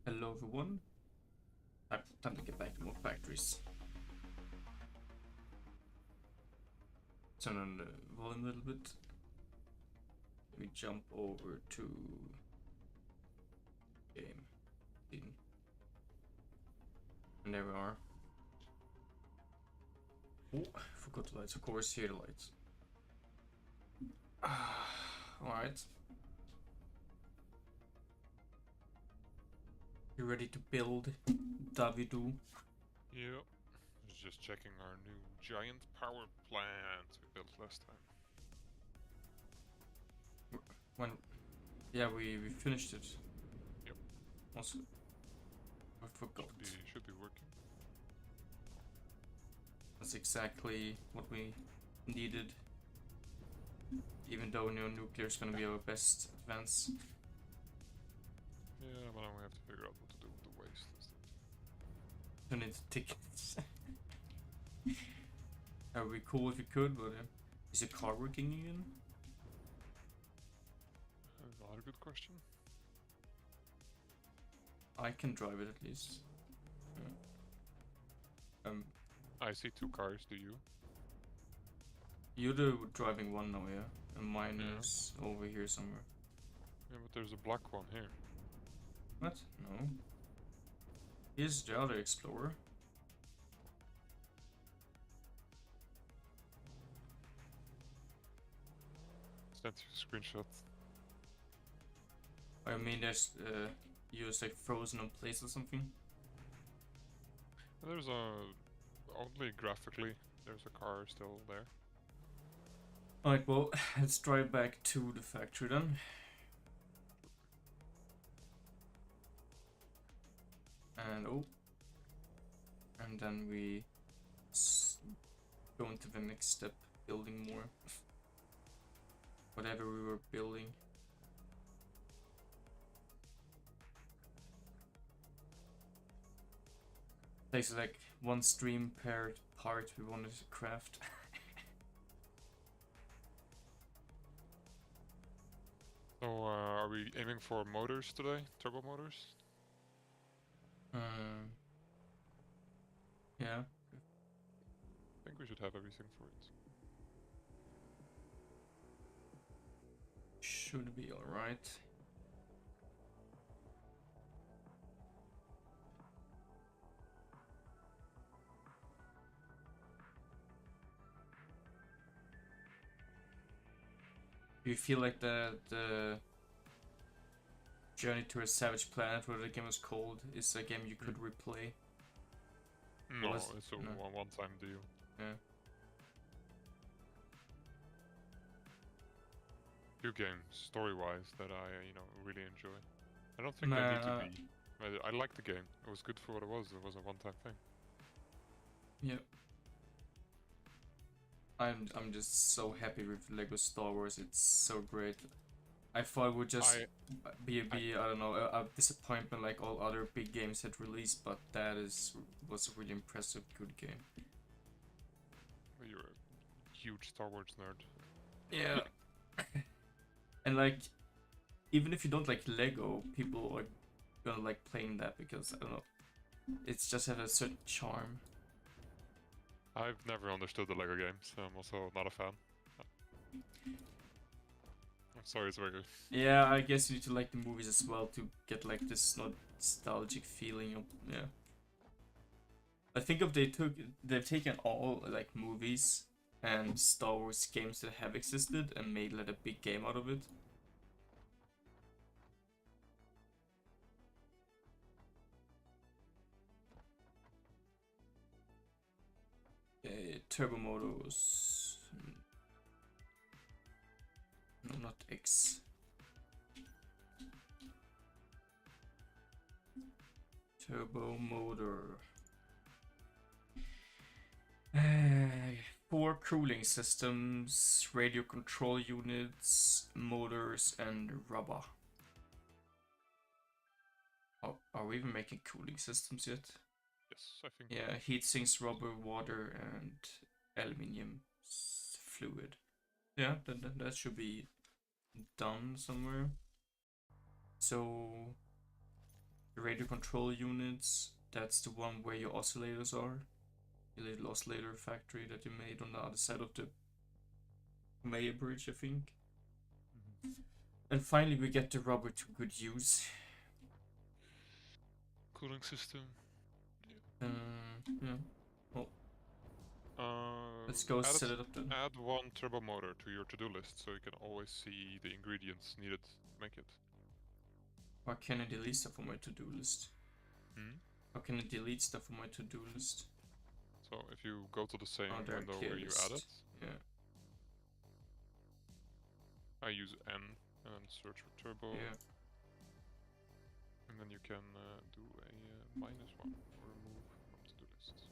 Hello everyone. Time to get back to more factories. Turn on the volume a little bit. We jump over to game scene. And there we are. Oh, I forgot the lights. Of course, here the lights. Alright. You ready to build, Davidu? Yep. I was just checking our new giant power plant we built last time. When? Yeah, we finished it. Yep. Also, I forgot. Should be working. That's exactly what we needed. Even though nuclear is gonna be our best advance. Yeah, but now we have to figure out what to do with the waste and stuff. Turn into tickets. That would be cool if you could, but is your car working again? Not a good question. I can drive it at least. I see 2 cars, do you? You're the driving one now, yeah? And mine is over here somewhere. Yeah, but there's a black one here. What? No. Here's the other Explorer. Sent you a screenshot. I mean, there's yours like frozen in place or something. There's only graphically, there's a car still there. Alright, well, let's drive back to the factory then. And and then we go into the next step, building more. Whatever we were building. Takes like one stream per part we wanted to craft. So, are we aiming for motors today? Turbo motors? Yeah. I think we should have everything for it. Should be alright. Do you feel like the Journey to a Savage Planet, where the game was called, is a game you could replay? No, it's a one-time deal. Yeah. Few games, story-wise, that I, really enjoy. I don't think they need to be. I like the game. It was good for what it was. It was a one-time thing. Yep. I'm just so happy with Lego Star Wars. It's so great. I thought it would just be I don't know, a disappointment like all other big games had released, but that was a really impressive, good game. You're a huge Star Wars nerd. Yeah. And like, even if you don't like Lego, people are gonna like playing that because, I don't know, it's just had a certain charm. I've never understood the Lego games, so I'm also not a fan. I'm sorry, it's very good. Yeah, I guess you need to like the movies as well to get like this nostalgic feeling of, yeah. I think if they've taken all like movies and Star Wars games that have existed and made like a big game out of it. Turbo motors. No, not X. Turbo motor. 4 cooling systems, radio control units, motors, and rubber. Oh, are we even making cooling systems yet? Yes, I think. Yeah, heat sinks, rubber, water, and aluminium fluid. Yeah, that should be done somewhere. So The radio control units, that's the one where your oscillators are. Your little oscillator factory that you made on the other side of the Maya Bridge, I think. And finally we get the rubber to good use. Cooling system. Yeah. Well, let's go set it up then. Add one turbo motor to your to-do list so you can always see the ingredients needed to make it. Why can I delete stuff from my to-do list? How can I delete stuff from my to-do list? So if you go to the same window where you add it, I use N and then search for turbo. Yeah. And then you can do a -1 or remove from to-do list.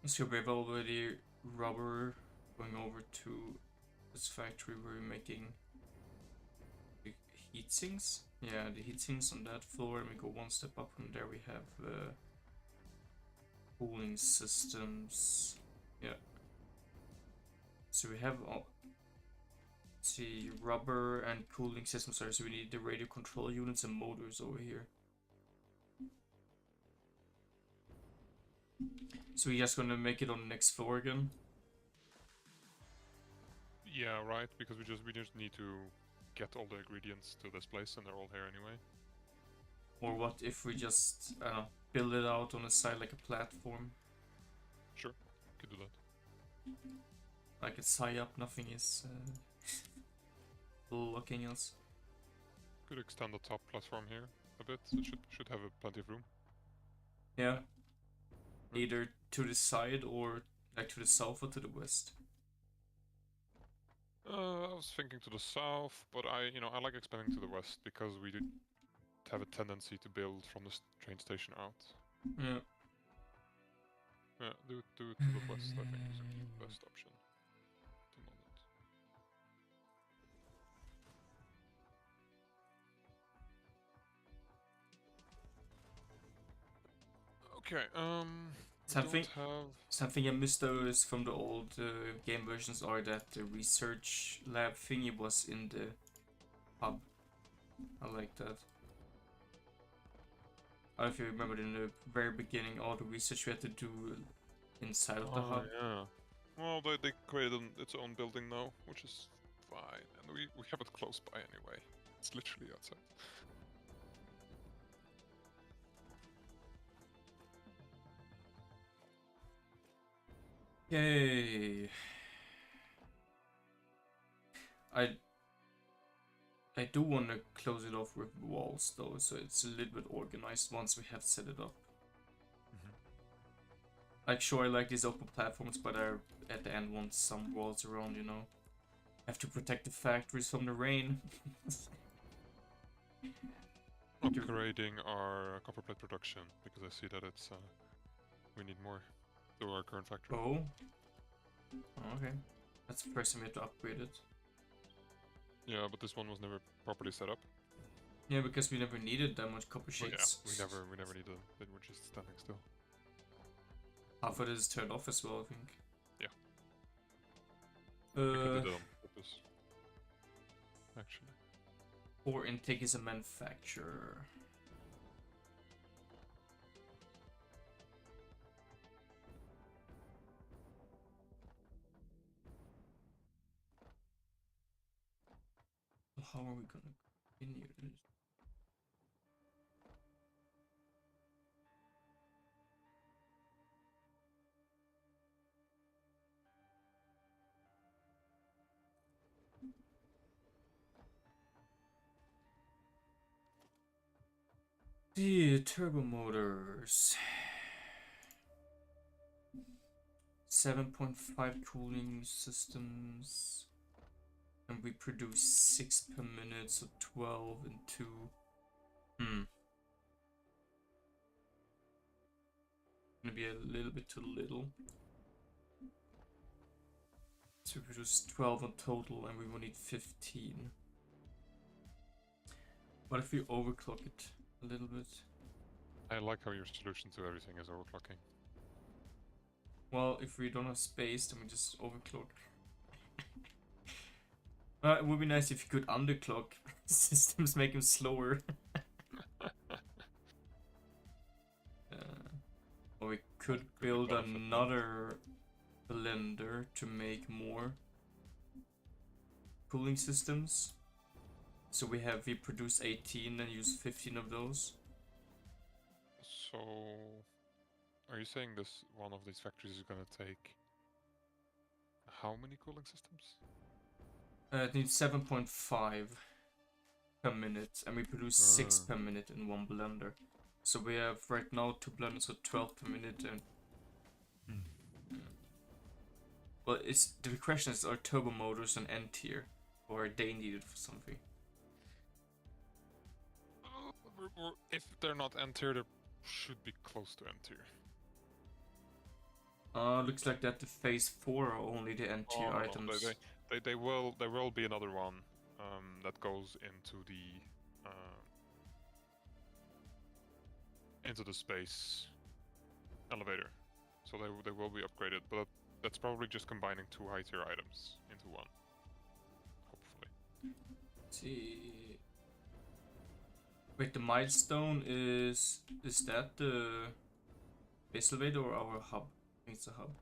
So we have already rubber going over to this factory where we're making the heat sinks. Yeah, the heat sinks on that floor, and we go one step up from there. We have cooling systems. Yeah. So we have all. See, rubber and cooling systems. Sorry, so we need the radio control units and motors over here. So we're just gonna make it on the next floor again. Yeah, right. Because we just need to get all the ingredients to this place, and they're all here anyway. Or what if we just build it out on the side like a platform? Sure, could do that. Like it's high up, nothing is blocking us. Could extend the top platform here a bit. It should have plenty of room. Yeah. Either to the side or like to the south or to the west. I was thinking to the south, but I like expanding to the west because we did have a tendency to build from the train station out. Yeah. Yeah, do it to the west. I think is the best option at the moment. Okay. Something I missed though is from the old game versions are that the research lab thingy was in the hub. I like that. I don't know if you remember in the very beginning all the research we had to do inside of the hub. Yeah. Well, they created its own building now, which is fine, and we have it close by anyway. It's literally outside. Yay! I do want to close it off with walls though, so it's a little bit organized once we have set it up. Like sure, I like these open platforms, but I at the end want some walls around, you know. Have to protect the factories from the rain. Upgrading our copper plate production because I see that it's we need more to our current factory. Oh, okay. That's the first time we have to upgrade it. Yeah, but this one was never properly set up. Yeah, because we never needed that much copper sheets. Yeah, we never needed them. They were just standing still. Half of it is turned off as well, I think. Yeah. We could do that on purpose. Actually. Ore intake is a manufacturer. How are we gonna continue this? The turbo motors. 7.5 cooling systems. And we produce 6 per minute, so 12 and 2. Gonna be a little bit too little. So we produce 12 in total and we will need 15. What if we overclock it a little bit? I like how your solution to everything is overclocking. Well, if we don't have space, then we just overclock. It would be nice if you could underclock systems, make them slower. Or we could build another blender to make more cooling systems. So we produce 18 and use 15 of those. So, are you saying this one of these factories is gonna take how many cooling systems? It needs 7.5 per minute, and we produce 6 per minute in one blender. So we have right now 2 blenders, so 12 per minute. And well, the question is, are turbo motors an N tier, or are they needed for something? If they're not N tier, they should be close to N tier. Looks like that the phase 4 are only the N tier items. No, there will be another one that goes into the space elevator, so they will be upgraded, but that's probably just combining 2 high tier items into one, hopefully. Let's see. Wait, the milestone is that the base elevator or our hub? I think it's a hub.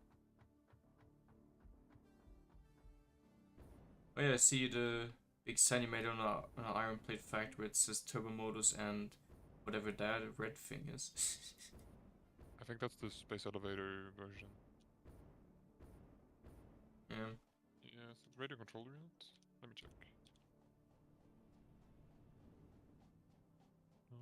Oh yeah, I see the big sign you made on an iron plate factory. It says turbo motors and whatever that red thing is. I think that's the space elevator version. Yeah. Yeah, is it radio control unit? Let me check. No.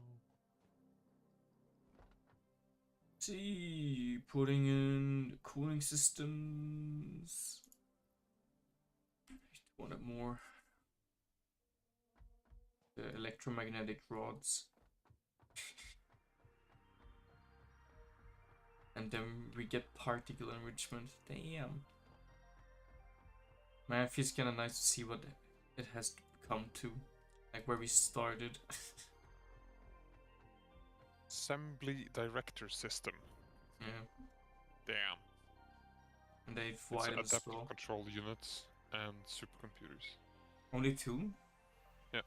See, putting in cooling systems. I wanted more. The electromagnetic rods. And then we get particle enrichment. Damn. Man, it feels kind of nice to see what it has come to. Like where we started. Assembly director system. Yeah. Damn. And they've It's widened as adaptive well. control units and supercomputers. Only 2? Yeah.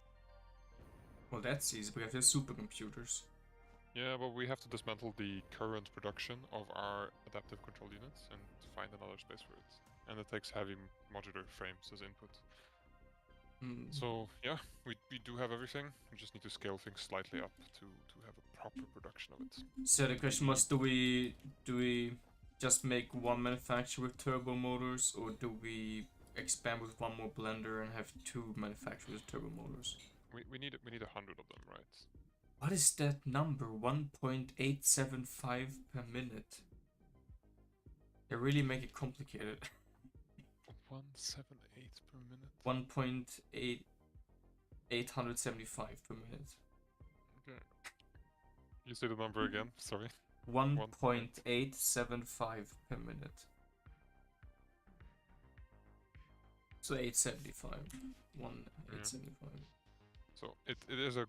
Well, that's easy. We have the supercomputers. Yeah, but we have to dismantle the current production of our adaptive control units and find another space for it. And it takes heavy modular frames as input. So yeah, we do have everything. We just need to scale things slightly up to have a proper production of it. So the question was, do we just make one manufacturer with turbo motors, or do we expand with one more blender and have 2 manufacturers with turbo motors? We need 100 of them, right? What is that number? 1.875 per minute. They really make it complicated. 178 per minute. 1.875 per minute. Okay. You say the number again, sorry. 1.875 per minute. So 875. 1.875. So it is a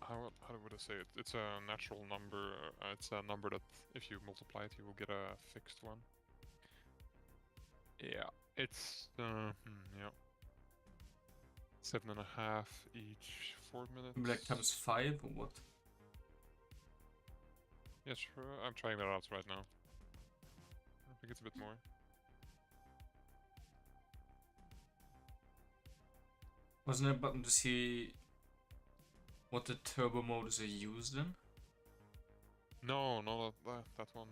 how would I say it? It's a natural number. It's a number that if you multiply it, you will get a fixed one. Yeah, it's yeah, 7.5 each 4 minutes. Maybe like times 5 or what? Yeah, sure. I'm trying that out right now. I think it's a bit more. Wasn't there a button to see what the turbo motors are used in? No, that one.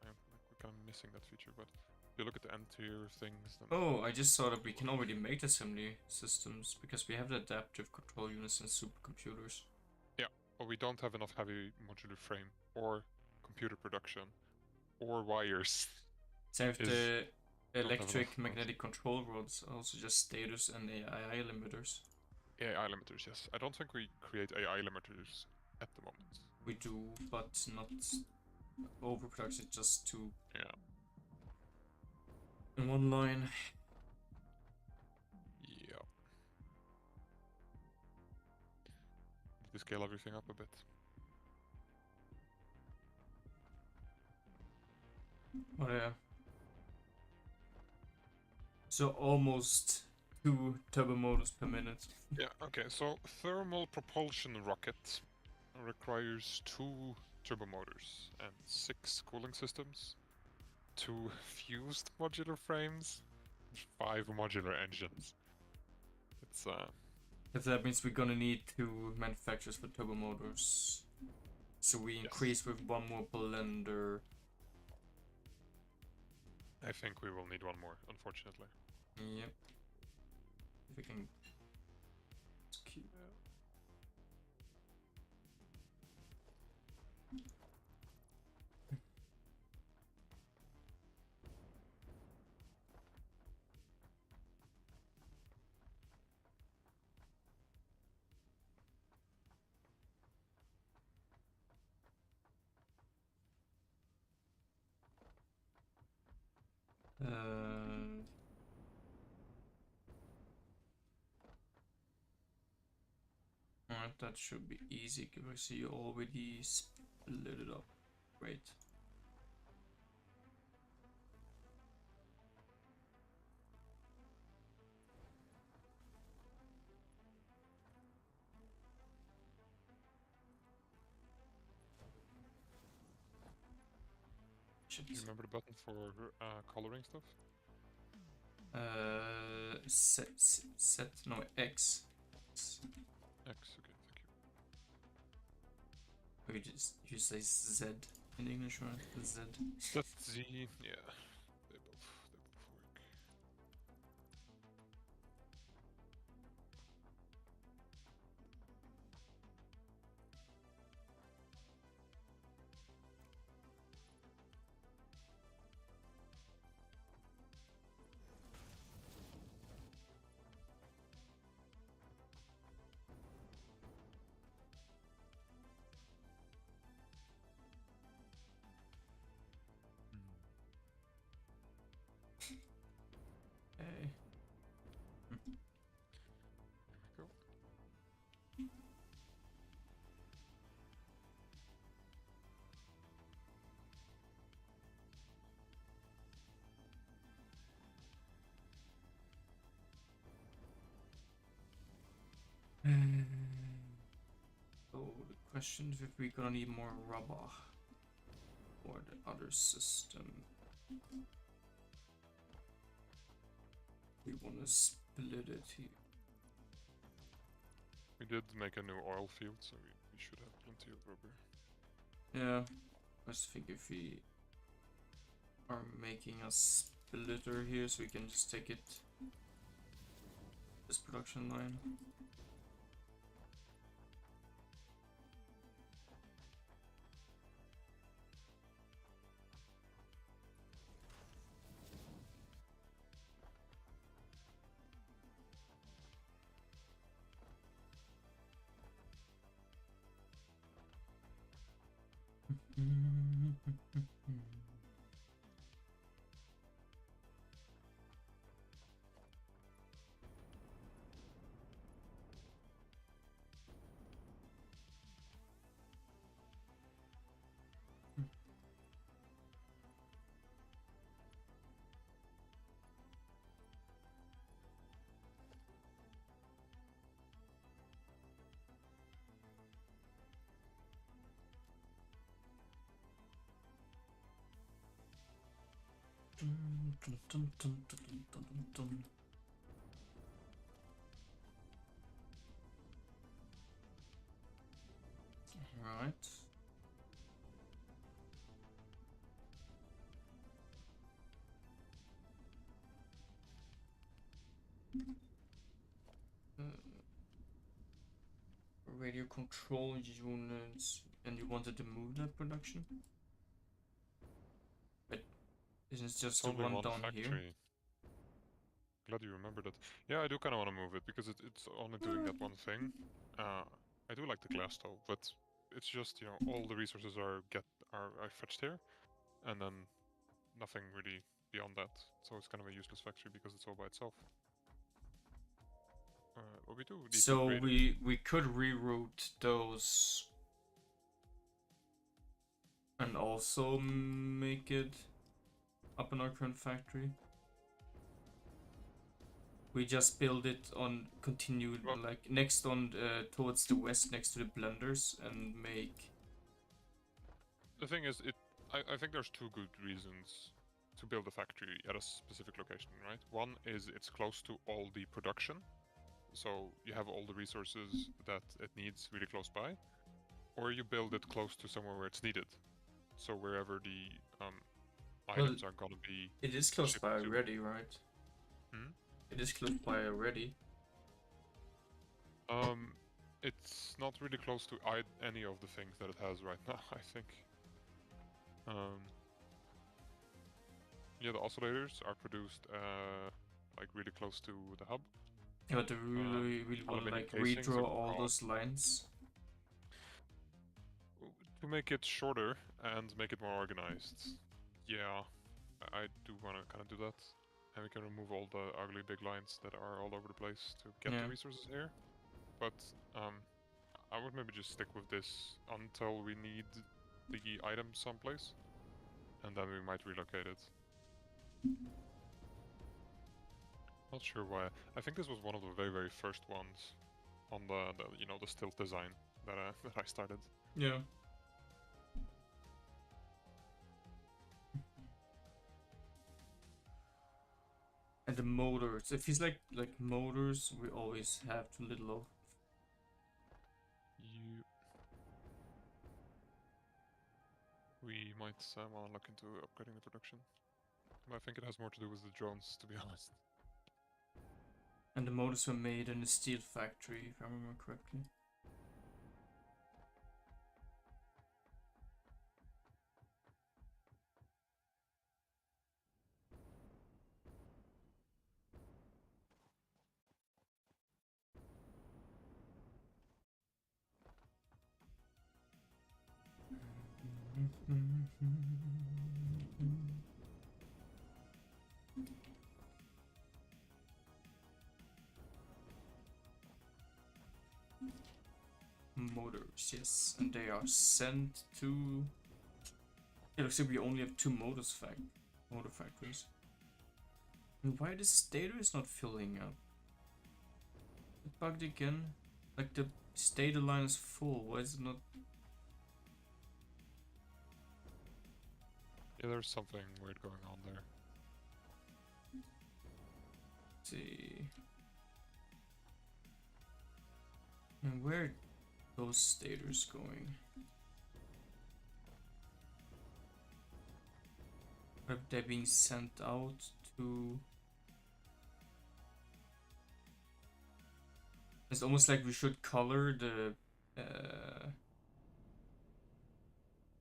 We're kind of missing that feature, but if you look at the N-tier things, then... Oh, I just saw that we can already make assembly systems because we have the adaptive control units and supercomputers. Yeah, but we don't have enough heavy modular frame or computer production or wires. Same with the electric magnetic control rods, also just status and AI limiters. AI limiters, yes. I don't think we create AI limiters at the moment. We do, but not overproduction, just to... Yeah. In one line. Yeah. Need to scale everything up a bit. Oh yeah. So almost 2 turbo motors per minute. Yeah, okay, so thermal propulsion rocket requires 2 turbo motors and 6 cooling systems, 2 fused modular frames, 5 modular engines. It's If that means we're gonna need 2 manufacturers for turbo motors. So we increase with 1 more blender. I think we will need 1 more, unfortunately. Yep. If we can. Keep... Alright, that should be easy because you already split it up. Great. Do you remember the button for coloring stuff? Set, no, X. X, okay, thank you. Or you say Z in English, right? Z. That's Z, yeah. They both work. Okay. Cool. So the question is if we're gonna need more rubber for the other system. We wanna split it here. We did make a new oil field, so we should have plenty of rubber. Yeah, I just think if we are making a splitter here, so we can just take it this production line. Right. Radio control units, and you wanted to move that production? But isn't it just the Only one one down factory. here? Glad you remember that. Yeah, I do kind of want to move it because it's only doing that one thing. I do like the glass though, but it's just, you know, all the resources are fetched here, and then nothing really beyond that. So it's kind of a useless factory because it's all by itself. What we do need to So upgrade we could reroute those and also make it up in our current factory. We just build it on continued, Well, like next on towards the west, next to the blenders, and make. the thing is, I think there's two good reasons to build a factory at a specific location, right? One is it's close to all the production, so you have all the resources that it needs really close by, or you build it close to somewhere where it's needed, so wherever the items are gonna be. It is close by to. already, right? It is close by already. It's not really close to any of the things that it has right now, I think. Yeah, the oscillators are produced like really close to the hub. Yeah, but I really want to like redraw all those lines. To make it shorter and make it more organized. Yeah, I do want to kind of do that. And we can remove all the ugly big lines that are all over the place to get the resources here. But I would maybe just stick with this until we need the item someplace. And then we might relocate it. Not sure why. I think this was one of the very, very first ones on the stilt design that I started. Yeah. And the motors. It feels like motors we always have too little of. We might want to look into upgrading the production. But I think it has more to do with the drones, to be honest. And the motors were made in a steel factory, if I remember correctly. Motors, yes, and they are sent to. It looks like we only have 2 motor factories. And why this stator is not filling up? It bugged again. Like the stator line is full. Why is it not? Yeah, there's something weird going on there. Let's see. And where are those stators going? Are they being sent out to? It's almost like we should color the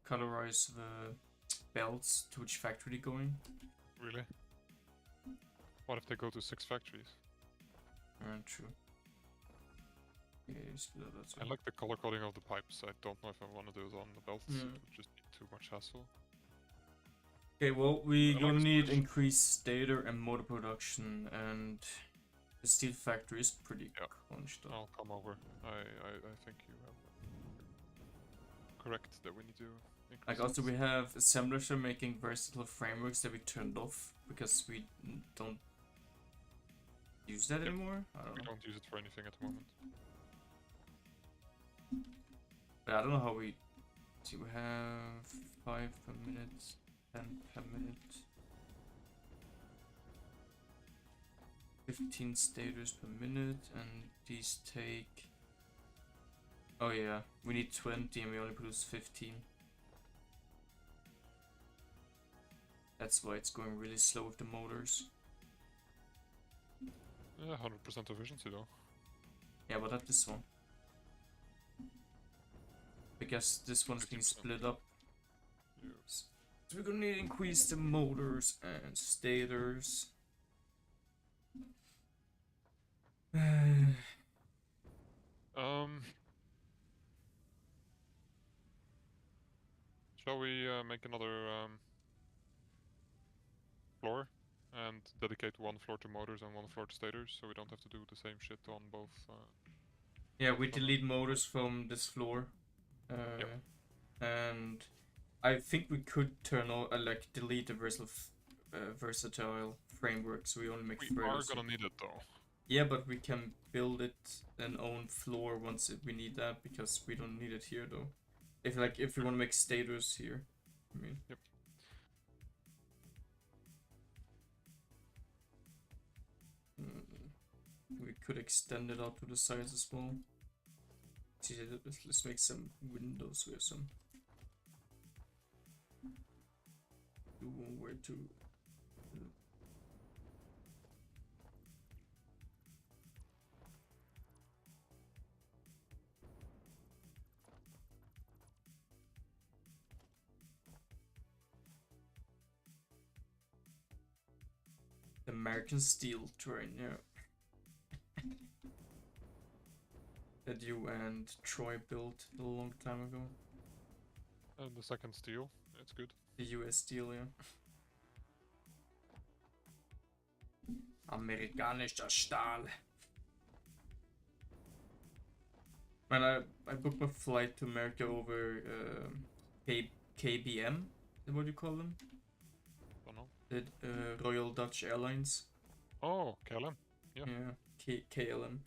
colorize the belts to which factory they're going. Really? What if they go to 6 factories? True. Okay, I like the color coding of the pipes. I don't know if I want to do it on the belts. Yeah. It would just be too much hassle. Okay, well, we're gonna need increased stator and motor production, and the steel factory is pretty crunched up. I'll come over. I think you have correct that we need to increase. Like also we have assemblers are making versatile frameworks that we turned off because we don't use that anymore. I don't know. We don't use it for anything at the moment. But I don't know how we. See, we have 5 per minute, 10 per minute, 15 stators per minute, and these take. Oh yeah, we need 20 and we only produce 15. That's why it's going really slow with the motors. Yeah, 100% efficiency though. Yeah, but not this one. Because this one's being split up. Yes. So we're gonna need to increase the motors and stators. Shall we make another floor and dedicate one floor to motors and one floor to stators, so we don't have to do the same shit on both? Yeah, we delete motors from this floor. And I think we could turn on, like delete the versatile framework, so we only make We frames. are gonna need it though. Yeah, but we can build it an own floor once we need that, because we don't need it here though. If we want to make stators here, I mean. Yep. We could extend it out to the sides as well. See, let's make some windows with some. Where to? American steel terrain, yeah. That you and Troy built a long time ago. And the second steel, it's good. The US steel, yeah. Amerikanischer Stahl. Man, I booked my flight to America over KBM. Is what do you call them? Don't know. The Royal Dutch Airlines. Oh, KLM. Yeah. Yeah, KLM.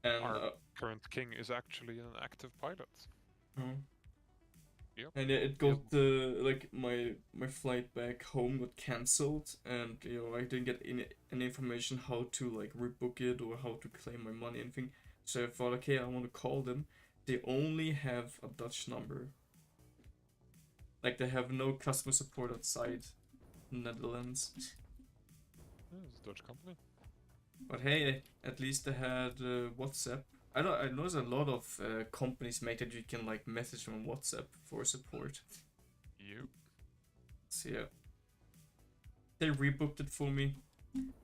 And our current king is actually an active pilot. Yep. And it got like my flight back home got cancelled, and I didn't get any information how to like rebook it or how to claim my money, anything. So I thought, okay, I want to call them. They only have a Dutch number. Like they have no customer support outside Netherlands. Yeah, it's a Dutch company. But hey, at least they had WhatsApp. I know there's a lot of companies make that you can like message on WhatsApp for support. You. So yeah, they rebooked it for me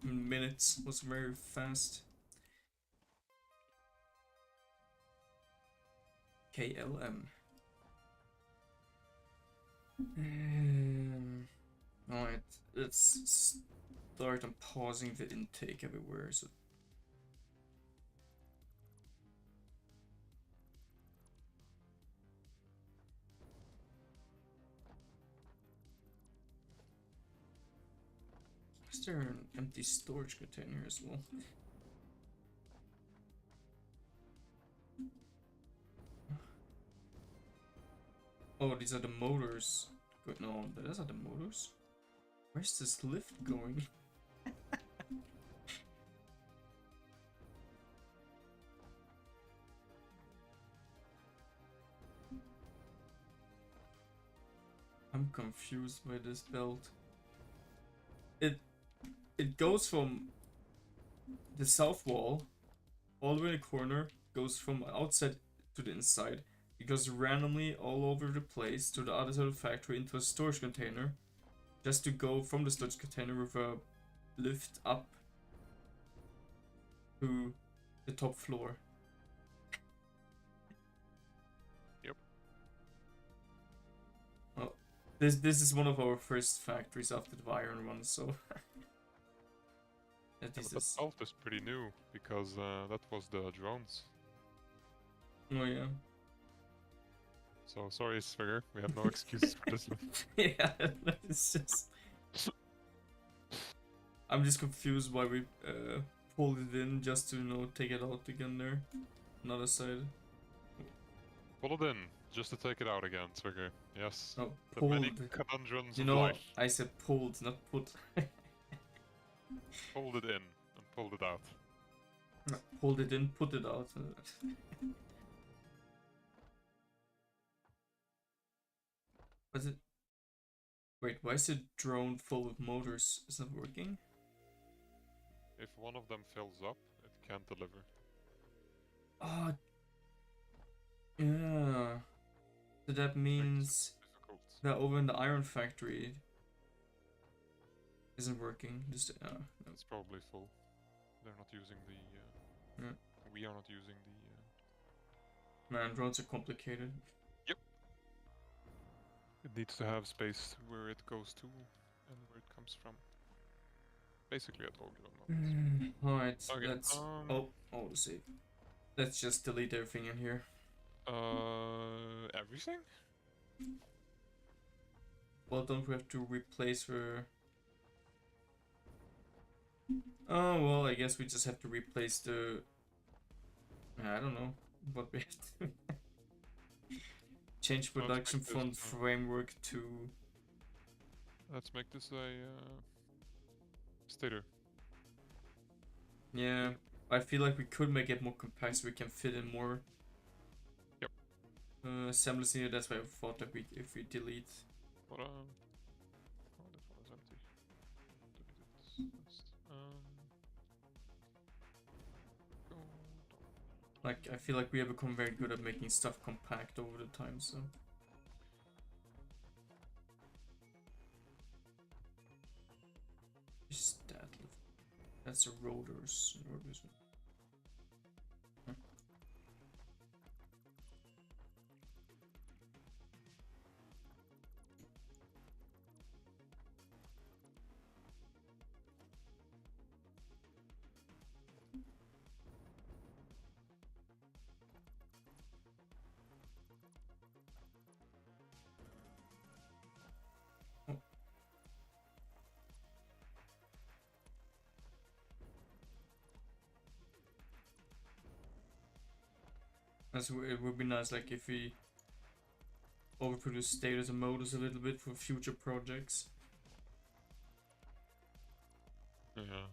in minutes. Was very fast. KLM. Alright, let's start on pausing the intake everywhere. So. Is there an empty storage container as well? Oh, these are the motors. No, those are the motors. Where's this lift going? I'm confused by this belt. It goes from the south wall all the way in the corner, goes from outside to the inside. It goes randomly all over the place to the other side of the factory into a storage container, just to go from the storage container with a lift up to the top floor. Yep. Well, this is one of our first factories after the iron one, so. That belt is pretty new because that was the drones. Oh yeah. So sorry, Svigger, we have no excuses for this one. Yeah, it's just. I'm just confused why we pulled it in just to take it out again there. Another side. Pull it in just to take it out again, Svigger. Yes. Oh, the pulled. many conundrums You of know, life. I said pulled, not put. Pulled it in and pulled it out. No, pulled it in, put it out. Was it? Wait, why is the drone full of motors? Is not working? If one of them fills up, it can't deliver. Oh. Yeah. So that means that over in the iron factory isn't working. Just no. It's probably full. They're not using the. Yeah. We are not using the. Man, drones are complicated. Yep. It needs to have space where it goes to and where it comes from. Basically, at all given moments. Alright, Okay, let's. Let's see. Let's just delete everything in here. Everything? Well, don't we have to replace the Oh, well, I guess we just have to replace the... I don't know what we have to... Change production from framework to... Let's make this a stator. Yeah, I feel like we could make it more compact so we can fit in more assemblies in here. That's why I thought that if we delete... But oh, this one is empty. Delete it next. Like, I feel like we have become very good at making stuff compact over the time, so... Is that... That's a rotors. Huh. It would be nice, like, if we overproduce stators and motors a little bit for future projects. Yeah.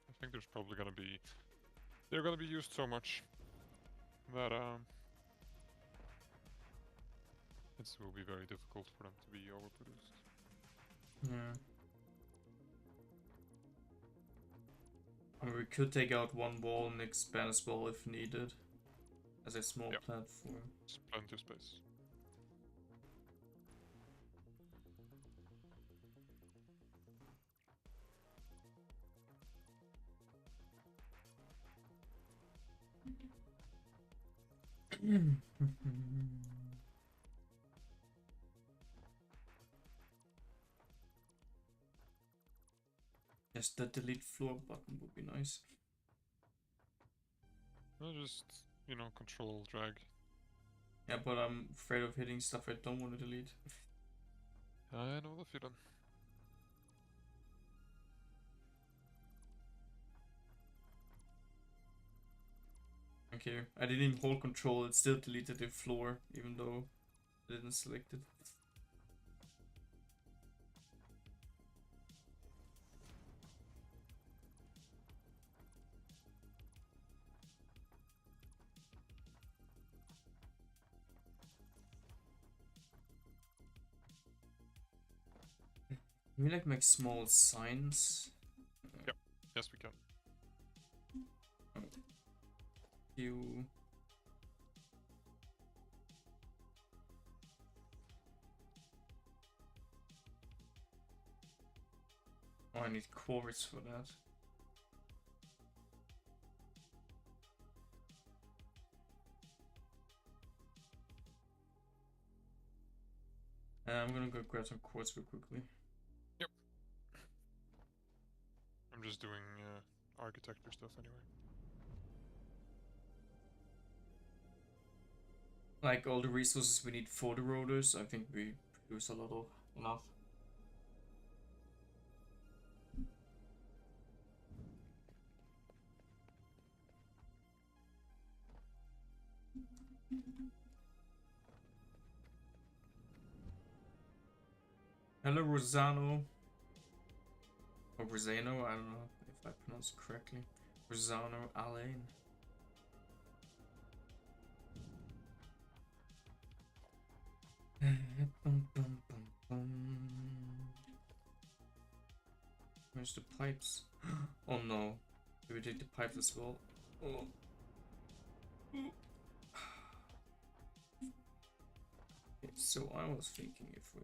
I think there's probably gonna be... They're gonna be used so much that it will be very difficult for them to be overproduced. Yeah. I mean, we could take out one wall and expand as well if needed, as a small platform. It's plenty of space. Yes, the delete floor button would be nice. I'll just, you know, control drag. Yeah, but I'm afraid of hitting stuff I don't want to delete. I know the feeling. Okay, I didn't even hold control, it still deleted the floor, even though I didn't select it. Can we like make small signs? Yep, yes we can. You... Oh, I need quartz for that. I'm gonna go grab some quartz real quickly. Yep. I'm just doing architecture stuff anyway. Like all the resources we need for the rotors, I think we produce a lot of enough. Hello, Rosano. Or Rosano, I don't know if I pronounced it correctly. Rosano Alain. Where's the pipes? Oh no. Did we take the pipes as well? Oh. Okay, so I was thinking if we...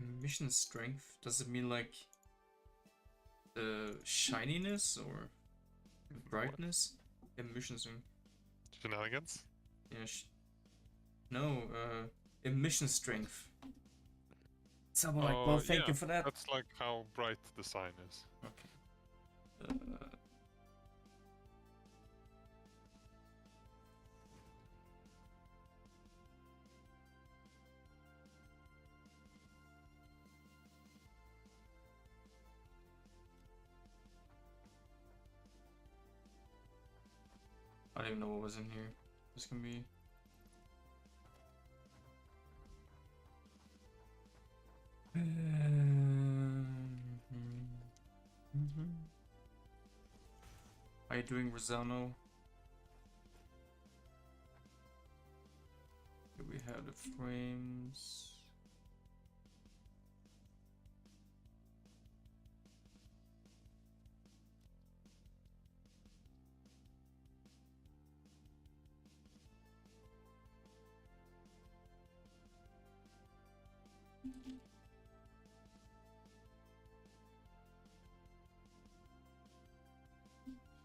Emission strength? Does it mean like the shininess or the brightness? Emission strength. Shenanigans? Yeah, no, emission strength. Someone like, well, thank yeah, you for that. that's like how bright the sign is. Okay. I don't even know what was in here. This can be. How you doing, Rosano? Here we have the frames.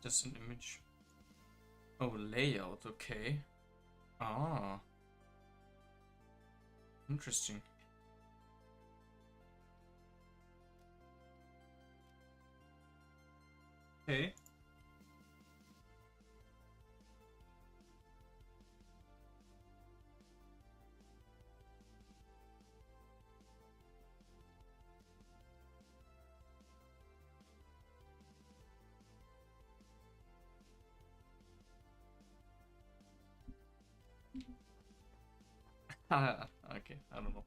Just an image. Oh, layout, okay. Ah. Interesting. Okay. Okay, I don't know.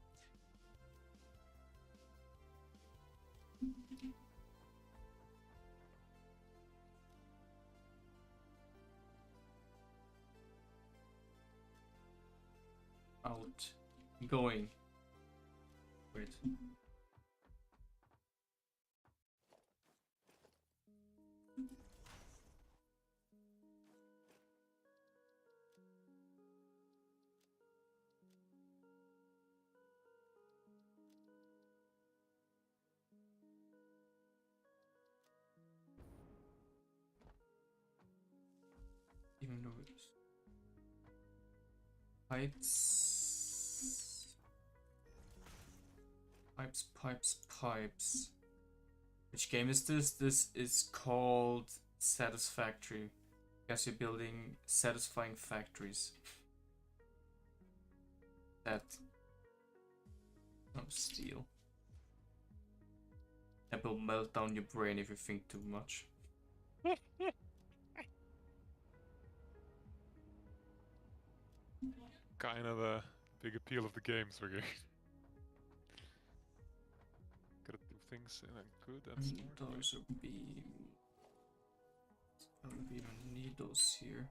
Out. Going. Wait. Even though it's pipes. Pipes. Which game is this? This is called Satisfactory. Guess you're building satisfying factories. That. Oh, steel. That will melt down your brain if you think too much. Kind of the big appeal of the games we're getting. Gotta do things in a good and smart way. Those are beam. I don't even need those here.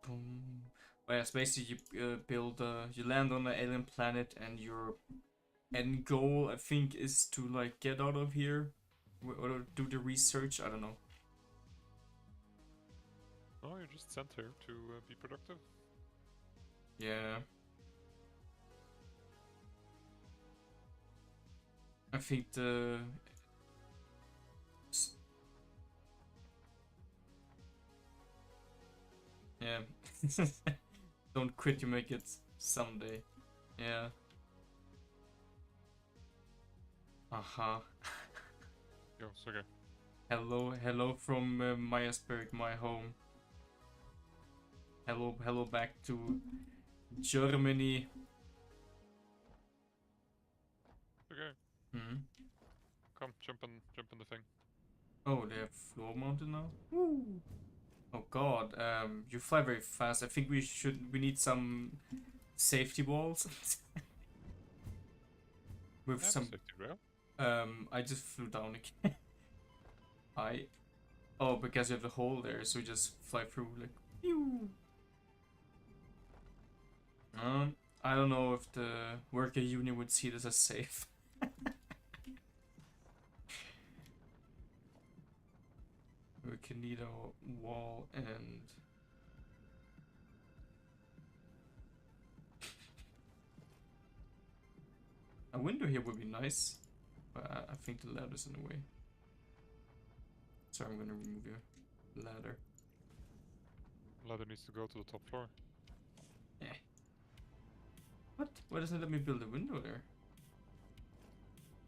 Boom. Well, yes, basically you build, you land on an alien planet, and your end goal, I think, is to like get out of here or do the research. I don't know. Oh, you're just sent here to be productive. Yeah. I think the yeah. Don't quit, you make it someday. Yeah. Uh-huh. Yo, it's okay. Hello from Myasberg, my home. Hello back to Germany. Okay. Hmm. Come, jump in the thing. Oh, they have floor mounted now? Woo. Oh god, you fly very fast. I think we need some safety walls. With some safety rail. I just flew down again. Oh, because you have the hole there, so we just fly through like pew. I don't know if the worker union would see this as safe. We can need a wall and window here would be nice. But I think the ladder's in the way. Sorry, I'm gonna remove your ladder. Ladder needs to go to the top floor. Eh. What? Why doesn't it let me build a window there?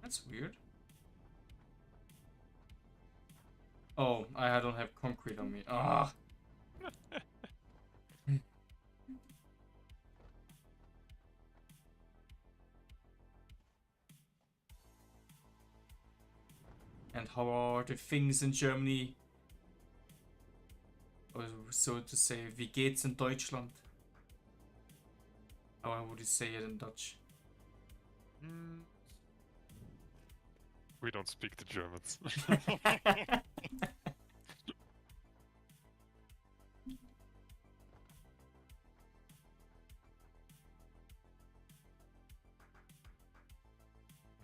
That's weird. Oh, I don't have concrete on me. Ah! And how are the things in Germany? Or so to say, wie geht's in Deutschland? How would you say it in Dutch? We don't speak the Germans.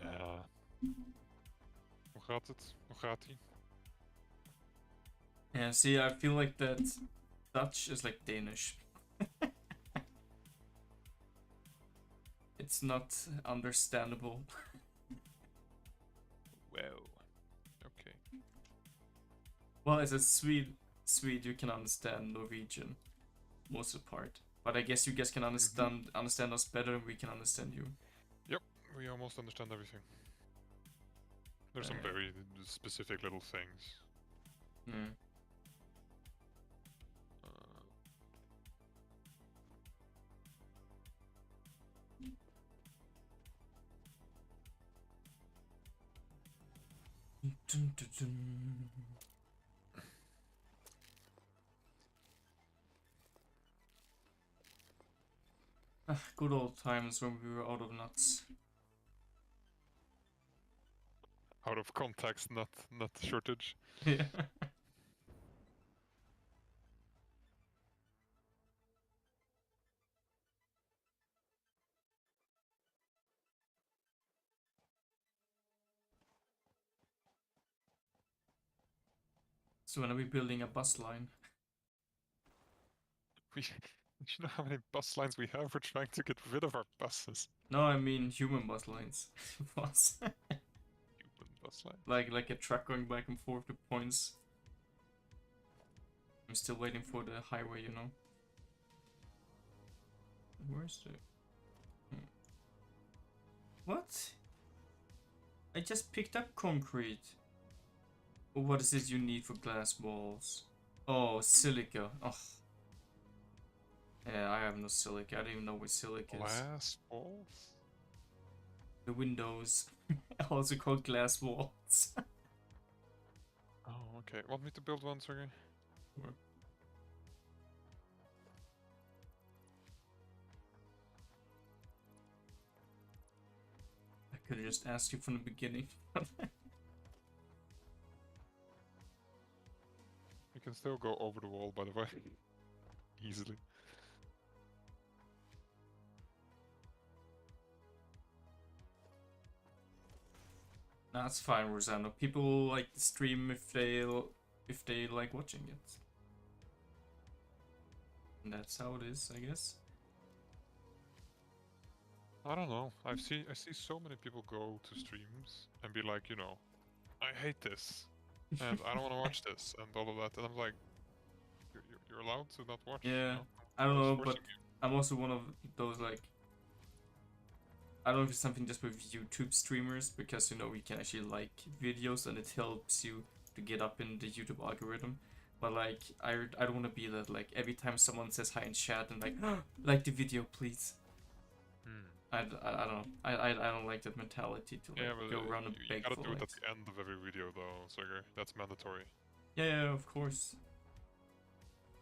Ja. Hoe gaat het? Hoe gaat ie? Yeah, see, I feel like that Dutch is like Danish. It's not understandable. Wow. Okay. Well, as a Swede, you can understand Norwegian most of the part. But I guess you guys can understand us better than we can understand you. Yep, we almost understand everything. There's some very specific little things. Hmm. Dun, dun, dun. Good old times when we were out of nuts. Out of context, not shortage. Yeah. So when are we building a bus line? You know how many bus lines we have? We're trying to get rid of our buses. No, I mean human bus lines. Bus. Human bus lines. Like a truck going back and forth to points. I'm still waiting for the highway, you know. Where's the... What? I just picked up concrete. What is it you need for glass walls? Oh, silica. Oh. Yeah, I have no silica. I don't even know what silica is. Glass walls? The windows. Also called glass walls. Oh, okay. Want me to build one, Sergey? Sure. I could have just asked you from the beginning. You can still go over the wall, by the way. Easily. That's fine, Rosano. People like the stream if they like watching it. And that's how it is, I guess. I don't know. I see so many people go to streams and be like, you know, I hate this, and I don't want to watch this, and all of that. And I'm like, you're allowed to not watch. Yeah, you know? I don't know, Just but forcing you. I'm also one of those like. I don't know if it's something just with YouTube streamers, because you know we can actually like videos and it helps you to get up in the YouTube algorithm. But like I don't want to be that like every time someone says hi in chat and like the video please. I don't know. I don't like that mentality to like go around and beg you gotta for do it at likes. the end of every video though, Sergey. That's mandatory. Yeah, of course.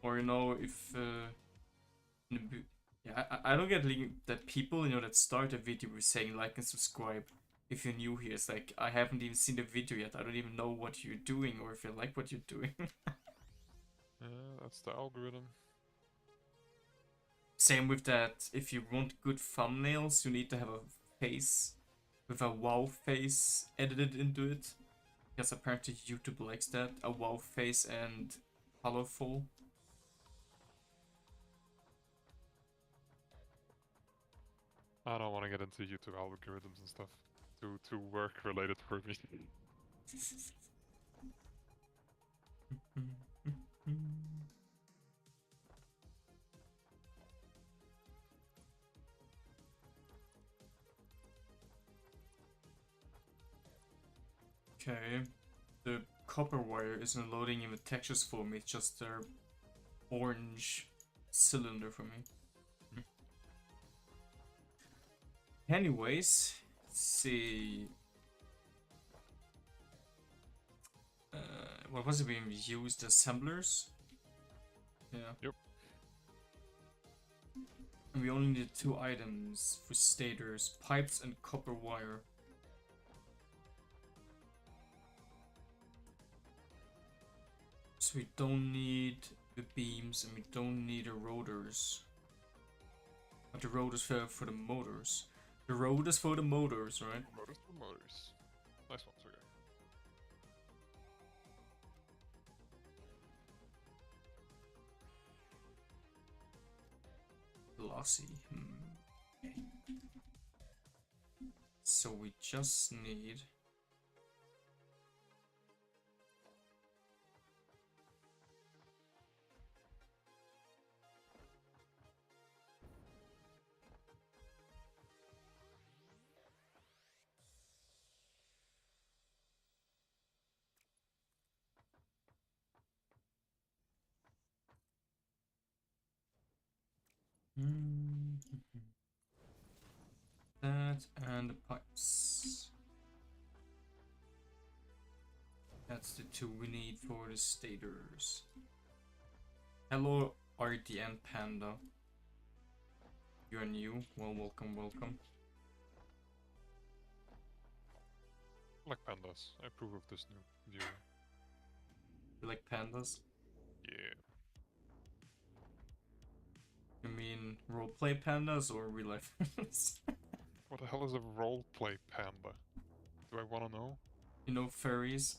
Or you know if yeah, I don't get that people, you know, that start a video with saying like and subscribe. If you're new here, it's like I haven't even seen the video yet. I don't even know what you're doing or if you like what you're doing. Yeah, that's the algorithm. Same with that. If you want good thumbnails, you need to have a face with a wow face edited into it. Because apparently YouTube likes that. A wow face and colorful. I don't want to get into YouTube algorithms and stuff. Too work related for me. Okay, the copper wire isn't loading in the textures for me, it's just their orange cylinder for me. Anyways, let's see. What was it being used? Assemblers? Yeah. Yep. And we only need 2 items for stators, pipes and copper wire. So we don't need the beams and we don't need the rotors. But the rotors for the motors. The rotors for the motors, right? Motors for motors. Nice one, okay. Glossy. Okay. So we just need... that and the pipes. That's the 2 we need for the stators. Hello, RDN Panda. You're new. Well, welcome, welcome. I like pandas. I approve of this new viewer. You like pandas? Yeah. You mean roleplay pandas or real life pandas? What the hell is a roleplay panda? Do I want to know? You know furries?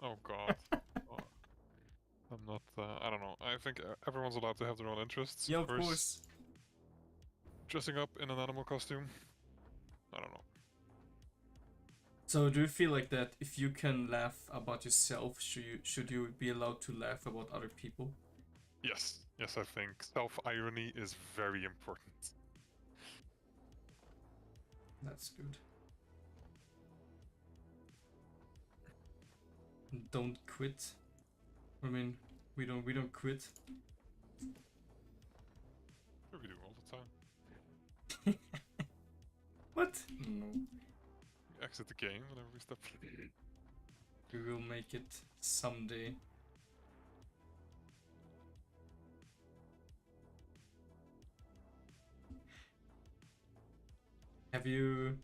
Oh god. Oh. I'm not, I don't know. I think everyone's allowed to have their own interests. Yeah, of course. Dressing up in an animal costume? I don't know. So do you feel like that if you can laugh about yourself, should you be allowed to laugh about other people? Yes. Yes, I think self-irony is very important. That's good. Don't quit. I mean, we don't quit. Sure we do all the time. What? No. We exit the game whenever we stop. We will make it someday. Have you...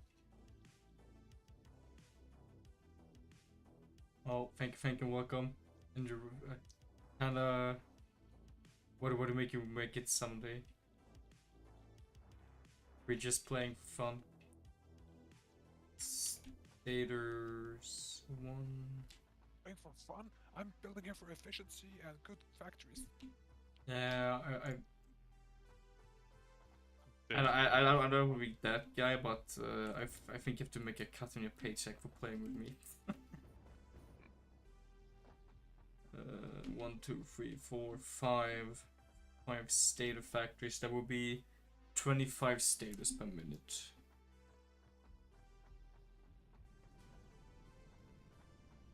Oh, thank you, welcome. And you kinda... What would make you make it someday? We're just playing for fun. Stators 1... Playing for fun? I'm building here for efficiency and good factories. Yeah, I don't know who be that guy, but I think you have to make a cut on your paycheck for playing with me. 1, 2, 3, 4, 5 stator factories. That will be 25 stators per minute.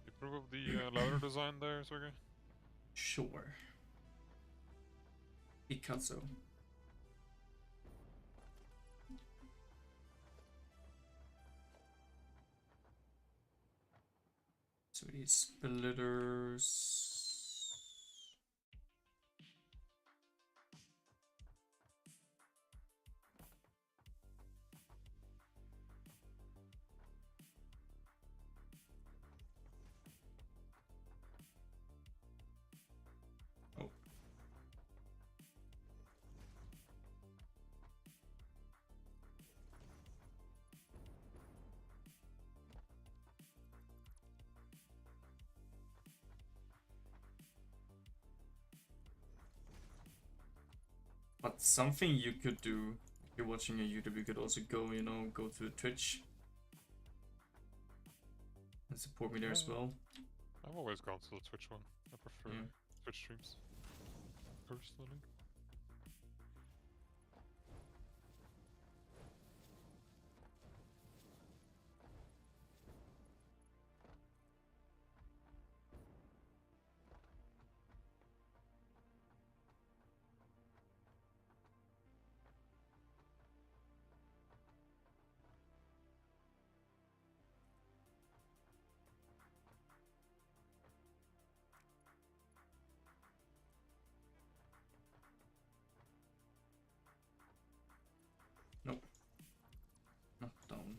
You approve of the ladder design there, Sergey? Sure. Picasso. So these splitters. Oh. But something you could do If you're watching on YouTube, you could also go, you know, go to Twitch and support me there as well. I've always gone to the Twitch one. I prefer Yeah. Twitch streams, personally. Nope. Not down.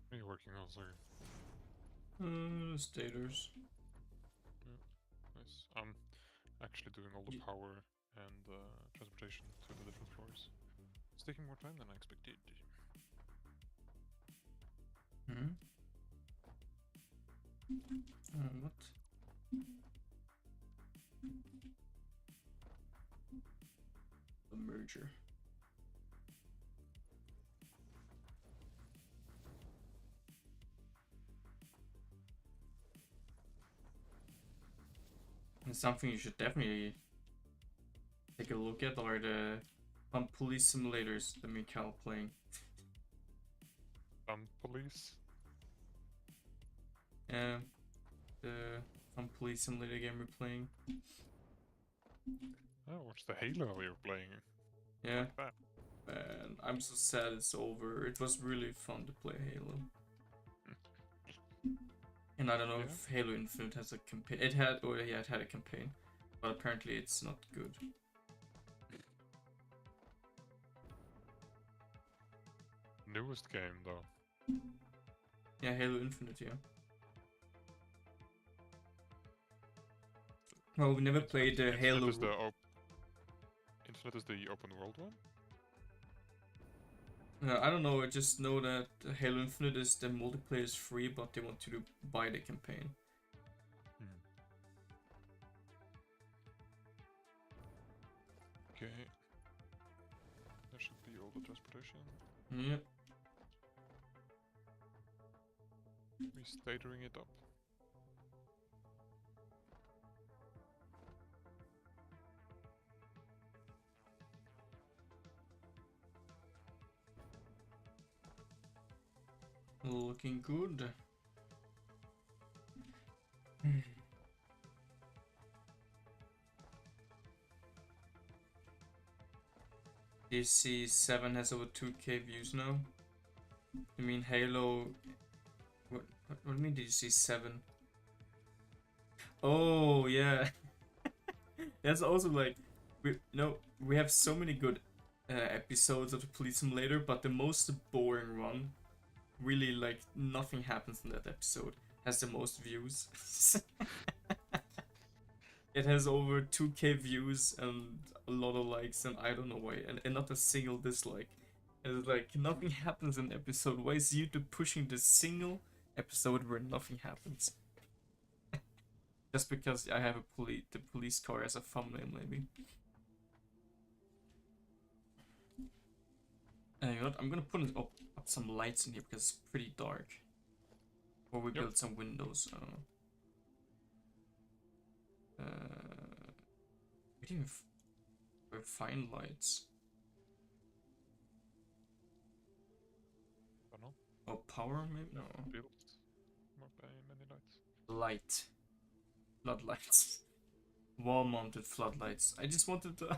What are you working on, sorry? Stators. Yeah, nice. I'm actually doing all the power and transportation to the different floors. It's taking more time than I expected. Hmm. What? The merger. And something you should definitely take a look at are the police simulators that me and Cal playing. Police? Yeah, the police simulator game we're playing. Oh, what's the Halo you're playing? Yeah. Like that. And I'm so sad it's over. It was really fun to play Halo. And I don't know if Halo Infinite has a campaign. It had, oh yeah, it had a campaign, but apparently it's not good. Newest game though. Yeah, Halo Infinite, yeah. Well, we never played the Halo. Infinite is the open world one? I don't know, I just know that Halo Infinite is the multiplayer is free, but they want you to buy the campaign. Okay. There should be all the transportation. Yeah. We stagering it up. Looking good. DC 7 has over 2k views now. I mean Halo. What do you mean DC 7? Oh yeah. That's also like we have so many good episodes of the Police Simulator, but the most boring one, really like nothing happens in that episode, has the most views. It has over 2k views and a lot of likes, and I don't know why, and not a single dislike. And it's like nothing happens in the episode. Why is YouTube pushing the single episode where nothing happens? Just because I have the police car as a thumbnail, maybe. And you know what? I'm gonna put up some lights in here because it's pretty dark. Or we build some windows. I don't know. We didn't even find lights. I don't know. Oh, power maybe? No. Built. Not many lights. Light. Floodlights. Wall-mounted floodlights. I just wanted to...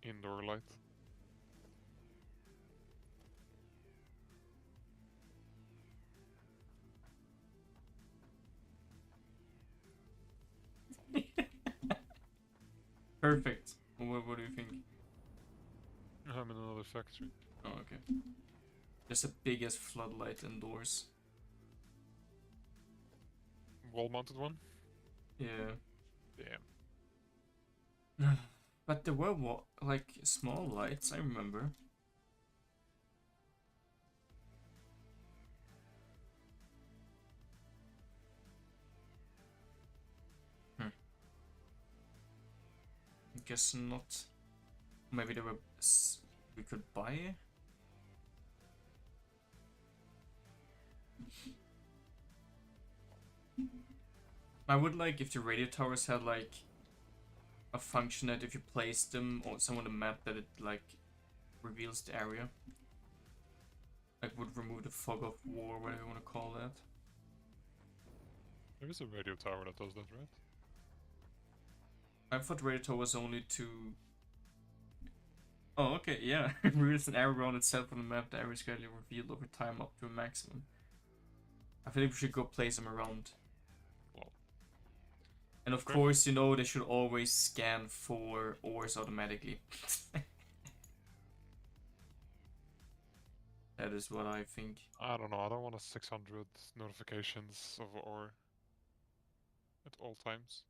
Indoor light. Perfect. What do you think? I'm in another factory. Oh, okay. Just a biggest floodlight indoors. wall-mounted one? Yeah. Damn. But there were like small lights, I remember. Guess not. Maybe there were we could buy. I would like if the radio towers had like a function that if you place them on some of the map that it like reveals the area. Like would remove the fog of war, whatever you want to call that. There is a radio tower that does that, right? I thought radio tower was only to... Oh, okay, yeah. Reveals an area around itself on the map. The area is gradually revealed over time up to a maximum. I think we should go place them around. Well. And of course, you know, they should always scan for ores automatically. That is what I think. I don't know, I don't want a 600 notifications of ore at all times.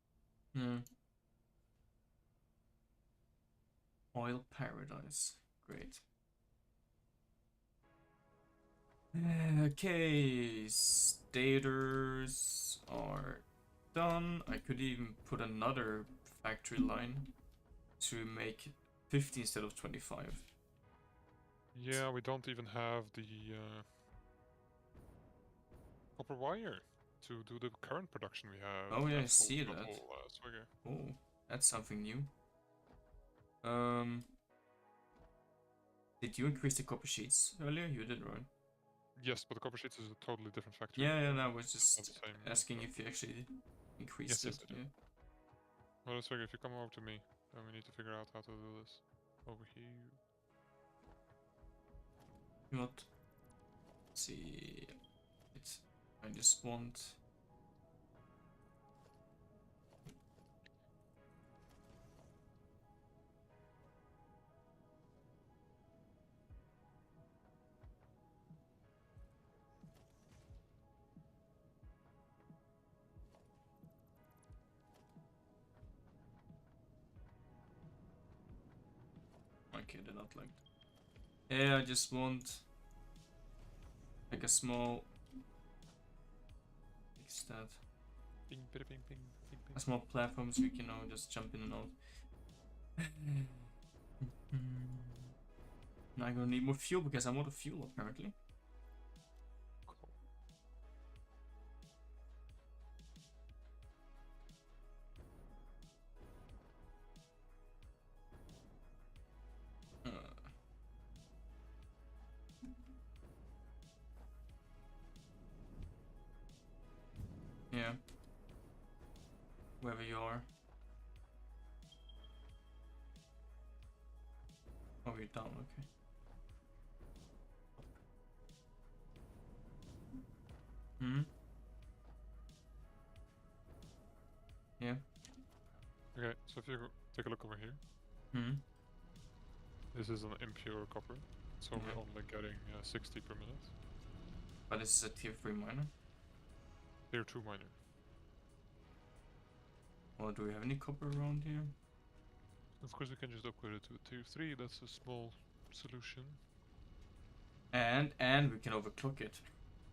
Oil paradise. Great. Okay, stators are done. I could even put another factory line to make 50 instead of 25. Yeah, we don't even have the copper wire to do the current production we have. Oh yeah, I see that. Oh, that's something new. Did you increase the copper sheets earlier? You did, right? Yes, but the copper sheets is a totally different factory. Yeah, I was just asking if you actually increased it. Yes, I did. Well, let's figure if you come over to me, then we need to figure out how to do this. Over here. What? Let's see. I just want. Okay, they're not like. Yeah, I just want like a small. Fix that. Ping, ping, ping, ping, ping. A small platform so we can just jump in and out. Now I'm gonna need more fuel because I'm out of fuel apparently. Cool. Yeah. Wherever you are. Oh, you're down, okay. Yeah. Okay, so if you take a look over here. This is an impure copper, so we're only getting 60 per minute. But this is a tier 3 miner? Tier 2 miner. Well, do we have any copper around here? Of course we can just upgrade it to a tier 3, that's a small solution. And we can overclock it.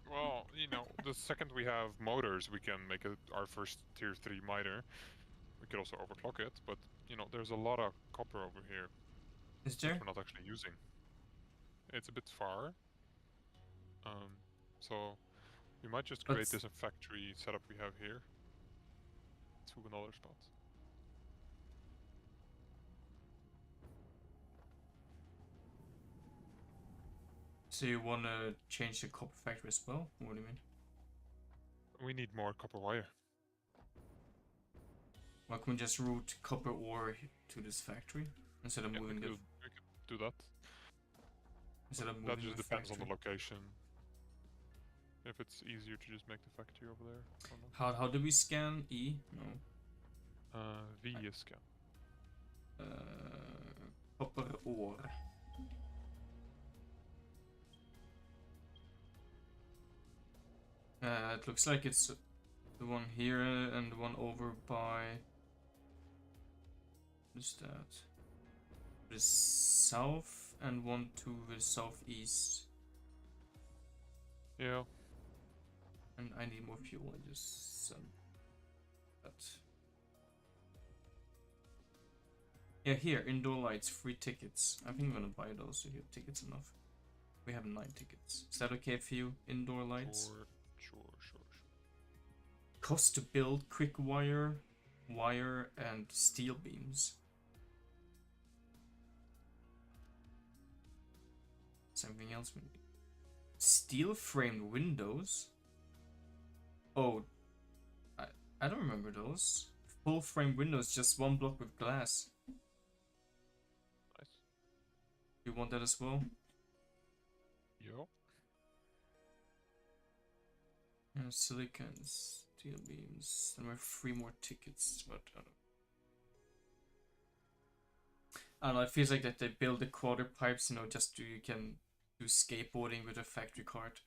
Well, you know, the second we have motors, we can make it our first tier 3 miner. We could also overclock it, but, you know, there's a lot of copper over here. Is there? That we're not actually using. It's a bit far. So we might just create this factory setup we have here to another spot. So you want to change the copper factory as well? What do you mean? We need more copper wire. Why can't we just route copper ore to this factory instead of moving the? We could do that. Instead of moving that just the depends factory. on the location. If it's easier to just make the factory over there. Or not. How do we scan E? No. V is scan. Copper ore. It looks like it's The one here and the one over by... What is that? The south and one to the southeast. Yeah. And I need more fuel, I just said that. Yeah, here, indoor lights, free tickets. I think I'm gonna buy those if you have tickets enough. We have 9 tickets. Is that okay for you? Indoor lights? Sure. Cost to build, quick wire, and steel beams. Something else we need. Steel framed windows? Oh, I don't remember those. Full frame windows, just 1 block with glass. Nice. You want that as well? Yo. Silicon, steel beams. And we have 3 more tickets, but I don't know. It feels like that they build the quarter pipes, you know, just so you can do skateboarding with a factory cart.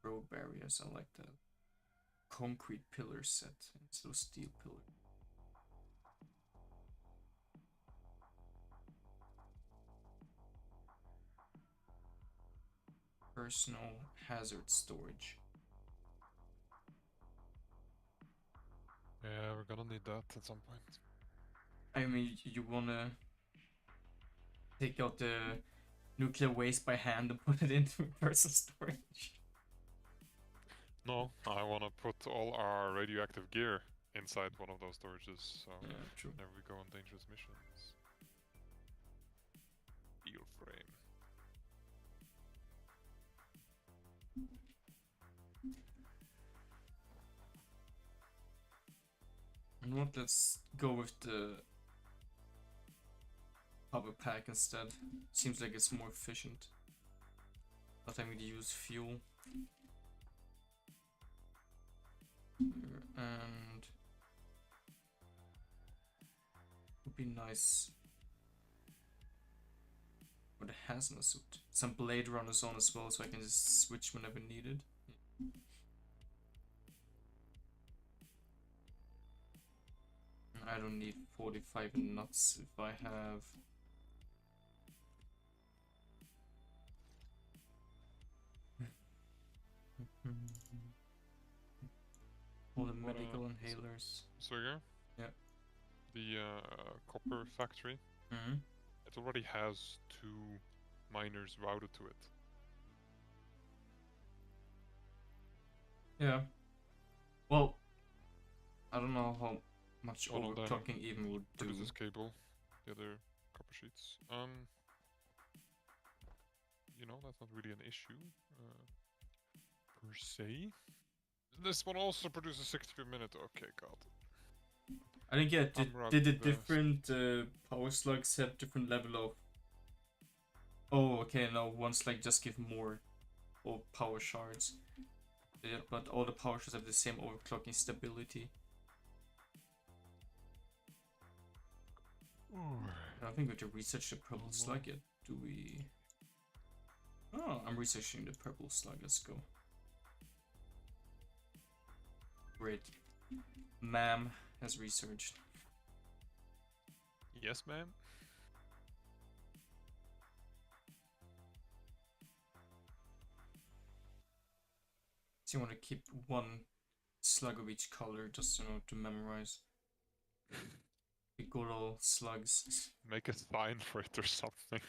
Road barriers, I like that. Concrete pillar set instead of steel pillar. Personal hazard storage. Yeah, we're gonna need that at some point. I mean, you wanna take out the nuclear waste by hand and put it into personal storage? No, I wanna put all our radioactive gear inside one of those storages, so Yeah, true. whenever we go on dangerous missions. Steel frame. And what? Let's go with the power pack instead. Seems like it's more efficient. Not having to use fuel. Here, and would be nice for the hazmat suit. Some blade runners on as well, so I can just switch whenever needed. I don't need 45 nuts if I have... all the medical inhalers. So yeah? Yeah. The copper factory, it already has 2 miners routed to it. Yeah. Well, I don't know how much One of them overclocking even would do. produces cable, the other copper sheets. You know, that's not really an issue, per se. This one also produces 60 per minute. Okay, God. I think, yeah, did the different power slugs have different level of... Oh, okay, no, one slug just give more power shards. Yeah, but all the power shards have the same overclocking stability. I don't think we have to research the purple slug yet, do we? Oh, I'm researching the purple slug, let's go. Great. Ma'am has researched. Yes, ma'am. So you want to keep 1 slug of each color, just, you know, to memorize. The good old slugs. Make a sign for it or something.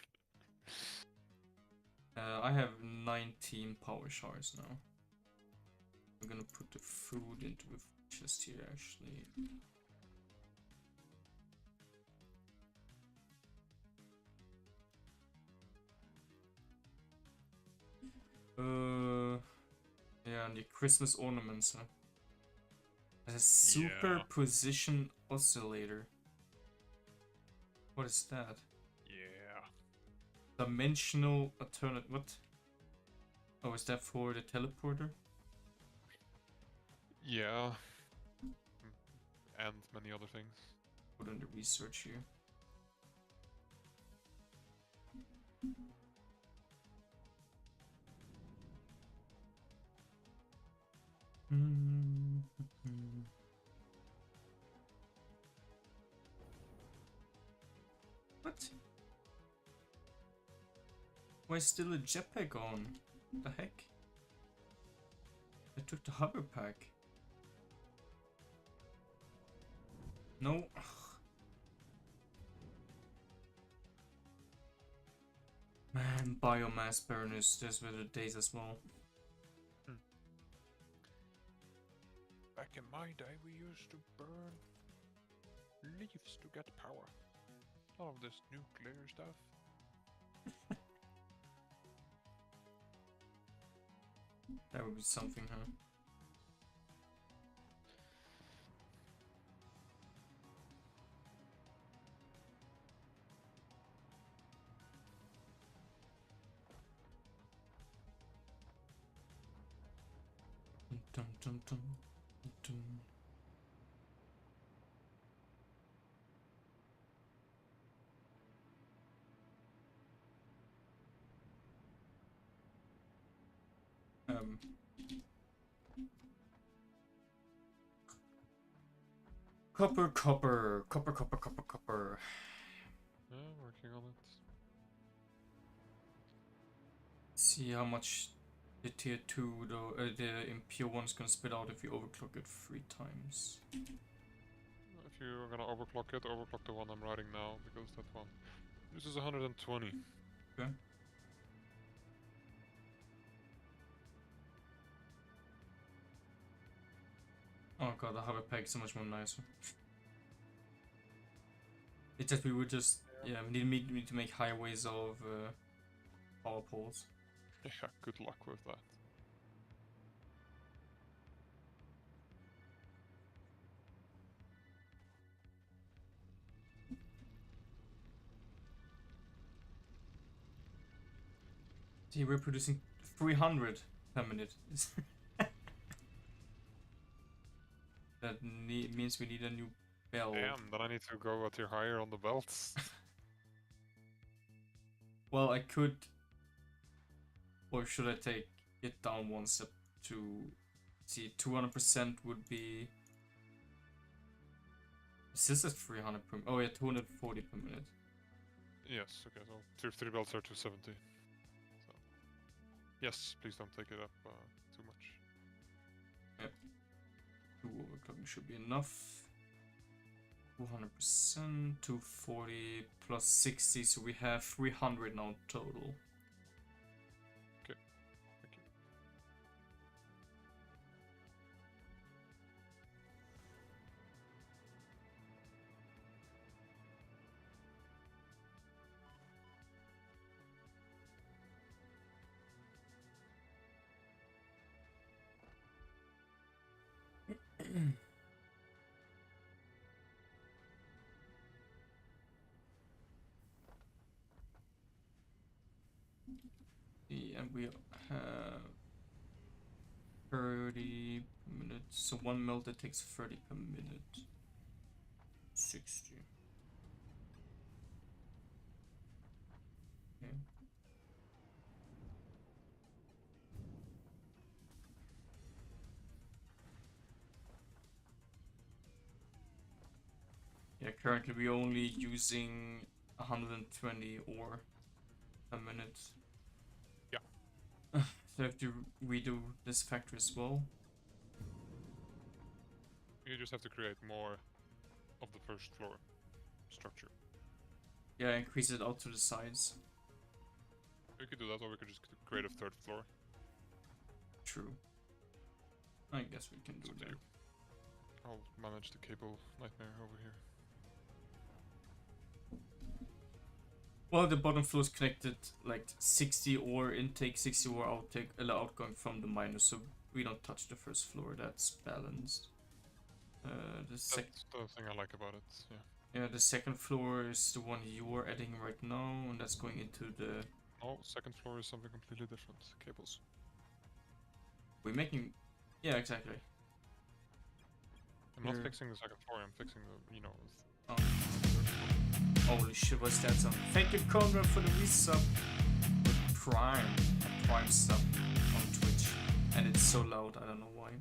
I have 19 power shards now. I'm gonna put the food into the chest here, actually. Yeah, and the Christmas ornaments, huh? There's a superposition oscillator. What is that? Yeah. Dimensional alternate. What? Oh, is that for the teleporter? Yeah. And many other things. Put in the research here. What? Why is still a jetpack on? What the heck? I took the hover pack. No. Man, biomass burners, those were the days as well. Back in my day, we used to burn leaves to get power. All of this nuclear stuff. That would be something, huh? Dun, dun, dun, dun. Copper. Yeah, working on it. See how much the tier 2, though, the impure one's gonna spit out if you overclock it 3 times. If you're gonna overclock it, overclock the one I'm writing now, because that one uses 120. Okay. Oh god, the hover pack is so much more nicer. It's just we would just we need to make highways of power poles. Yeah, good luck with that. See, we're producing 300 per minute. That means we need a new bell. Damn, then I need to go a tier higher on the belts. Well, I could, or should I take it down one step to see 200% would be. Is this at 300 per? Oh yeah, 240 per minute. Yes, okay, so tier 3 belts are 270. So, yes, please don't take it up too much. Yep. 2 overclocking should be enough. 200%, 240 plus 60, so we have 300 now total. Okay, thank you. And we have 30 per minute, so 1 mil that takes 30 per minute. 60. Okay. Yeah, currently we're only using 120 ore a minute. Yeah. So I have to redo this factory as well. You just have to create more of the first floor structure. Yeah, increase it out to the sides. We could do that, or we could just create a 3rd floor. True. I guess we can do Up to that. you. I'll manage the cable nightmare over here. Well, the bottom floor is connected like 60 ore intake, 60 ore outtake, outgoing from the miner, so we don't touch the first floor. That's balanced. That's the thing I like about it. Yeah. Yeah, the second floor is the one you're adding right now, and that's going into the. Oh, 2nd floor is something completely different. Cables. We're making. Yeah, exactly. I'm not Here. fixing the 2nd floor. I'm fixing the, you know. Oh. Holy shit, what's that sound? Thank you, Conrad, for the resub. With Prime sub on Twitch. And it's so loud, I don't know why.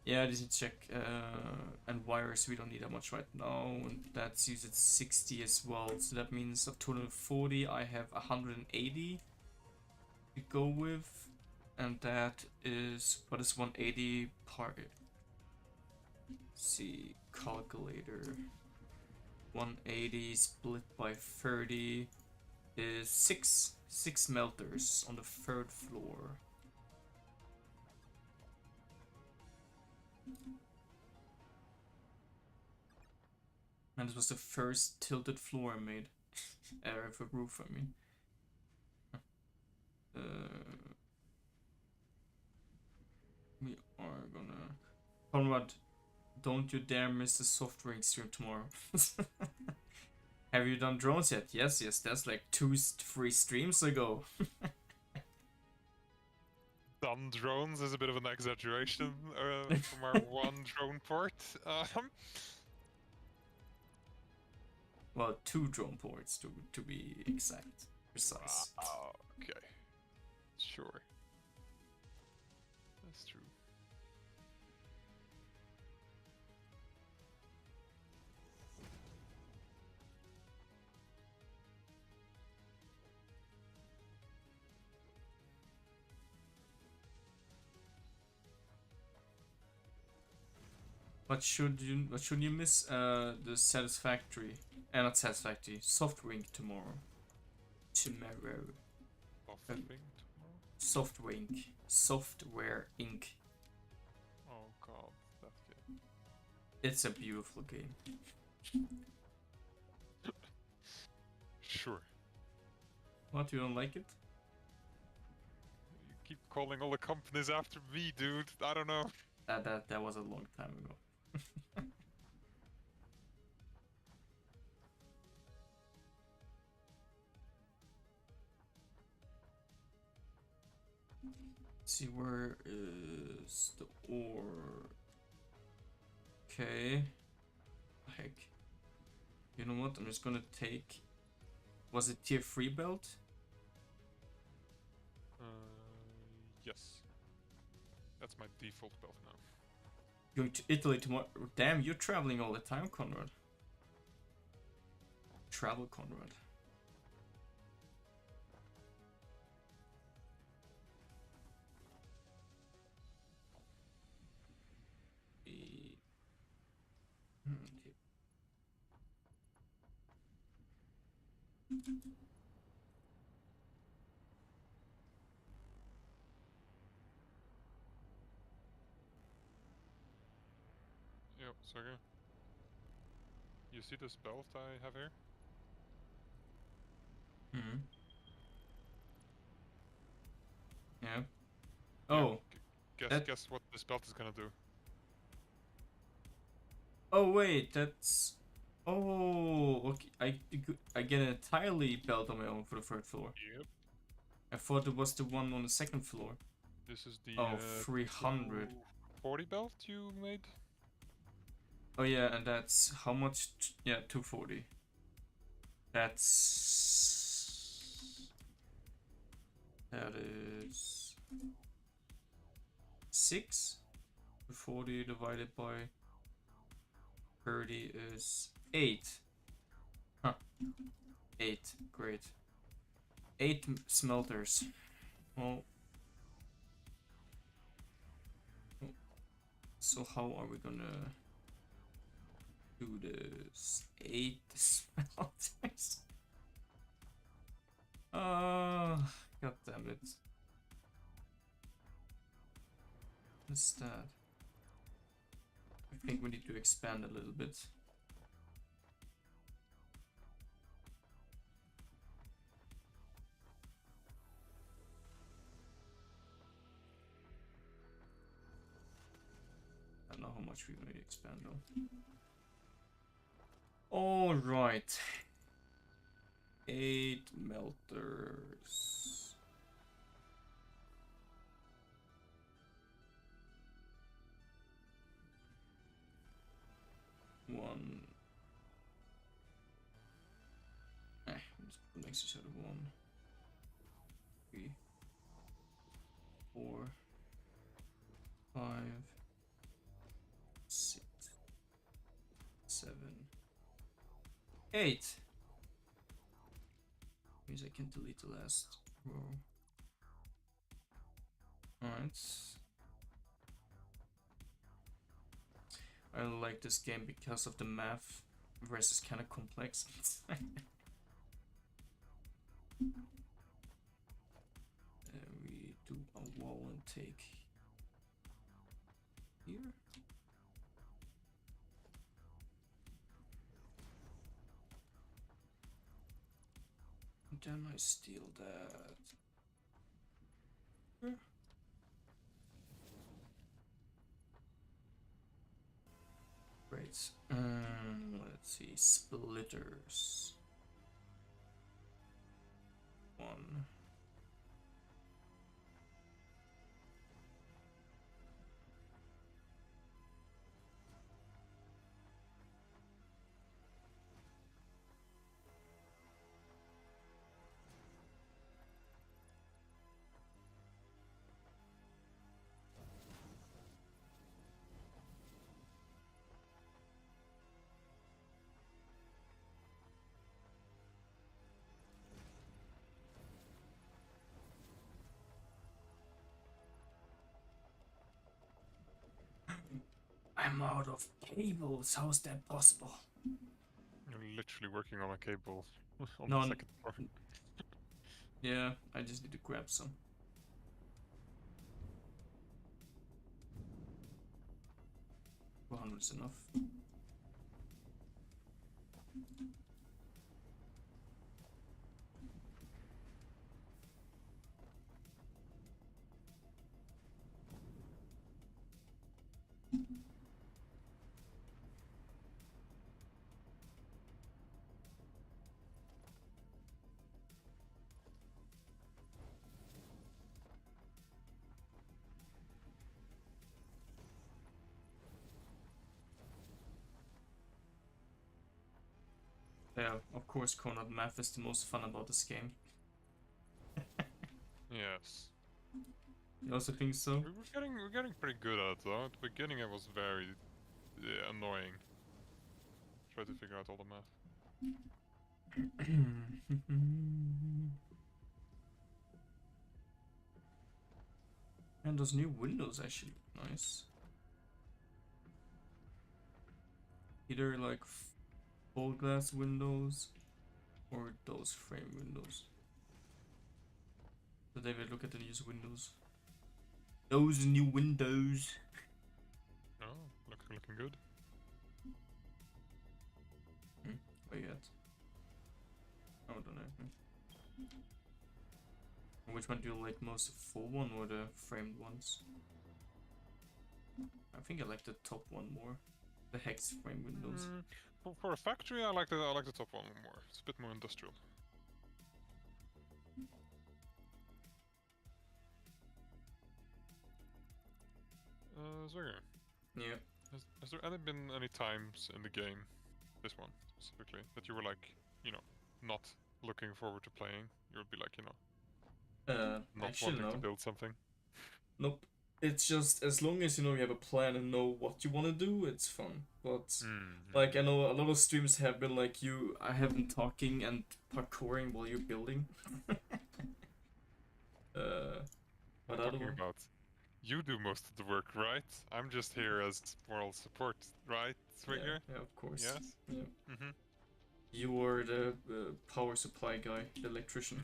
Yeah, I just need to check. And wires, we don't need that much right now. And that's used at 60 as well. So that means of 240, I have 180 to go with. And that is, what is 180 part? Let's see, calculator. 180 split by 30 is 6 melters on the 3rd floor. And this was the first tilted floor I made. For roof, I mean. We are gonna... Conrad, don't you dare miss the software stream tomorrow. Have you done drones yet? Yes, that's like 2-3 streams ago. Done drones is a bit of an exaggeration from our one drone port. Well, 2 drone ports to be exact, precise. Okay. Sure. That's true. What should you miss? The Satisfactory, not Satisfactory, Softwing tomorrow. Tomorrow. Software Inc. Oh god, that game. It's a beautiful game. Sure. What, you don't like it? You keep calling all the companies after me, dude. I don't know. That was a long time ago. See, where is the ore? Okay. Heck. You know what? I'm just gonna take. Was it tier 3 belt? Yes. That's my default belt now. Going to Italy tomorrow. Damn, you're traveling all the time, Conrad. Travel, Conrad. Yep, Sergey. You see this belt I have here? Hmm. Yeah. Oh. Guess what this belt is gonna do. Oh wait, that's. Oh, okay. I get an entirely belt on my own for the 3rd floor. Yep. I thought it was the one on the 2nd floor. This is the 300. 40 belt you made? Oh yeah, and that's how much? Yeah, 240. That is 6. 240 divided by 30 is 8. Huh. 8. Great. 8 smelters. Well. So how are we gonna do this? 8 smelters. God damn it. What's that? I think we need to expand a little bit. I don't know how much we need to expand though. All right. 8 melters. One. Let's put next to each other. 1, 3, 4, 5, 8. Means I can delete the last row. Alright. I like this game because of the math versus kind of complex. We do a wall and take here. And then I steal that. Here. Great. Let's see. Splitters. 1. I'm out of cables. How is that possible? You're literally working on a cable on No, the second floor. Yeah, I just need to grab some. $200 is enough. Yeah, of course, Conrad, math is the most fun about this game. Yes. You also think so? We're getting pretty good at it though. At the beginning it was very annoying. Try to figure out all the math. And those new windows actually look nice. Either like full glass windows or those frame windows. So David, look at the new windows. Those new windows. Oh, looking good. Where you at? Oh, I don't know. Which one do you like most, the full one or the framed ones? I think I like the top one more. The hex frame windows. For a factory, I like the top one more. It's a bit more industrial. Zwerger. Yeah. Has there been any times in the game, this one specifically, that you were like, you know, not looking forward to playing? You would be like, you know, not Actually wanting no. to build something? Nope. It's just as long as you know you have a plan and know what you want to do, it's fun. But like I know a lot of streams have been like you. I have been talking and parkouring while you're building. But Talking about, you do most of the work, right? I'm just here as moral support, right, Zwerger? Yeah, of course. Yes. Yeah. You are the power supply guy, the electrician.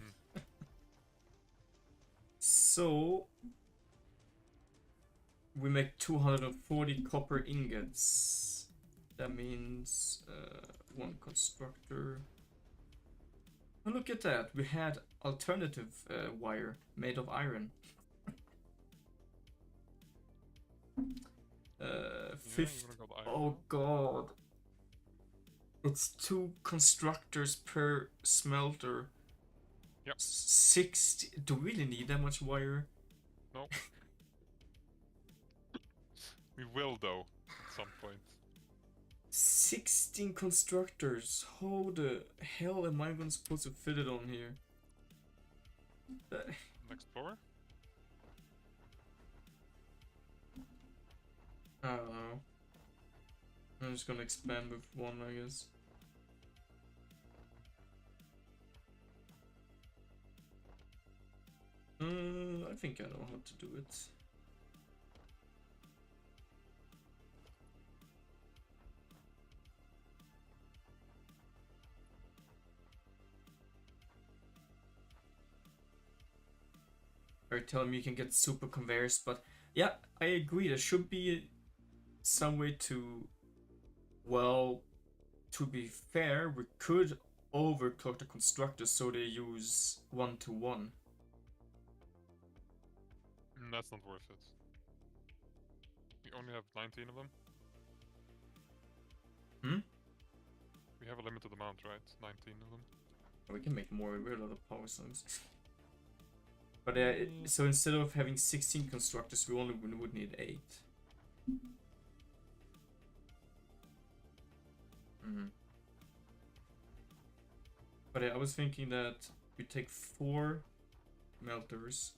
So we make 240 copper ingots. That means 1 constructor. Oh, look at that. We had alternative wire made of iron. Oh god. It's 2 constructors per smelter. Yep. 60. Do we really need that much wire? No. We will though, at some point. 16 constructors. How the hell am I even supposed to fit it on here? Next floor? I don't know. I'm just gonna expand with 1, I guess. think I know how to do it. Or tell me you can get super conveyors, but yeah, I agree. There should be some way to, well, to be fair, we could overclock the constructors so they use 1-to-1. That's not worth it. We only have 19 of them. Hmm? We have a limited amount, right? 19 of them. We can make more. We have a lot of power songs. But so instead of having 16 constructors, we only would need 8. But I was thinking that we take 4 melters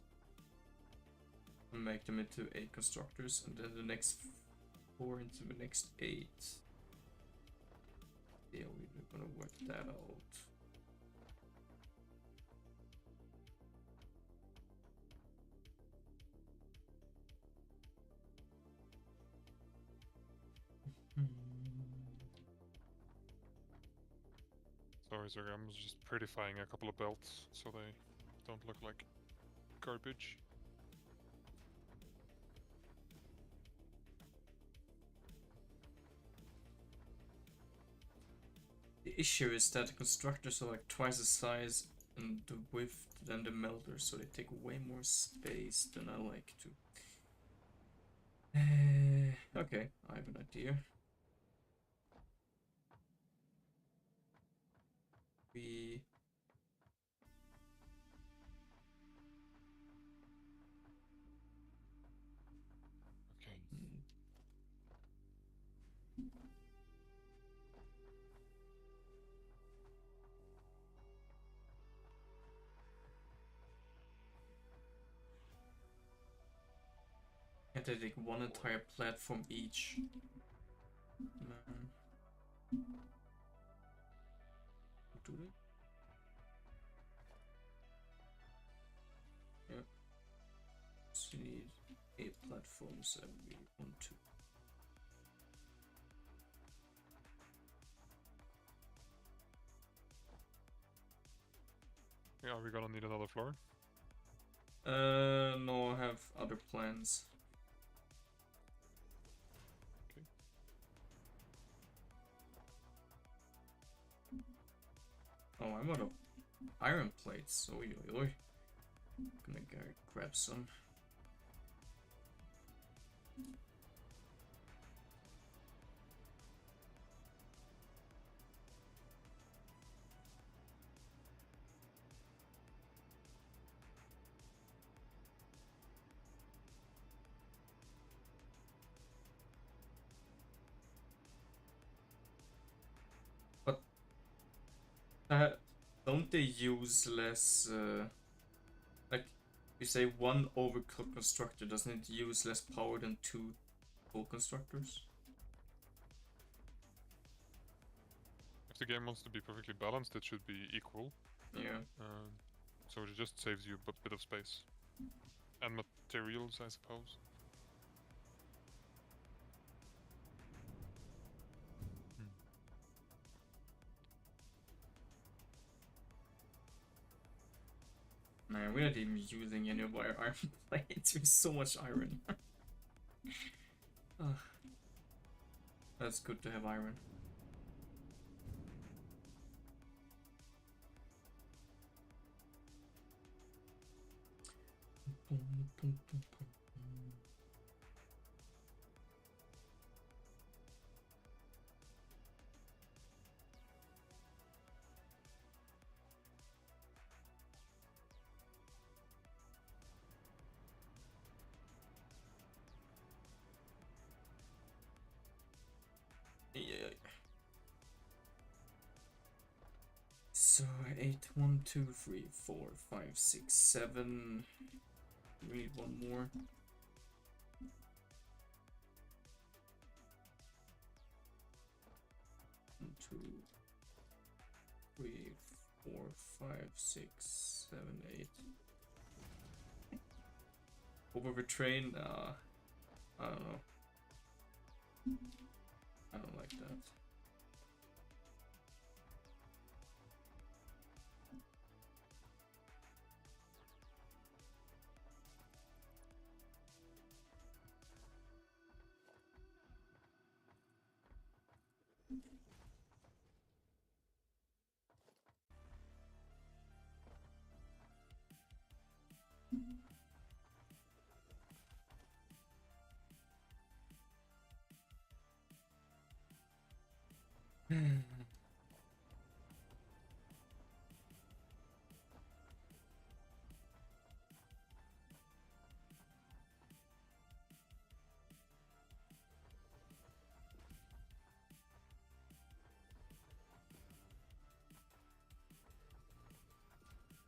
and make them into 8 constructors, and then the next 4 into the next 8. Yeah, we're gonna work that out. Sorry, I'm just prettifying a couple of belts so they don't look like garbage. The issue is that the constructors are like twice the size and the width than the melters, so they take way more space than I like to. Okay, I have an idea. We Okay. and they take one entire platform each. Do they? Yeah. So you need 8 platforms and we want to. Yeah, are we gonna need another floor? No, I have other plans. Okay. Oh, I'm out of iron plates. Oi, oi, oi. Gonna go grab some. But don't they use less? Like you say, one overclock constructor doesn't it use less power than 2 full constructors? If the game wants to be perfectly balanced, it should be equal. Yeah. So it just saves you a bit of space. And materials, I suppose. Man, we're not even using any of our iron plates. We have so much iron. That's good to have iron. Yeah. So 8, 1, 2, 3, 4, 5, 6, 7. We need one more. 1, 2, 3, 4, 5, 6, 7, 8. Over the train? I don't know. I don't like that.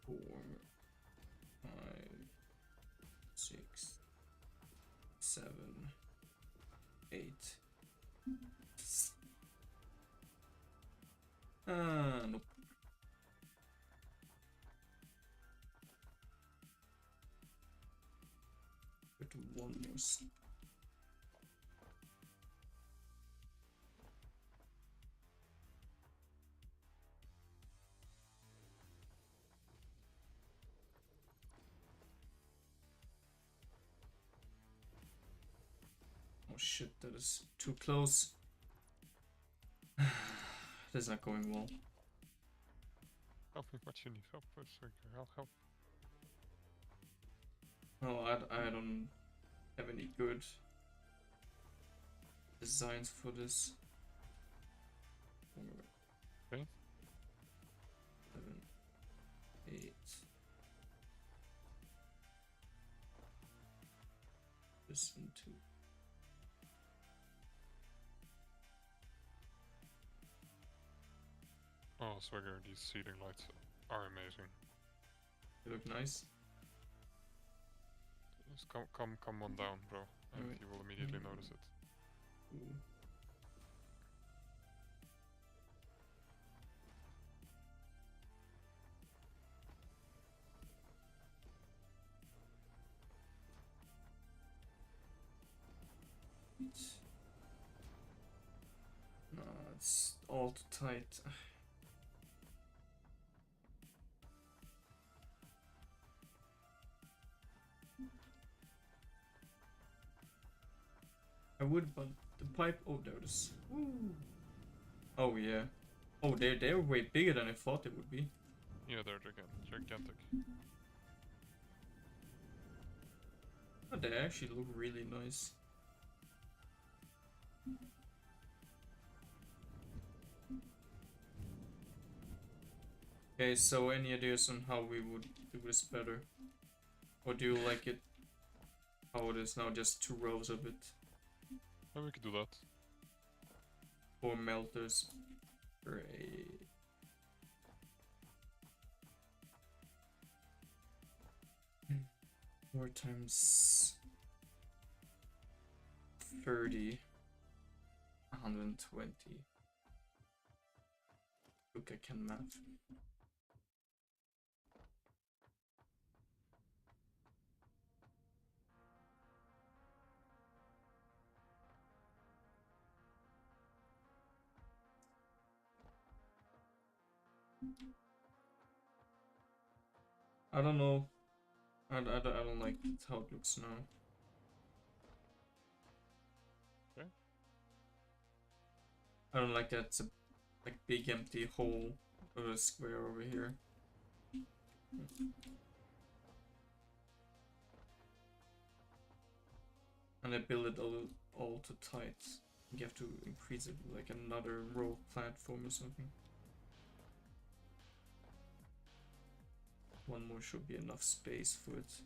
Four, 5, 6, 7, 8. Nope. Go to one more. Oh shit, that is too close. That's not going well. Help me, what you need help with, help. Oh, I don't have any good designs for this. Okay. 7, 8. This into. Oh, Swagger, these seating lights are amazing. They look nice. Just come on down, bro, and Right. you will immediately notice it. Ooh. No, it's all too tight. I would, but the pipe. Oh, there it is. Ooh. Oh yeah. Oh, they're way bigger than I thought they would be. Yeah, they're gigantic. Oh, they actually look really nice. Okay, so any ideas on how we would do this better? Or do you like it how it is now, just 2 rows of it? Yeah, we could do that. 4 melters. Great. Four times 30. 120. Look, I can math. I don't know. I don't like how it looks now. Okay. I don't like that it's a like big empty hole or a square over here. And I build it all too tight. You have to increase it with like another row platform or something. One more should be enough space for it.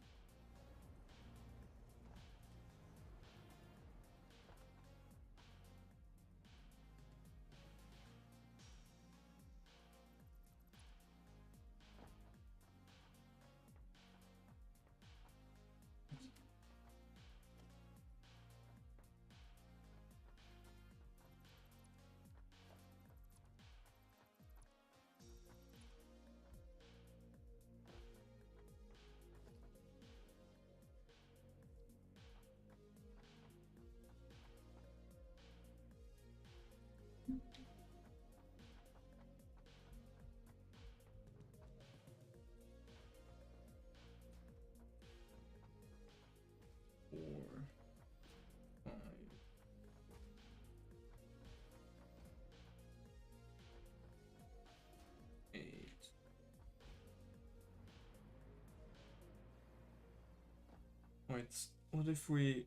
Right. What if we...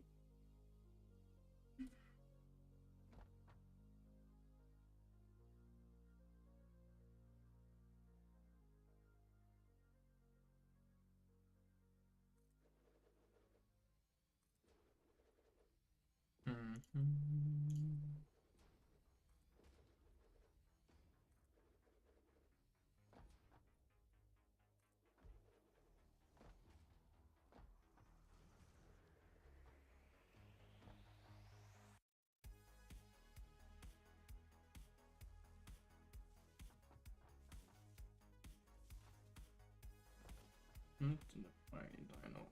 Not in the mind, I know.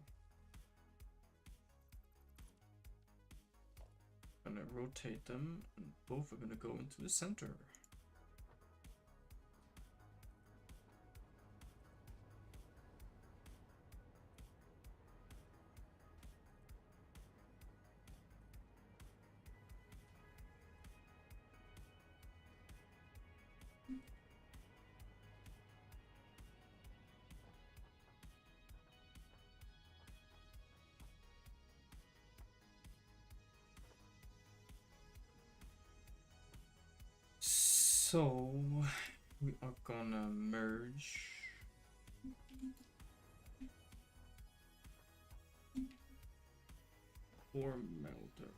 Gonna rotate them, and both are gonna go into the center. So we are gonna merge or melter.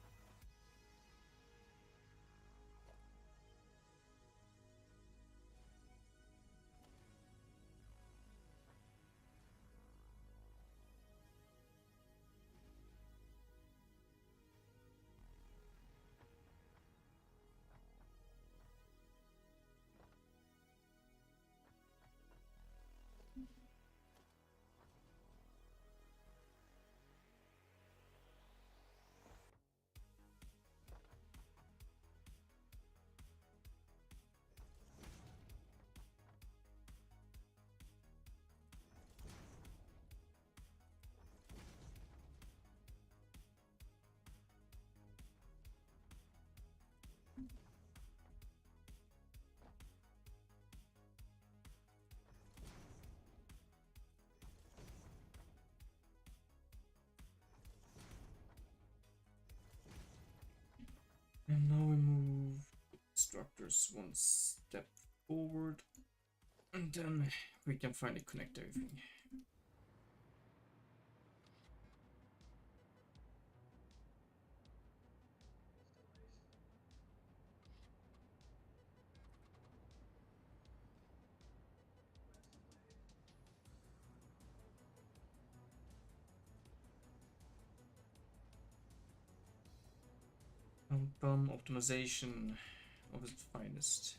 And now we move structures one step forward, and then we can finally connect everything. Bomb optimization of its finest.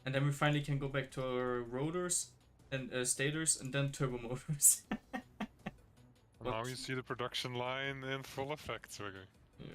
And then we finally can go back to our rotors and stators and then turbo motors. Now you see the production line in full effect, Swigger. Yeah.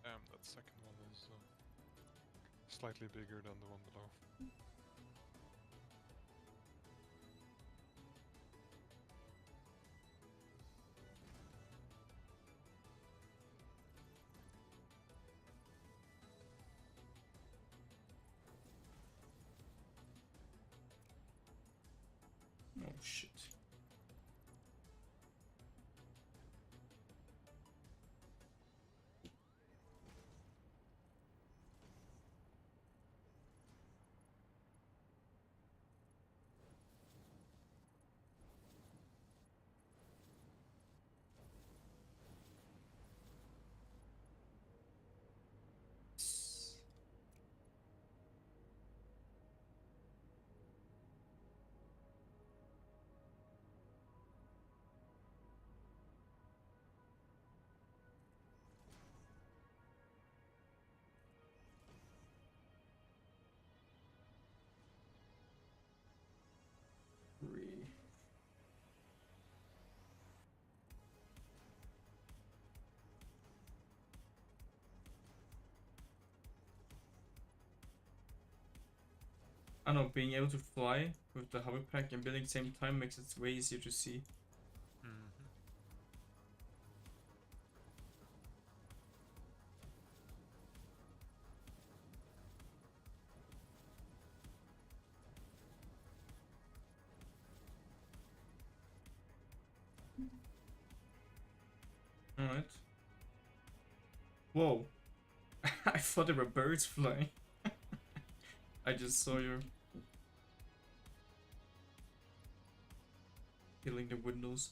Damn, that second one is slightly bigger than the one below. Oh shit. I don't know, being able to fly with the hover pack and building at the same time makes it way easier to see. Mm-hmm. Alright. Whoa. I thought there were birds flying. I just saw you killing the windows.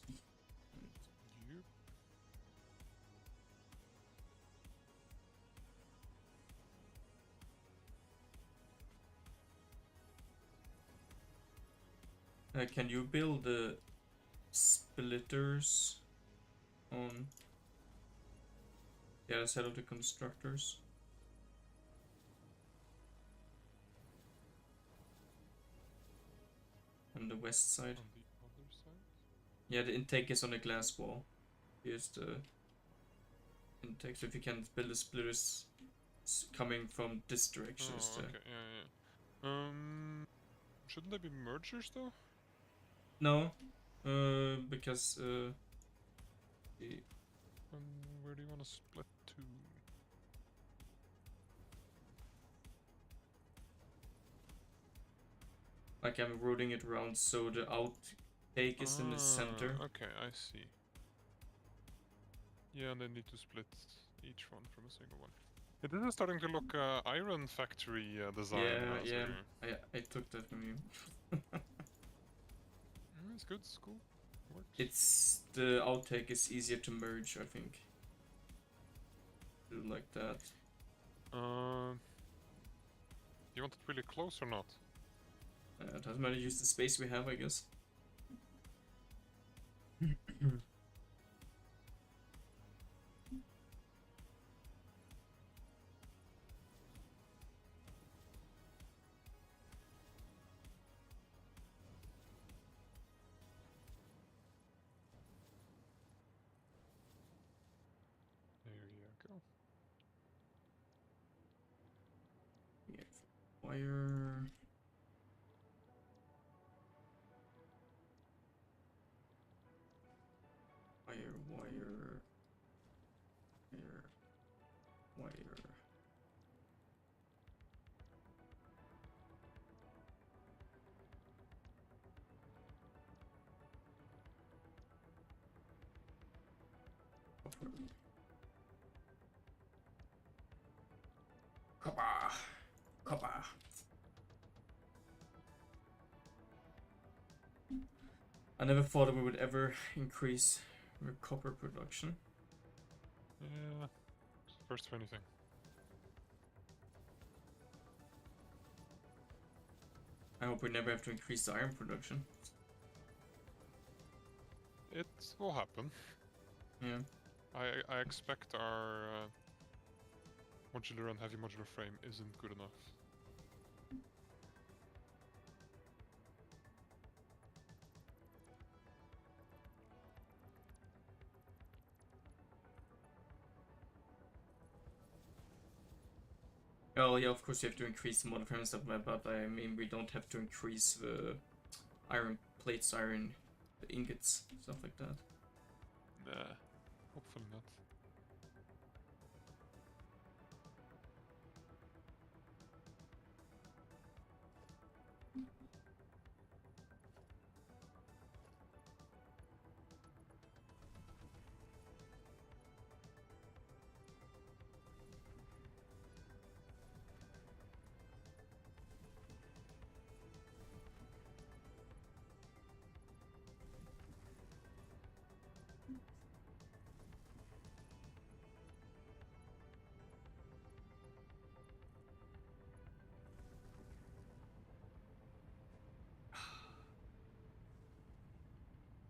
Can you build the splitters on the other side of the constructors? On the west side. On the other side? Yeah, the intake is on the glass wall. Here's the intake. So if you can build the splitters coming from this direction. Oh, okay, yeah. Shouldn't they be mergers though? No, because where do you want to split to? like I'm routing it around so the outtake is in the center. Okay, I see. Yeah, and they need to split each one from a single one. Yeah, this is starting to look Iron Factory design. Yeah, I took that from you. It's good, it's cool. Works. It's the outtake is easier to merge, I think. Do like that. You want it really close or not? It doesn't matter, use the space we have, I guess. There you go. Yeah, wire. Wire. Copper. I never thought that we would ever increase our copper production. Yeah, it's the first of anything. I hope we never have to increase the iron production. It will happen. Yeah. I expect our modular and heavy modular frame isn't good enough. Oh yeah, of course you have to increase the model frame and stuff, but I mean we don't have to increase the iron plates, iron ingots, stuff like that. Nah, hopefully not.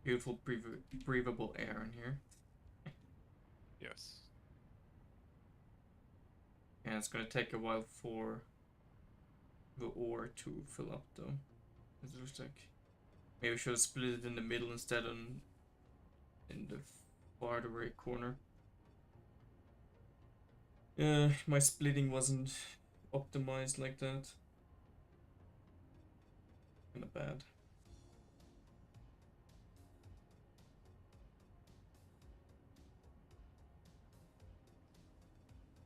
Beautiful breathable air in here. Yes. Yeah, it's gonna take a while for the ore to fill up though. It looks like maybe we should have split it in the middle instead of in the farther right corner. My splitting wasn't optimized like that. Kinda bad.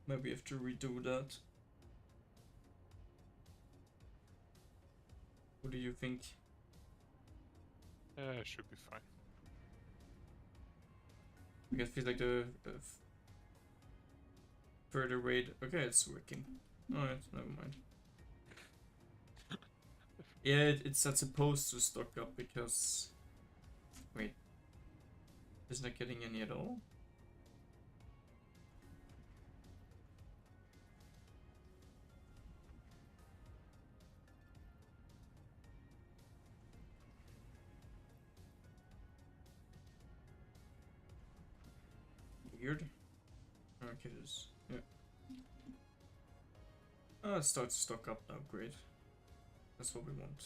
Maybe have to redo that. What do you think? Yeah, it should be fine. I guess feels like the further rate. Okay, it's working. Alright, never mind. Yeah, it's not supposed to stock up because... Wait. It's not getting any at all? Weird. Okay, just... Yeah. Oh, it starts to stock up now, great. That's what we want.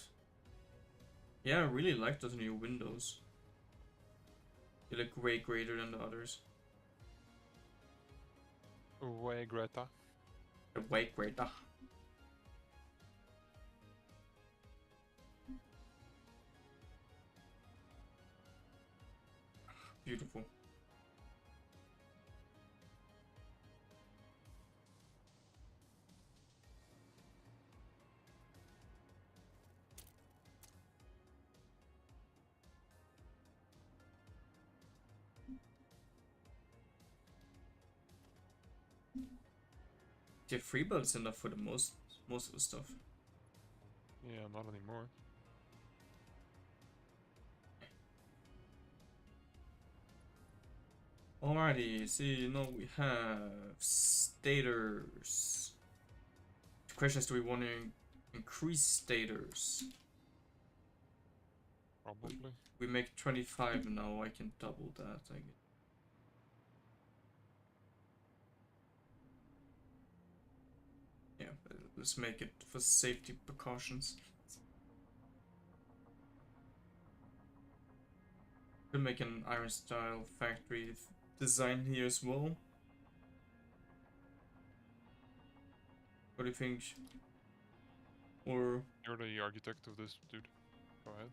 Yeah, I really like those new windows. They look way greater than the others. Way greater. They're way greater. Beautiful. They have free builds enough for the most of the stuff. Yeah, not anymore. Alrighty, see, now we have stators. The question is, do we want to increase stators? Probably. We make 25 now, I can double that, I guess. Yeah, let's make it for safety precautions. Could make an iron style factory design here as well. What do you think? Or You're the architect of this, dude. Go ahead.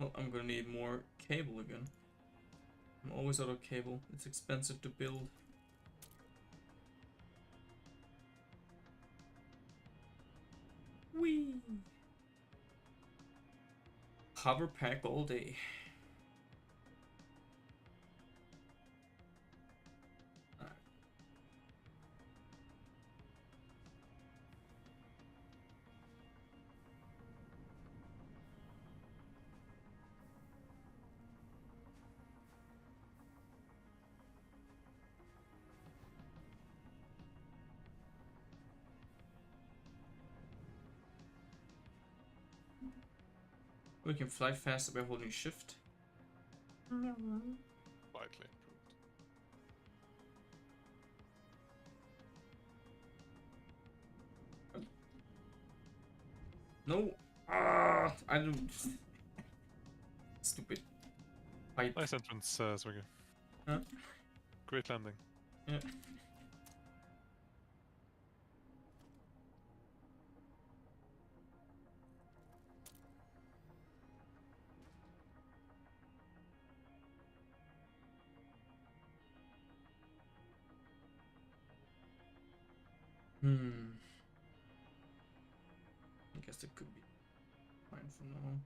well, I'm gonna need more cable again. I'm always out of cable. It's expensive to build. Whee! Hover pack all day. We can fly faster by holding shift. Slightly improved. No! Ah! I don't... Stupid. Pipe. Nice entrance, Swigger. Huh? Great landing. Yeah. I guess it could be fine for now.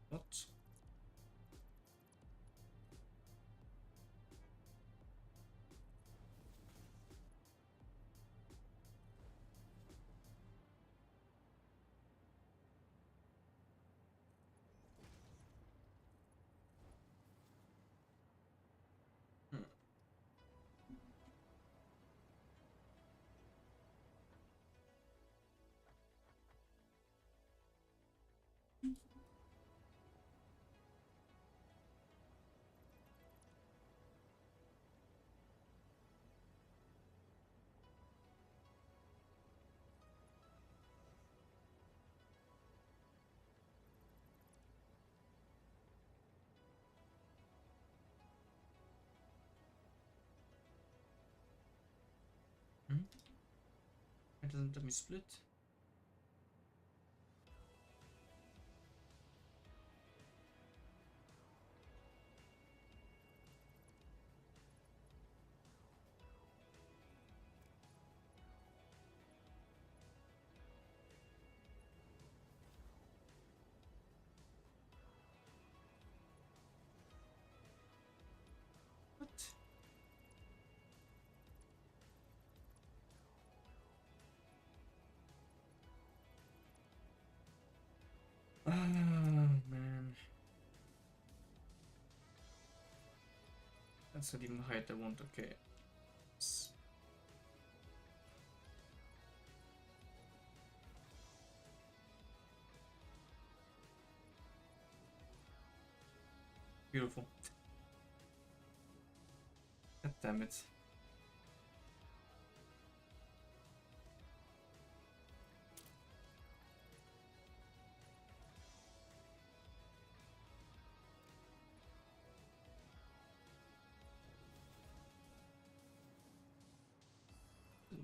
What? It doesn't let me split. What? Ah, man. That's not even the height I want, okay. Beautiful. God damn it.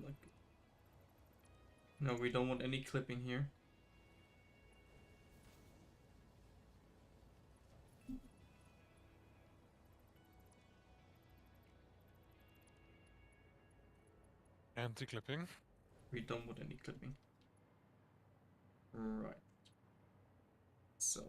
Like, no, we don't want any clipping here. Anti-clipping. We don't want any clipping. Right. So.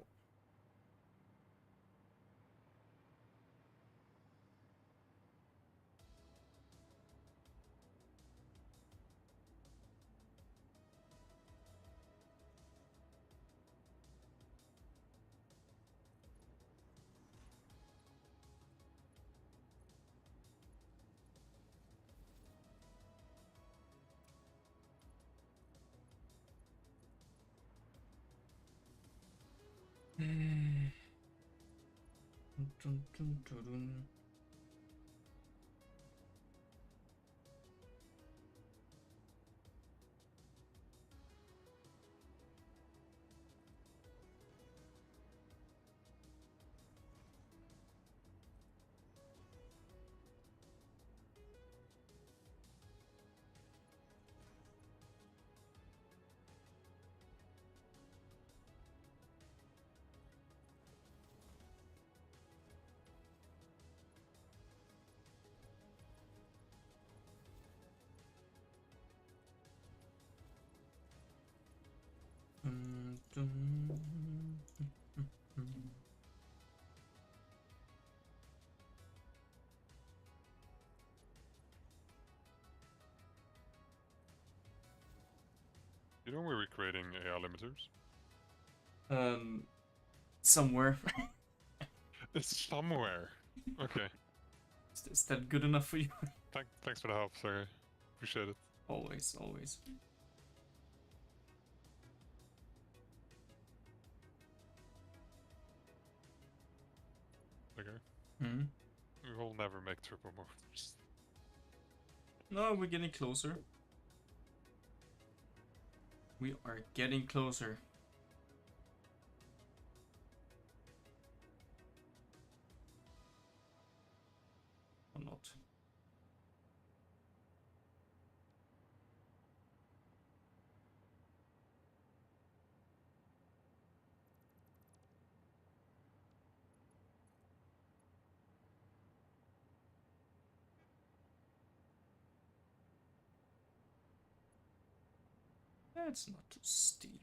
Dun, dun, dun, dun. Dun. You know we're recreating AI limiters? Somewhere. It's somewhere. Okay. Is that good enough for you? Thanks for the help, sorry. Appreciate it. Always, always. Okay. Hmm? We will never make triple mortars. No, we're getting closer. We are getting closer. Or not. It's not too steep.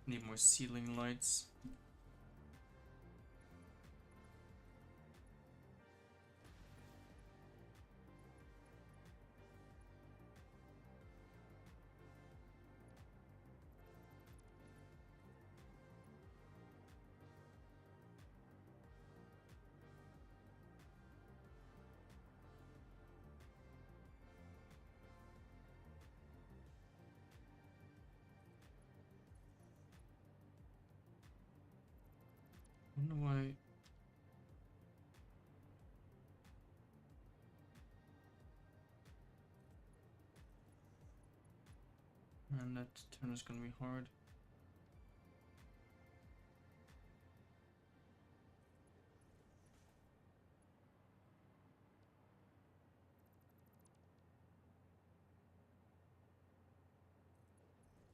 Need more ceiling lights. I wonder why. And that turn is gonna be hard.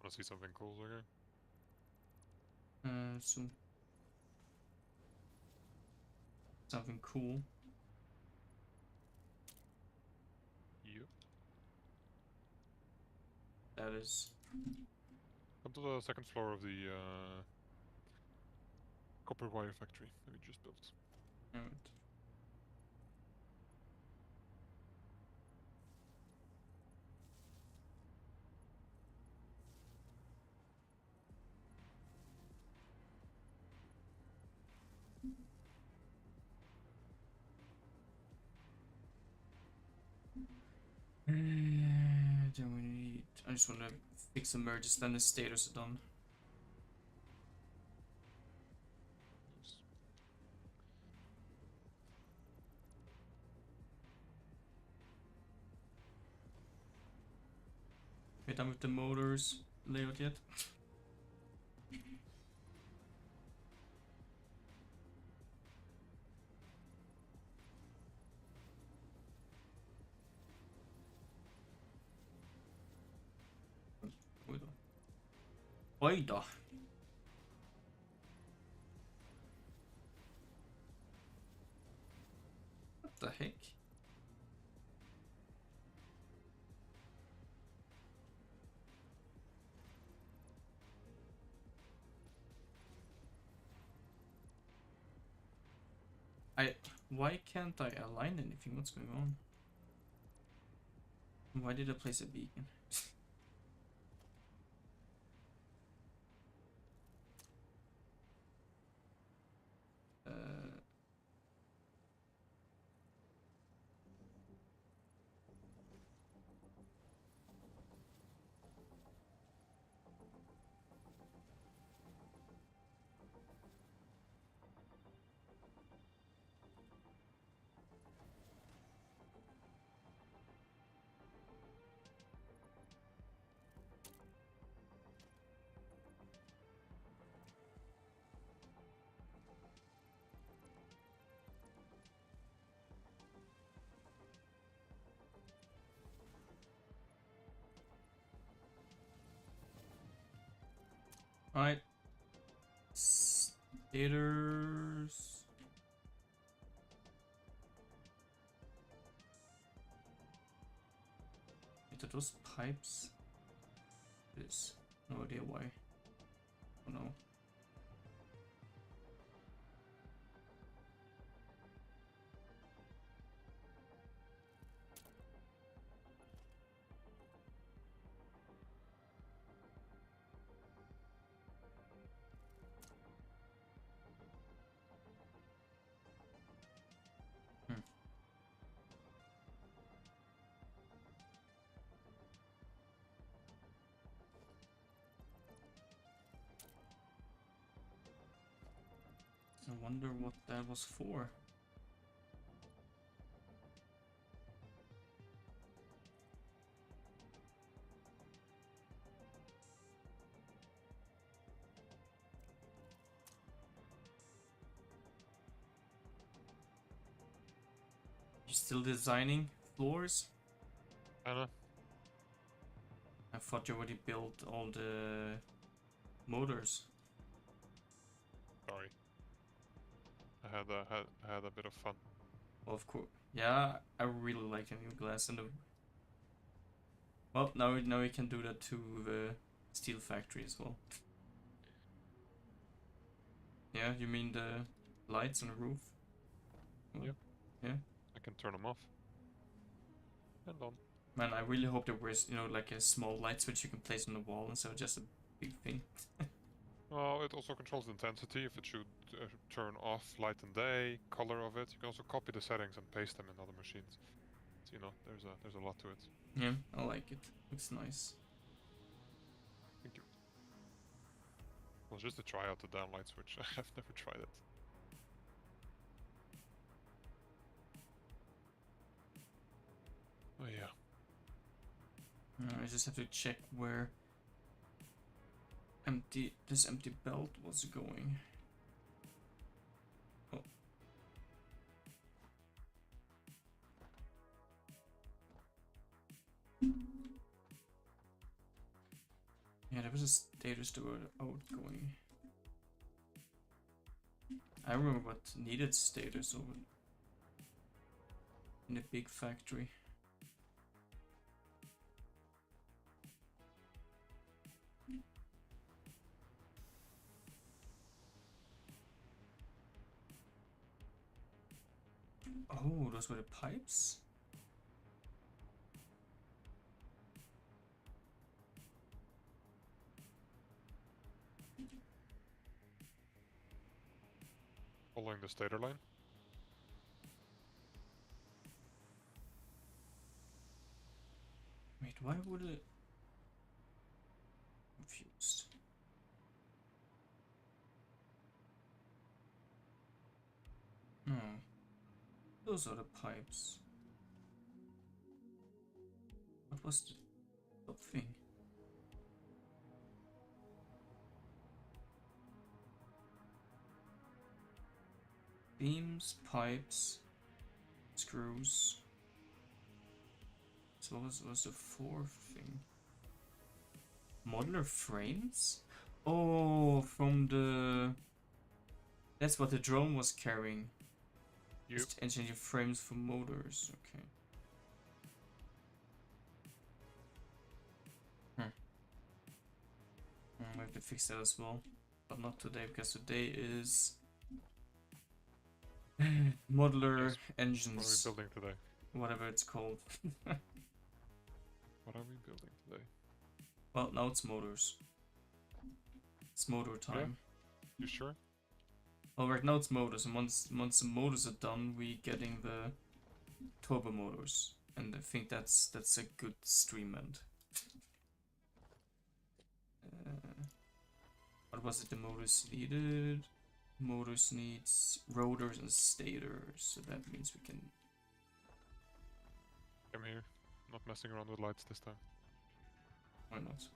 Wanna see something cool, Zerger? Something cool. Yep. That is. Come to the second floor of the copper wire factory that we just built. Alright. Then we need. I just want to fix some merges, then the status are done. Nice. We're done with the motors layout yet? Oj då. What the heck? Why can't I align anything? What's going on? Why did I place a beacon? Alright. Stators. Are those pipes? This. No idea why. Oh no. I wonder what that was for. You still designing floors? Anna? I thought you already built all the motors. Sorry. I had a bit of fun. Well, of course. Yeah, I really like the new glass and the. Well, now we can do that to the steel factory as well. Yeah, you mean the lights on the roof? Well, Yep. Yeah. I can turn them off. And on. Man, I really hope there was, like a small light switch you can place on the wall instead of just a big thing. Well, it also controls the intensity, if it should turn off light and day, color of it. You can also copy the settings and paste them in other machines. So, there's a lot to it. Yeah, I like it. Looks nice. Thank you. Well, just to try out the down light switch. I've never tried it. Oh yeah. I just have to check where this empty belt was going. Oh. Yeah, there was a status to outgoing. I remember what needed status over in a big factory. Oh, those were the pipes? Following the stator line. Wait, why would it... Confused. No. Those are the pipes. What was the top thing? Beams, pipes, screws. So what was the fourth thing? Modular frames? Oh, from the... That's what the drone was carrying. Yep. Just engineer frames for motors, okay. We have to fix that as well. But not today, because today is... modular Yes. engines. What are we building today? Whatever it's called. What are we building today? Well, now it's motors. It's motor time. You sure? Well, right now it's motors, and once the motors are done, we getting the turbo motors, and I think that's a good stream end. What was it? The motors needed. Motors needs rotors and stators, so that means we can. Come here. Not messing around with lights this time. Why not?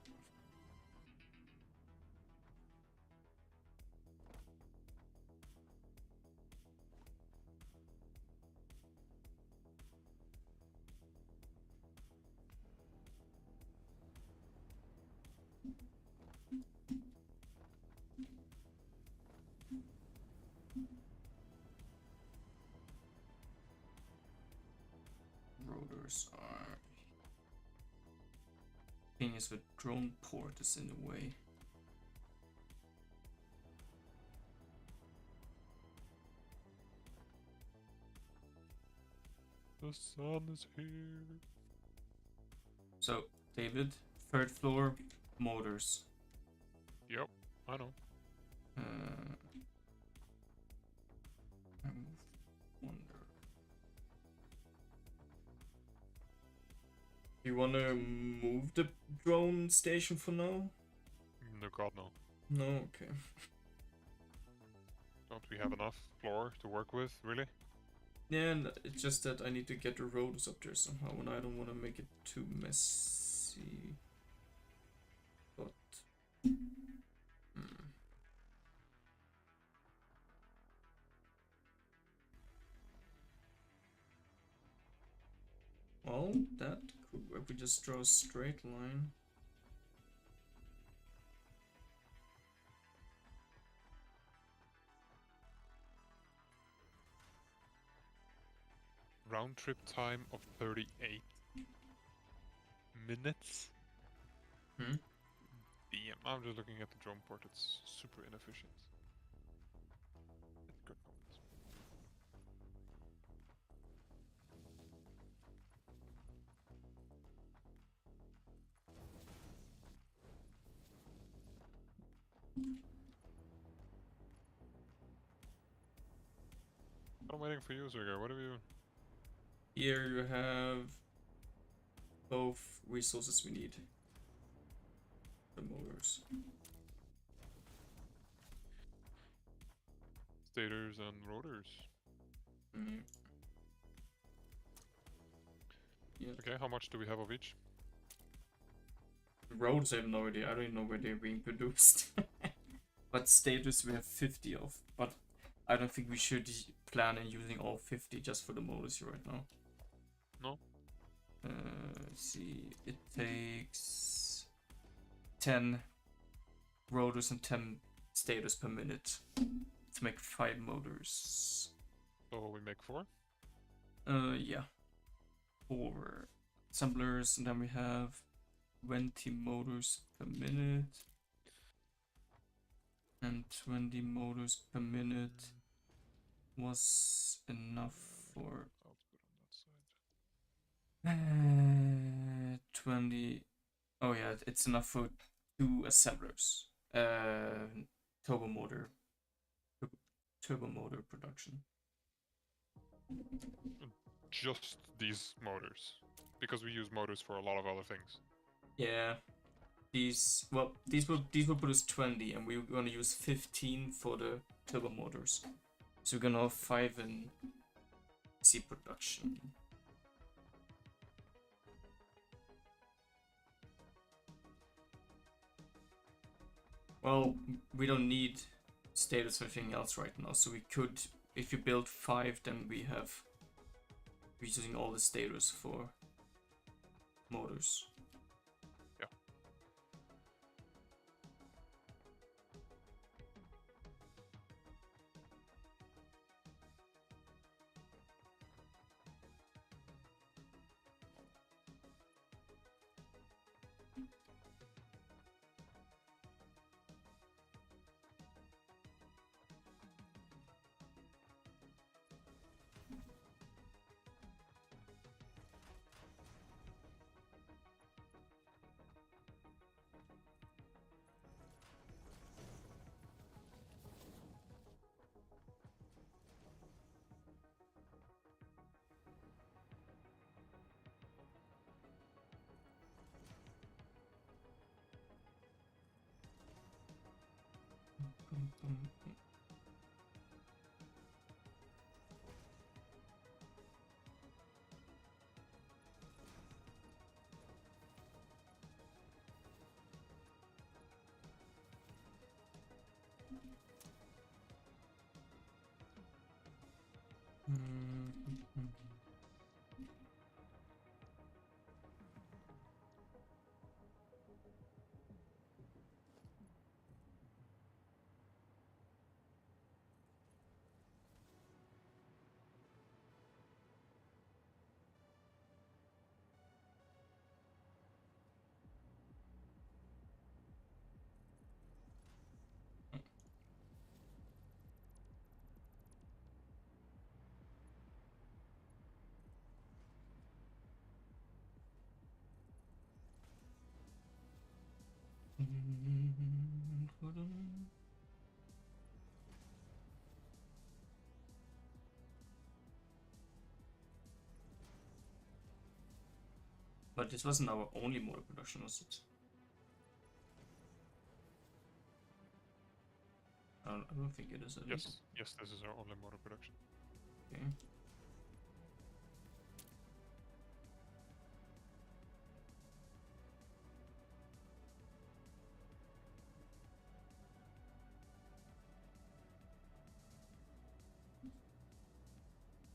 motors are. Thing is, the drone port is in the way. The sun is here. So, David, third floor, motors. Yep, I know. I wonder. You wanna move the drone station for now? No, God, no. No, okay. Don't we have enough floor to work with, really? Yeah, and it's just that I need to get the rotors up there somehow, and I don't want to make it too messy. But well, that could work. We just draw a straight line. Round trip time of 38 minutes? Hmm? Damn, I'm just looking at the drone port, it's super inefficient. Good moment. I'm waiting for you, Zerger. What have you... Here you have both resources we need. The motors. Stators and rotors. Yeah. Okay, how much do we have of each? The roads I have no idea. I don't even know where they're being produced. But status we have 50 of. But I don't think we should plan on using all 50 just for the motors right now. No? Let's see. It takes 10 rotors and 10 status per minute to make 5 motors. So we make 4? Yeah. 4 assemblers, and then we have 20 motors per minute. And 20 motors per minute was enough for Output on that side. 20. Oh yeah, it's enough for 2 assemblers. Turbo motor production. Just these motors. Because we use motors for a lot of other things. Yeah. These will produce 20, and we're gonna use 15 for the turbo motors. So we're gonna have 5 in C production. Well, we don't need status or anything else right now, so we could, if you build 5, then we're using all the status for motors. Yeah. But this wasn't our only mode of production, was it? I don't think it is at least. Yes, this is our only mode of production. Okay.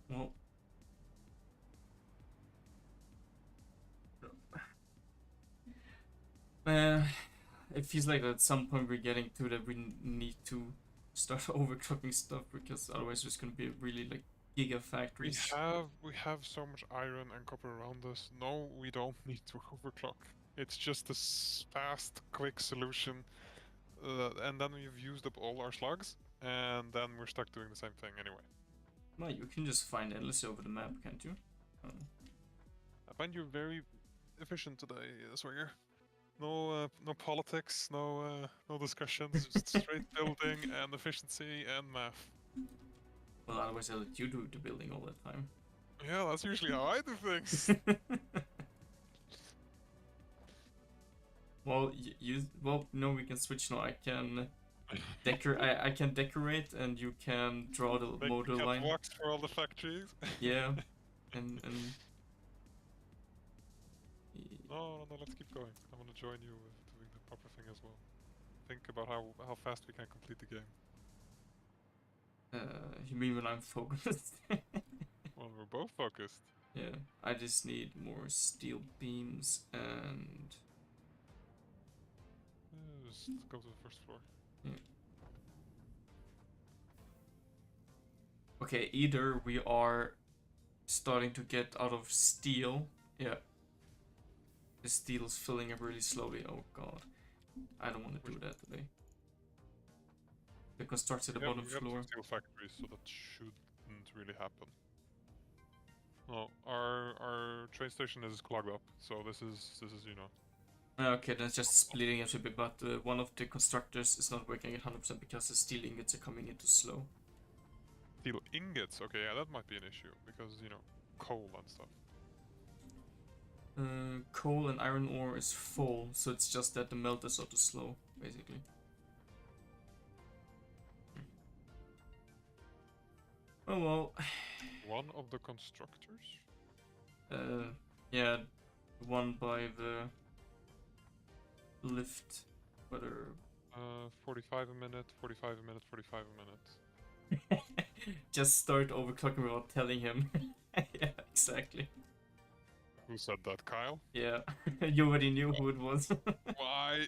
Well, it feels like at some point we're getting to that we need to start overclocking stuff, because otherwise there's gonna be really like gigafactories. We have so much iron and copper around us. No, we don't need to overclock. It's just a fast, quick solution, and then we've used up all our slugs, and then we're stuck doing the same thing anyway. No, you can just find endlessly over the map, can't you? I find you very efficient today, Swinger. No, no politics, no discussions, just straight building and efficiency and math. Well, otherwise I let you do the building all the time. Yeah, that's usually how I do things. Well, well, no, we can switch now. I can I can decorate, and you can draw the model line. Blocks for all the factories. Yeah, and No, let's keep going. I want to join you with doing the proper thing as well. Think about how fast we can complete the game. You mean when I'm focused? Well, we're both focused. Yeah, I just need more steel beams and. Just go to the first floor. Yeah. Okay, either we are starting to get out of steel. Yeah. The steel is filling up really slowly. Oh god. I don't want to do that today. The constructs at the bottom floor. We have steel factories, so that shouldn't really happen. No, our train station is clogged up, so this is you know. Okay, then it's just splitting it a bit, but one of the constructors is not working at 100% because the steel ingots are coming in too slow. Steel ingots? Okay, yeah, that might be an issue, because, you know, coal and stuff. Coal and iron ore is full, so it's just that the melters are too slow, basically. Oh well. One of the constructors? Yeah, one by the lift, whether 45 a minute, 45 a minute, 45 a minute. Just start overclocking without telling him. Yeah, exactly. Who said that, Kyle? Yeah, you already knew who it was. Why?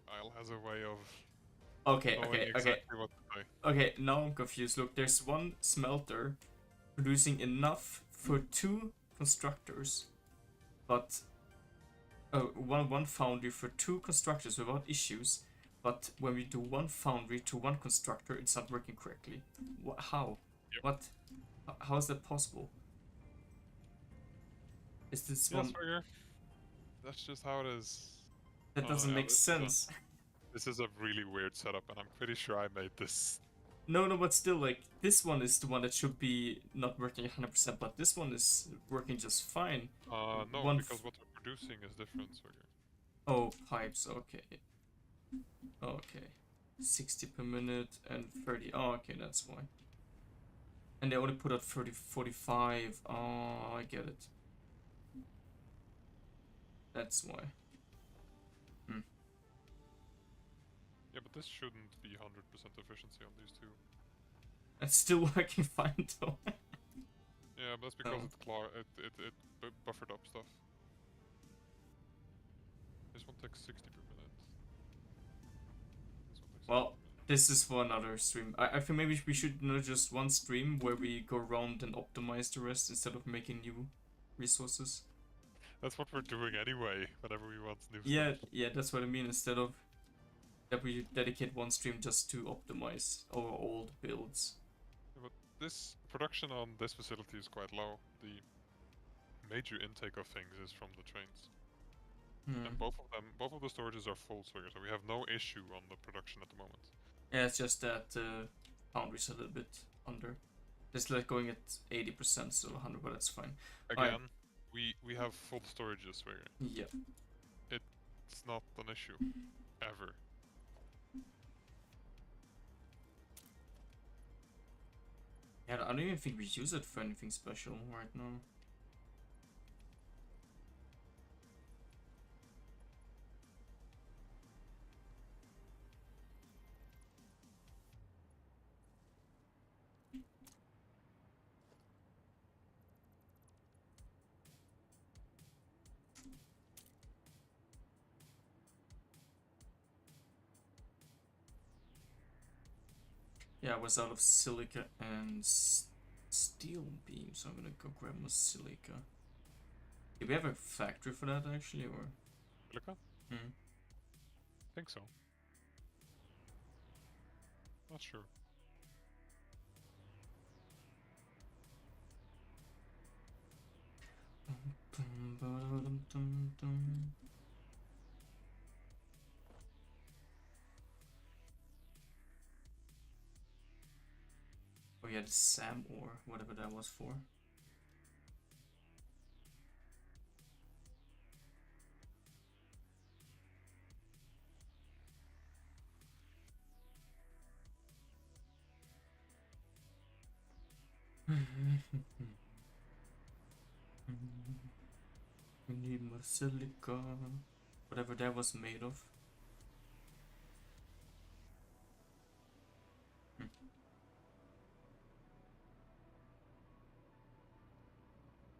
Kyle has a way of Okay. exactly what to say. Okay, now I'm confused. Look, there's one smelter producing enough for 2 constructors, but one foundry for 2 constructors without issues. But when we do one foundry to one constructor, it's not working correctly. How? Yep. What? How is that possible? Is this yes, one? Figure. That's just how it is. That doesn't make sense. This is a really weird setup, and I'm pretty sure I made this. No, but still, like, this one is the one that should be not working 100%, but this one is working just fine. No, because what we're producing is different, Figure. Oh, pipes, okay. Okay. 60 per minute and 30. Oh, okay, that's why. And they only put out 30, 45. Oh, I get it. That's why. Yeah, but this shouldn't be 100% efficiency on these two. It's still working fine, though. Yeah, but that's because it buffered up stuff. This one takes 60 per minute. This one takes Well, this is for another stream. I think maybe we should do just one stream where we go around and optimize the rest instead of making new resources. That's what we're doing anyway, whenever we want new stuff. Yeah, that's what I mean. Instead of that we dedicate one stream just to optimize our old builds. Yeah, but this production on this facility is quite low. The major intake of things is from the trains. And both of the storages are full, so we have no issue on the production at the moment. Yeah, it's just that foundry's a little bit under. It's like going at 80%, so 100, but that's fine. Again, we have full storages where Yeah. it's not an issue ever. Yeah, I don't even think we use it for anything special right now. Yeah, I was out of silica and steel beam, so I'm gonna go grab more silica. Do we have a factory for that actually, or? Silica? Hmm. Think so. Not sure. Oh yeah, the Sam ore, whatever that was for. We need more silica, whatever that was made of.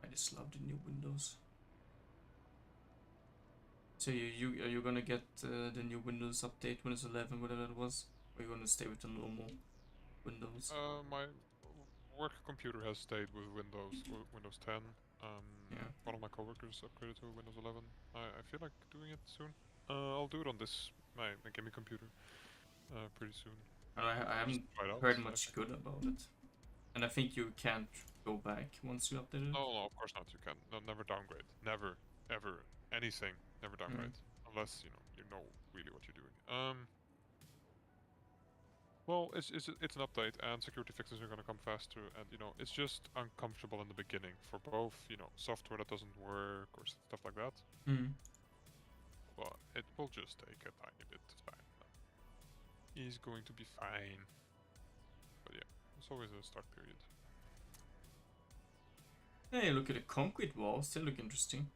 I just love the new Windows. So are you gonna get the new Windows update, Windows 11, whatever it was? Or are you gonna stay with the normal Windows? My work computer has stayed with Windows 10. Yeah. One of my coworkers upgraded to Windows 11. I feel like doing it soon. I'll do it on my gaming computer pretty soon. I Just haven't try it out, heard I much think. good about it. And I think you can't go back once you update it. No, of course not. You can. No, never downgrade. Never, ever, anything. Never downgrade. Unless you know really what you're doing. Well, it's an update, and security fixes are gonna come faster, and it's just uncomfortable in the beginning for both software that doesn't work or stuff like that. But it will just take a tiny bit of time. He's going to be fine. But yeah, it's always a start period. Hey, look at the concrete walls. They look interesting.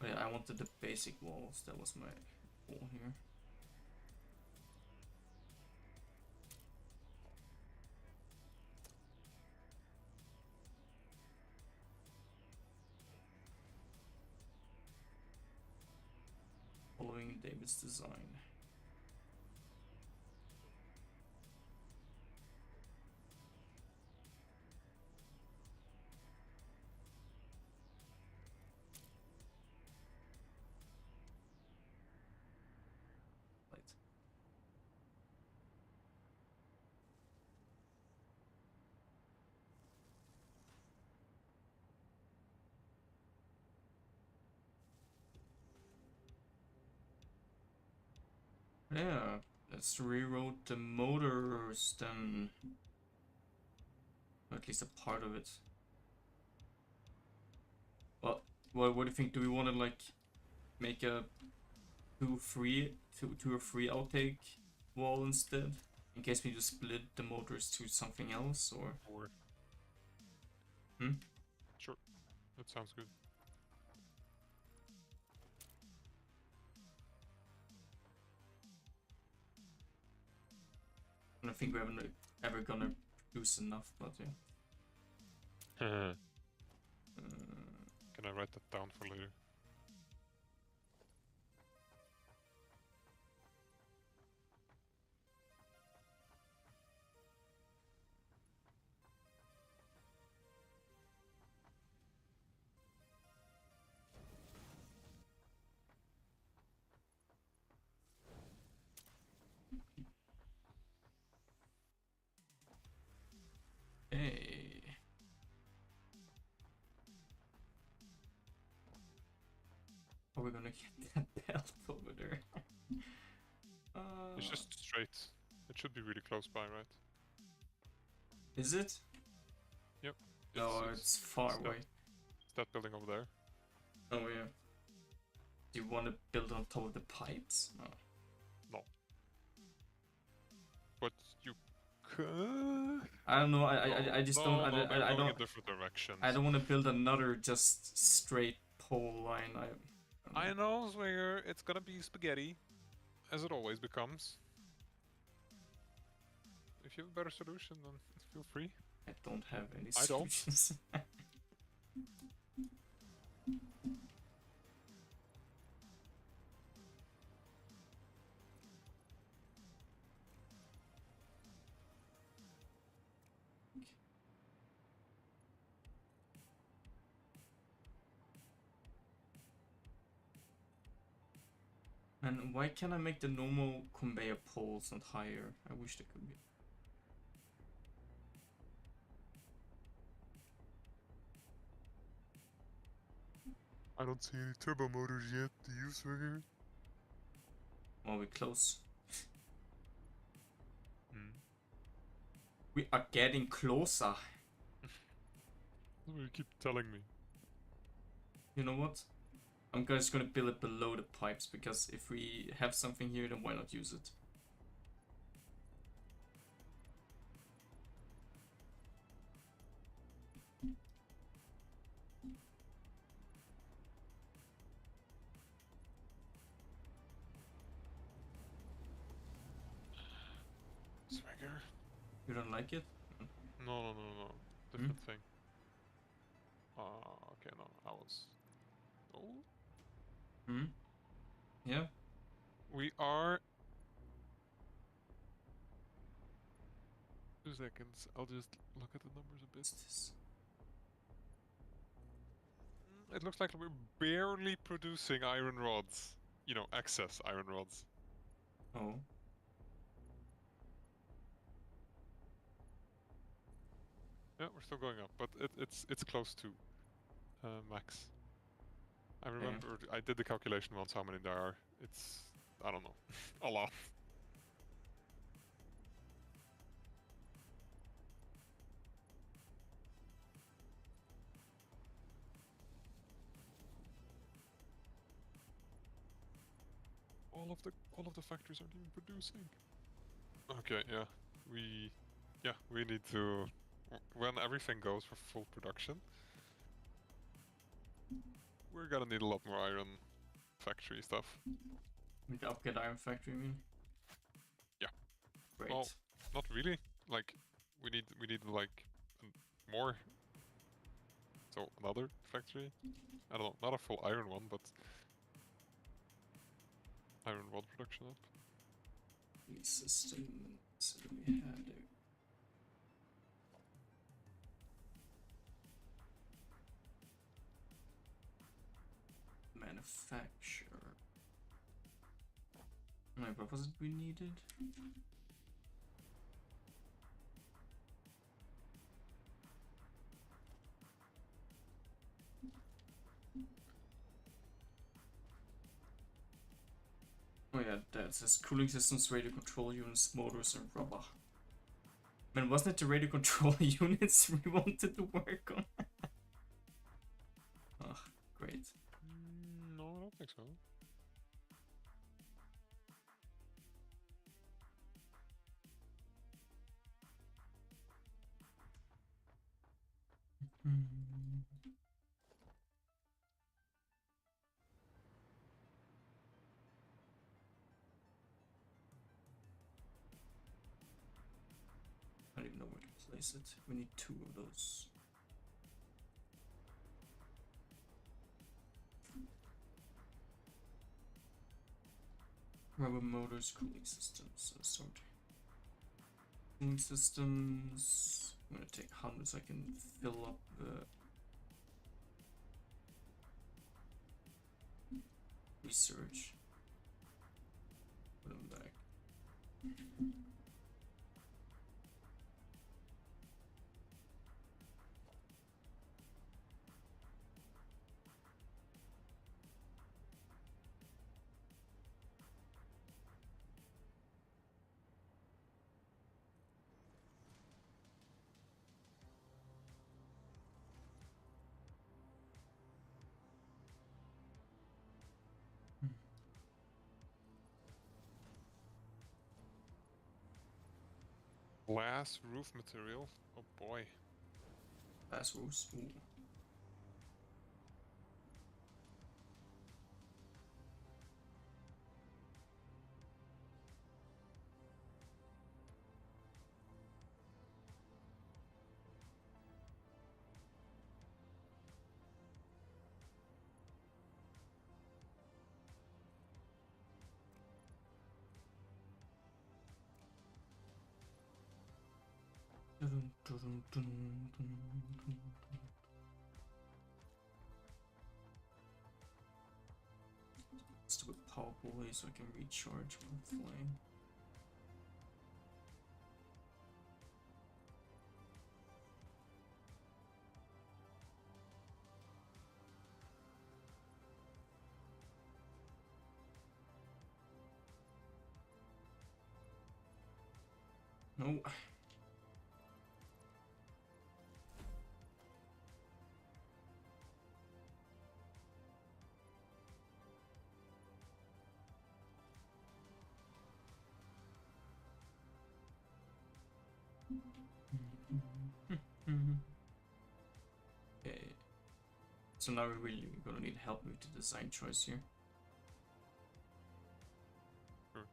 Oh yeah, I wanted the basic walls. That was my goal here. Following David's design. Right. Yeah, let's reroute the motors then. Or at least a part of it. Well, what do you think? Do we want to like make a two or three outtake wall instead, in case we just split the motors to something else, or? Sure, that sounds good. I don't think we're ever gonna produce enough, but yeah. Can I write that down for later? Hey. How are we gonna get that belt over there? It's just straight. It should be really close by, right? Is it? Yep. No, it's far away. It's that building over there. Oh yeah. Do you want to build on top of the pipes? No. No. But you could. I don't know. I just don't. They're I going don't. in different directions. I don't want to build another just straight pole line. I know, Swinger. It's gonna be spaghetti, as it always becomes. If you have a better solution, then feel free. I don't have any I don't. solutions. And why can't I make the normal conveyor poles not higher? I wish they could be. I don't see any turbo motors yet. Do you, Swinger? Well, we're close. Hmm. We are getting closer. You keep telling me. You know what? I'm just gonna build it below the pipes, because if we have something here, then why not use it? Swagger? You don't like it? No. Different thing. Okay, no, I was... Oh? Yeah? We are... 2 seconds, I'll just look at the numbers a bit. What's this? It looks like we're barely producing iron rods. You know, excess iron rods. Oh. Yeah, we're still going up, but it's close to max. I remember I did the calculation once how many there are. It's, I don't know, a lot. All of the factories aren't even producing. Okay, yeah, we need to, when everything goes for full production, we're gonna need a lot more iron factory stuff. The upgrade iron factory, you mean? Yeah. Great. Well, not really. Like, we need like more. So another factory. I don't know, not a full iron one, but iron rod production up. System. So we had a manufacture. Wait, what was it we needed? Oh yeah, that says cooling systems, radio control units, motors, and rubber. Man, wasn't it the radio control units we wanted to work on? Oh, great. No, I don't think so. I don't even know where to place it. We need 2 of those. Rubber motors, cooling systems. Sort. Cooling systems. I'm gonna take 100 so I can fill up the research. Put them back. Glass roof material. Oh boy. Glass roofs. Ooh. Stupid power boy so I can recharge while flying. No. Okay. So now we're really gonna need help with the design choice here. Sure.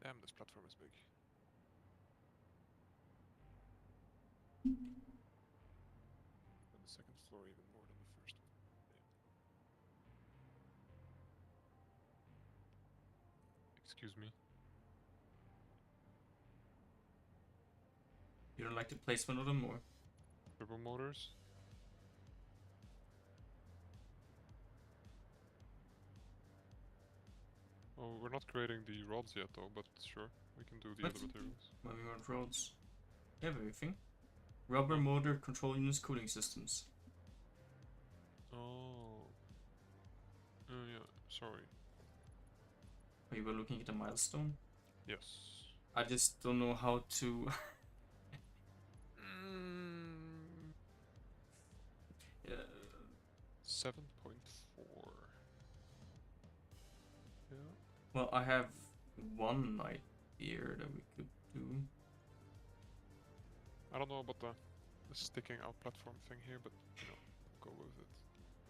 Damn, this platform is big. And the second floor even more than the first one. Yeah. Excuse me. You don't like the placement of them or? Turbo motors. Oh, we're not creating the rods yet though, but sure, we can do the What? other materials. When we want roads. You have everything. Rubber Oh. motor, control units, cooling systems. Oh. Yeah, sorry. Oh, you were looking at a milestone? Yes. I just don't know how to... Mm. uh, 7.4. Yeah. well, I have one idea that we could do. I don't know about the sticking out platform thing here, but you know, go with it.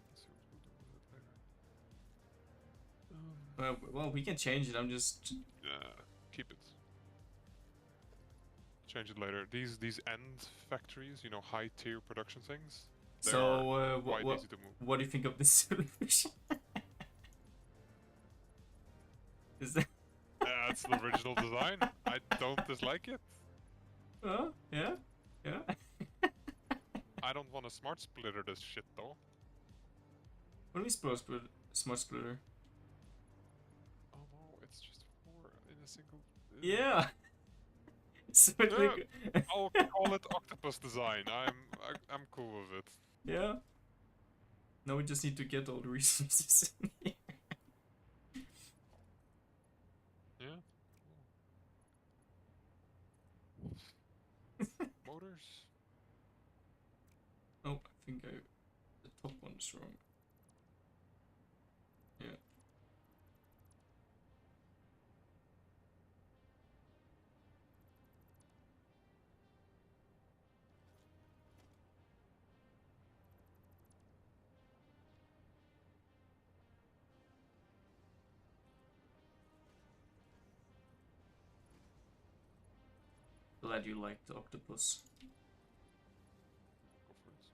Let's see what we'll do with it later. Well, we can change it. I'm just... Yeah, keep it. Change it later. These end factories, you know, high tier production things. They are quite easy to move. What do you think of this solution? Is that... That's the original design. I don't dislike it. Yeah, yeah. I don't want to smart splitter this shit though. What do we smart splitter? Oh no, it's just 4 in a single. Yeah. So I'll call it octopus design. I'm cool with it. Yeah. Now we just need to get all the resources in here. Yeah. Motors. Oh, I think the top one's wrong. Yeah. Glad you liked the octopus. Go for it.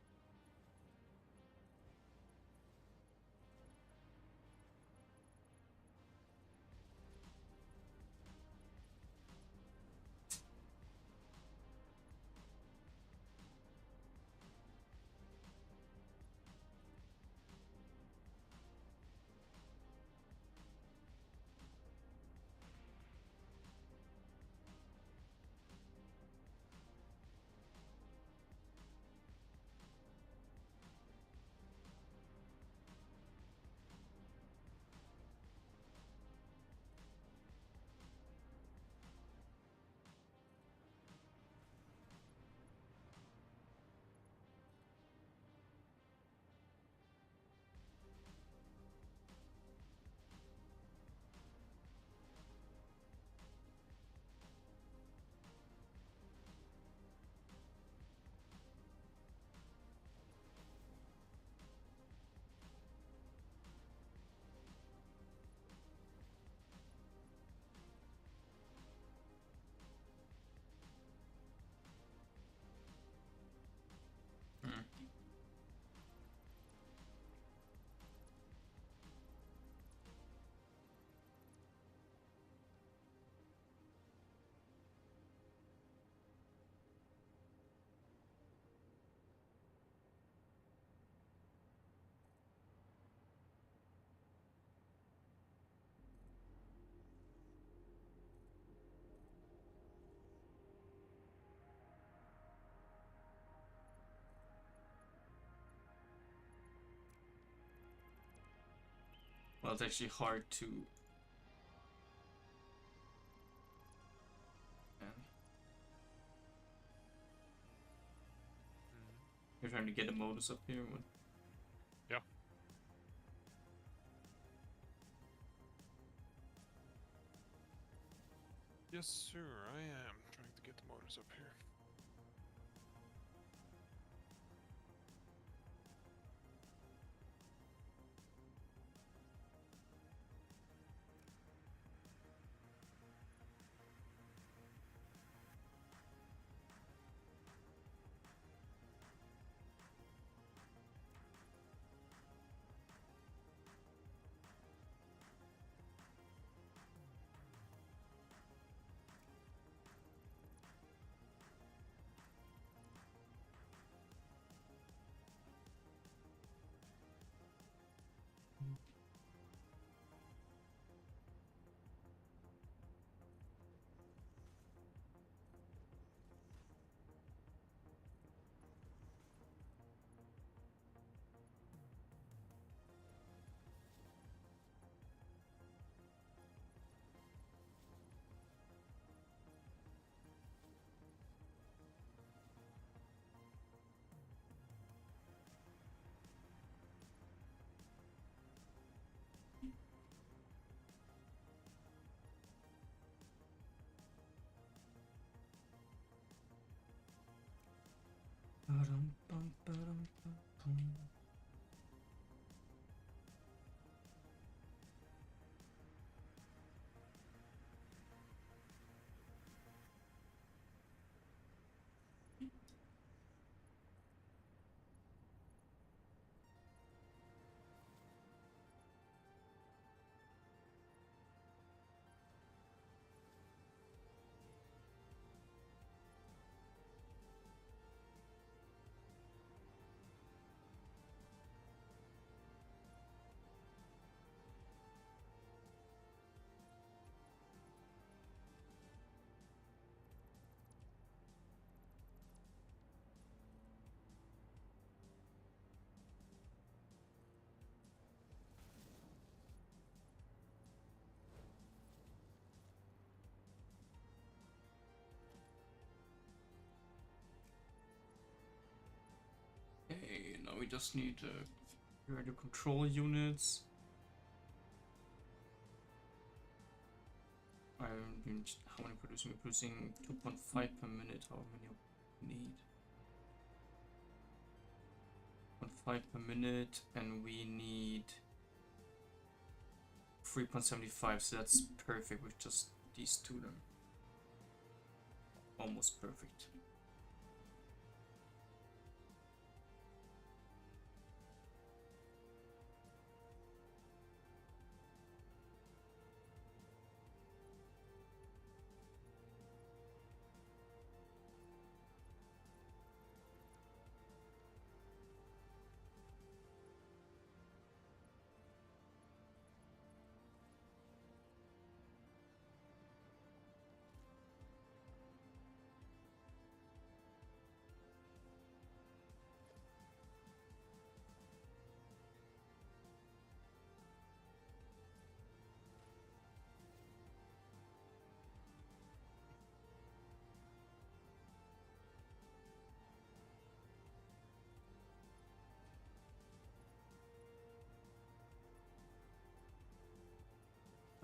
Well, it's actually hard to. You're trying to get the modus up here. What? Yeah. Yes, sir. I am trying to get the motors up here. Okay, now we just need radio control units. How many producing? We're producing 2.5 per minute. How many we need? 0.5 per minute, and we need 3.75. So that's perfect with just these two then. Almost perfect.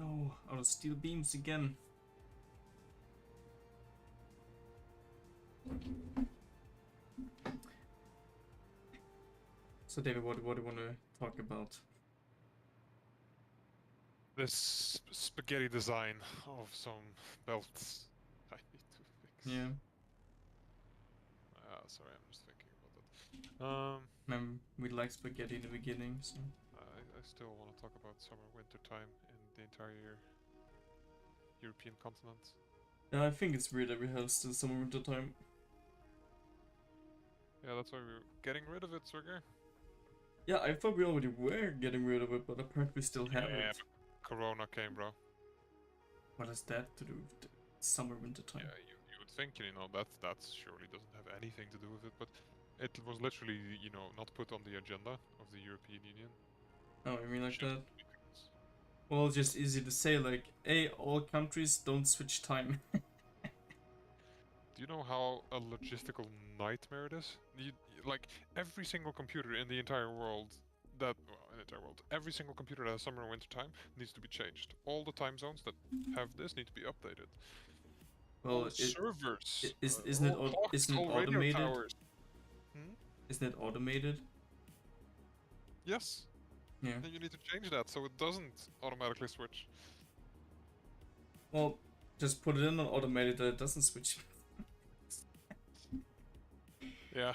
Oh, out of steel beams again. So David, what do you want to talk about? This spaghetti design of some belts I need to fix. Yeah. Sorry, I'm just thinking about that. Remember, we liked spaghetti in the beginning, so. I still want to talk about summer, winter time in the entire European continent. Yeah, I think it's weird that we have still summer winter time. Yeah, that's why we're getting rid of it, Sergey. Yeah, I thought we already were getting rid of it, but apparently we still have it. Corona came, bro. What has that to do with the summer winter time? Yeah, you would think, that surely doesn't have anything to do with it, but it was literally, not put on the agenda of the European Union. Oh, you mean like that? Well, it's just easy to say, like, hey, all countries don't switch time. Do you know how a logistical nightmare it is? Like, every single computer in the entire world every single computer that has summer and winter time needs to be changed. All the time zones that have this need to be updated. Well, All servers, all clocks, isn't it all radio automated? towers. Hmm? Isn't it automated? Yes. Yeah. And you need to change that so it doesn't automatically switch. Well, just put it in on automated that it doesn't switch. Yeah.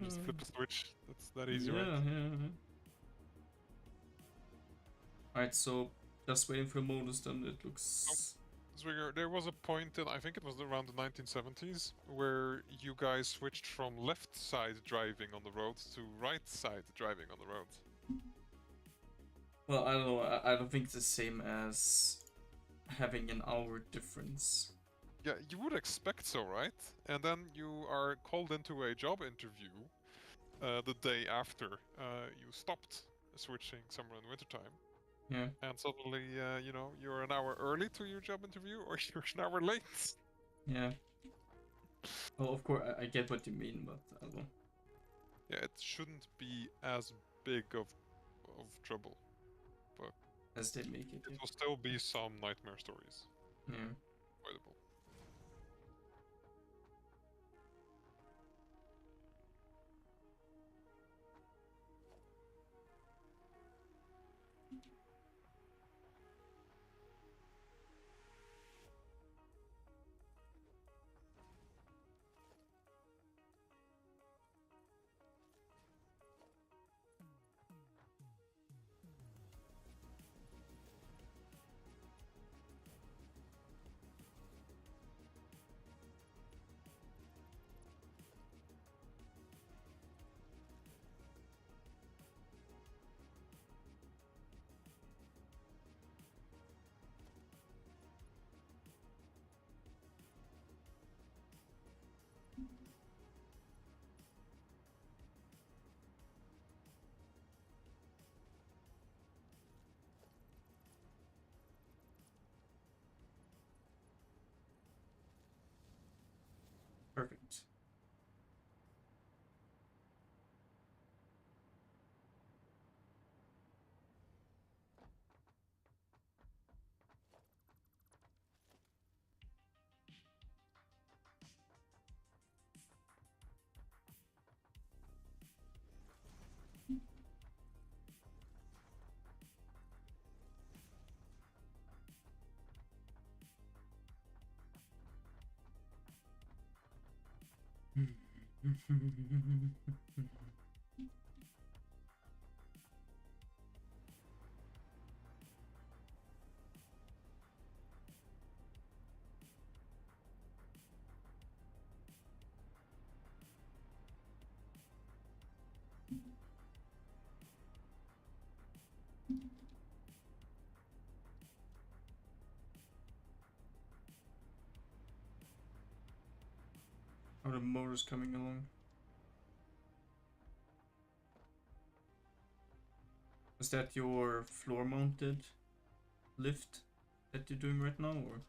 Just flip the switch. That's that easy, right? Yeah. Alright, so just waiting for the modus, then it looks. Zwinger, there was a point in, I think it was around the 1970s, where you guys switched from left side driving on the road to right side driving on the road. Well, I don't know. I don't think it's the same as having an hour difference. Yeah, you would expect so, right? And then you are called into a job interview the day after you stopped switching summer and winter time. Yeah. And suddenly, you're an hour early to your job interview, or you're an hour late. Yeah. Well, of course, I get what you mean, but I don't know. Yeah, it shouldn't be as big of trouble, but as they make it. It will still be some nightmare stories. Yeah. Avoidable. Perfect. Are the motors coming along? Is that your floor mounted lift that you're doing right now, or?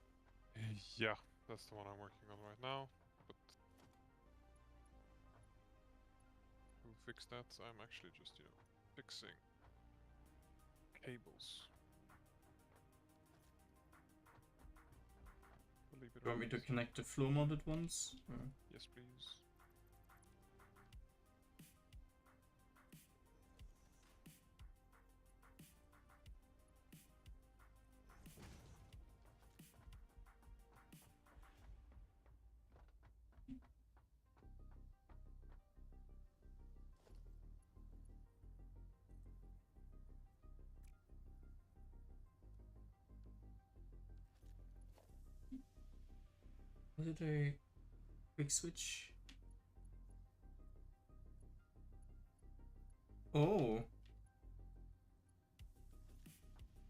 Yeah, that's the one I'm working on right now. But to fix that, I'm actually just, fixing cables. Believe it Do you want me to connect the floor mounted ones? Or? Yes, please. Was it a quick switch? Oh.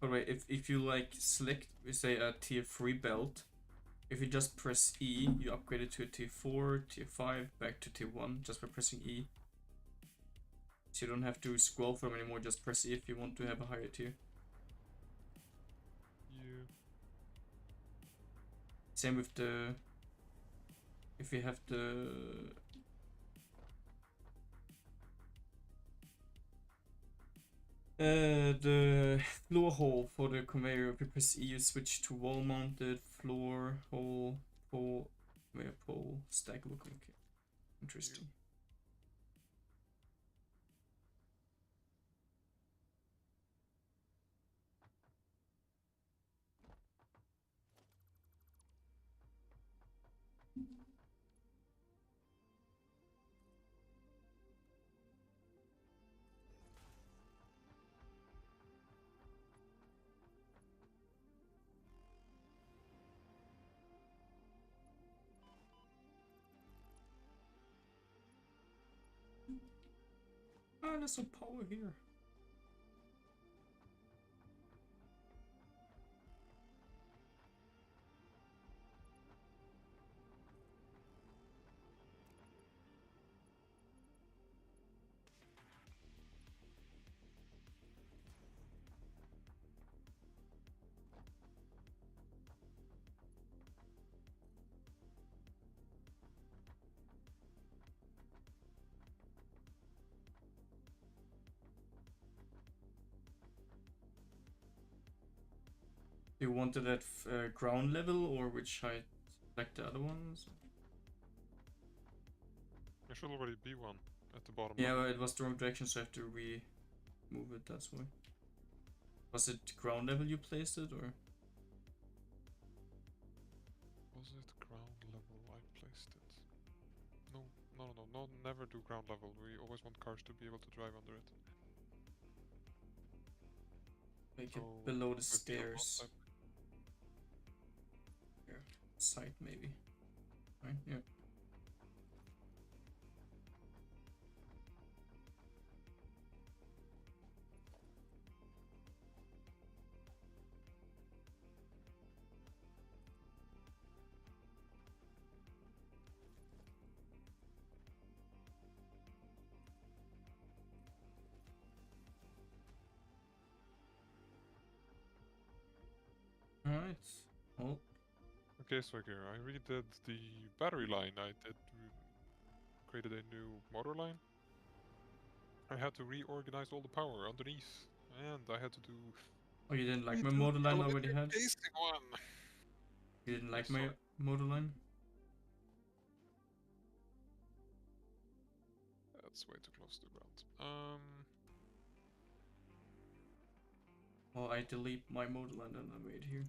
By the way, if you like select, we say a tier 3 belt, if you just press E, you upgrade it to a tier 4, tier 5, back to tier 1, just by pressing E. So you don't have to scroll for them anymore, just press E if you want to have a higher tier. Same with the... If we have the... the floor hole for the conveyor, if you press E, you switch to wall mounted, floor, hole, pole, conveyor pole, stack look. Okay, interesting. Ah, there's some power here. You wanted at ground level or which height, like the other ones? There should already be one at the bottom. Yeah, well, it was the wrong direction, so I have to re-move it, that's why. Was it ground level you placed it, or? Was it ground level I placed it? No, never do ground level. We always want cars to be able to drive under it. Make So it below the with stairs. Here, side maybe. Right, yeah. Alright, well. Okay, so here I redid the battery line. I created a new motor line. I had to reorganize all the power underneath, and I had to do. Oh, you didn't like my motor line already had? One. You didn't like my motor line? That's way too close to the ground. Well, I delete my motor line and I made here.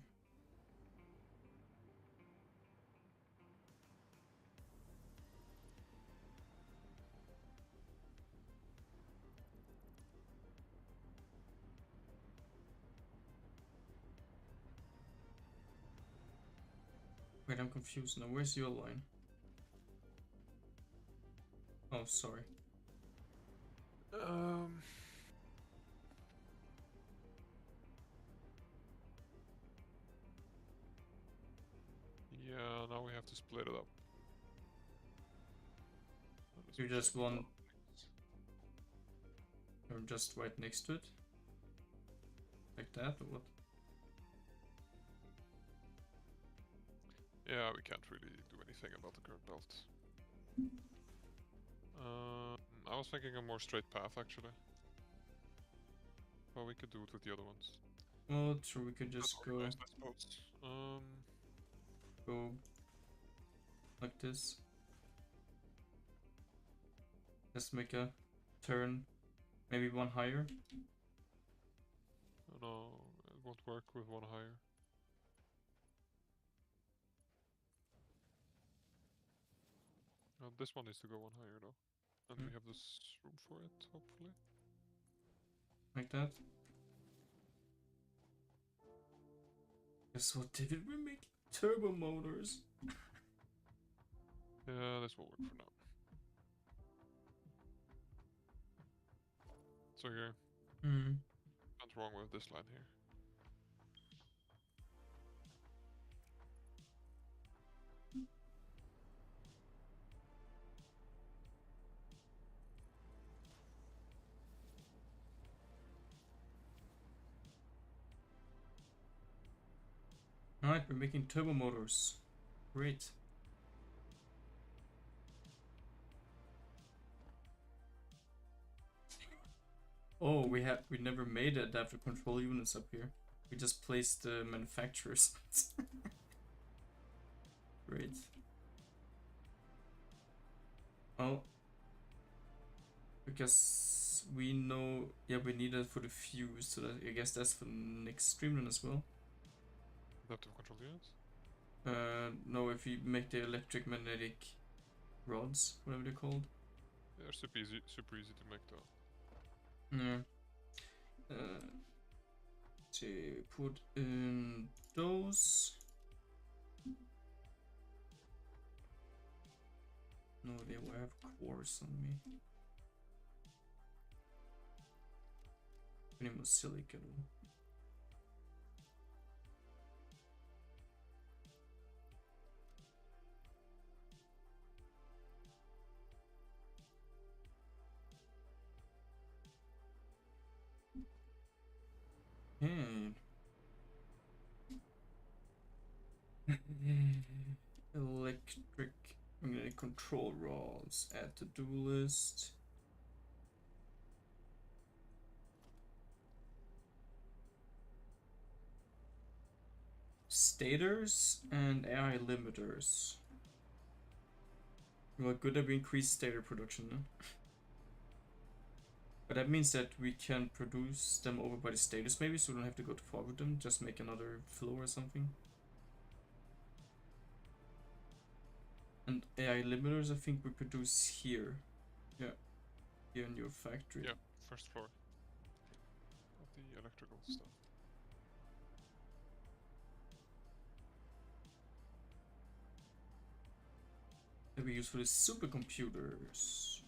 Wait, I'm confused now. Where's your line? Oh, sorry. Yeah, now we have to split it up. You just want... You're just right next to it? Like that, or what? Yeah, we can't really do anything about the current belt. I was thinking a more straight path, actually. But we could do it with the other ones. Well, true, we could just go... I suppose. Go... like this. Let's make a turn. Maybe one higher. No, it won't work with one higher. This one needs to go one higher though. And we have this room for it, hopefully. Like that. Guess what, David? We're making turbo motors. Yeah, this will work for now. So here. What's wrong with this line here? Alright, we're making turbo motors. Great. Oh, we never made adaptive control units up here. We just placed the manufacturers. Great. Oh, because we know, yeah, we need it for the fuse, so that, I guess that's for the next stream then as well. Adaptive control units? No, if you make the electric magnetic rods, whatever they're called. They're super easy to make though. Yeah. To put in those. No idea why I have quartz on me. Any more silicon? Hmm. Electric magnetic control rods. Add to do list. Stators and AI limiters. Well, good that we increase stator production then. But that means that we can produce them over by the stators maybe, so we don't have to go too far with them. Just make another floor or something. And AI limiters, I think we produce here. Yeah, here in your factory. Yeah, first floor of the electrical stuff. That we use for the supercomputers.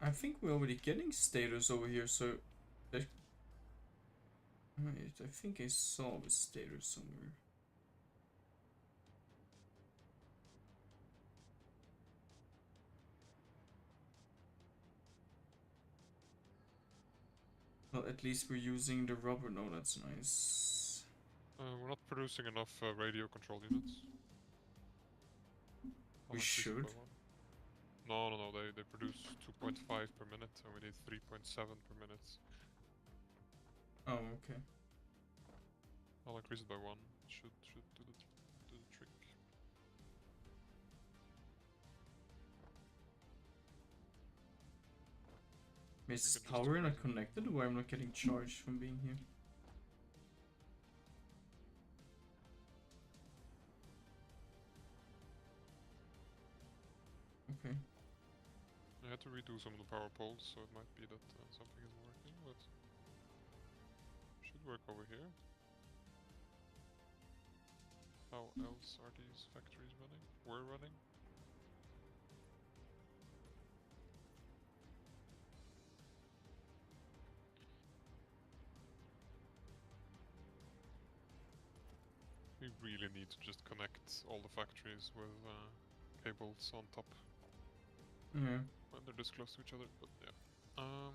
I think we're already getting stators over here, so that... Wait, I think I saw a stator somewhere. Well, at least we're using the rubber. No, that's nice. We're not producing enough radio control units. We should. No, they produce 2.5 per minute, and we need 3.7 per minute. Oh, okay. I'll increase it by 1. Should do the trick. Is this power not connected, or I'm not getting charged from being here? Okay. I had to redo some of the power poles, so it might be that something isn't working, but should work over here. How else are these factories running? Were running? We really need to just connect all the factories with cables on top. Yeah. When they're this close to each other, but yeah. Oh,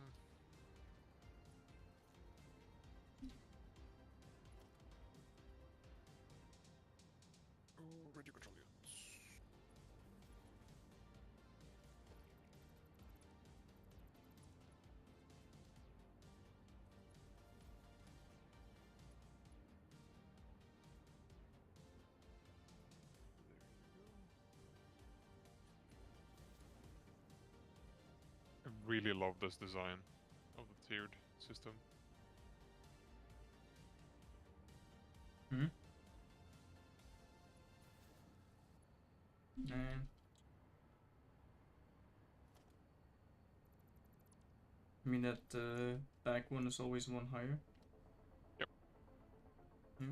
radio control units. I really love this design of the tiered system. Hmm. And I mean that back one is always one higher. Yep. Hmm.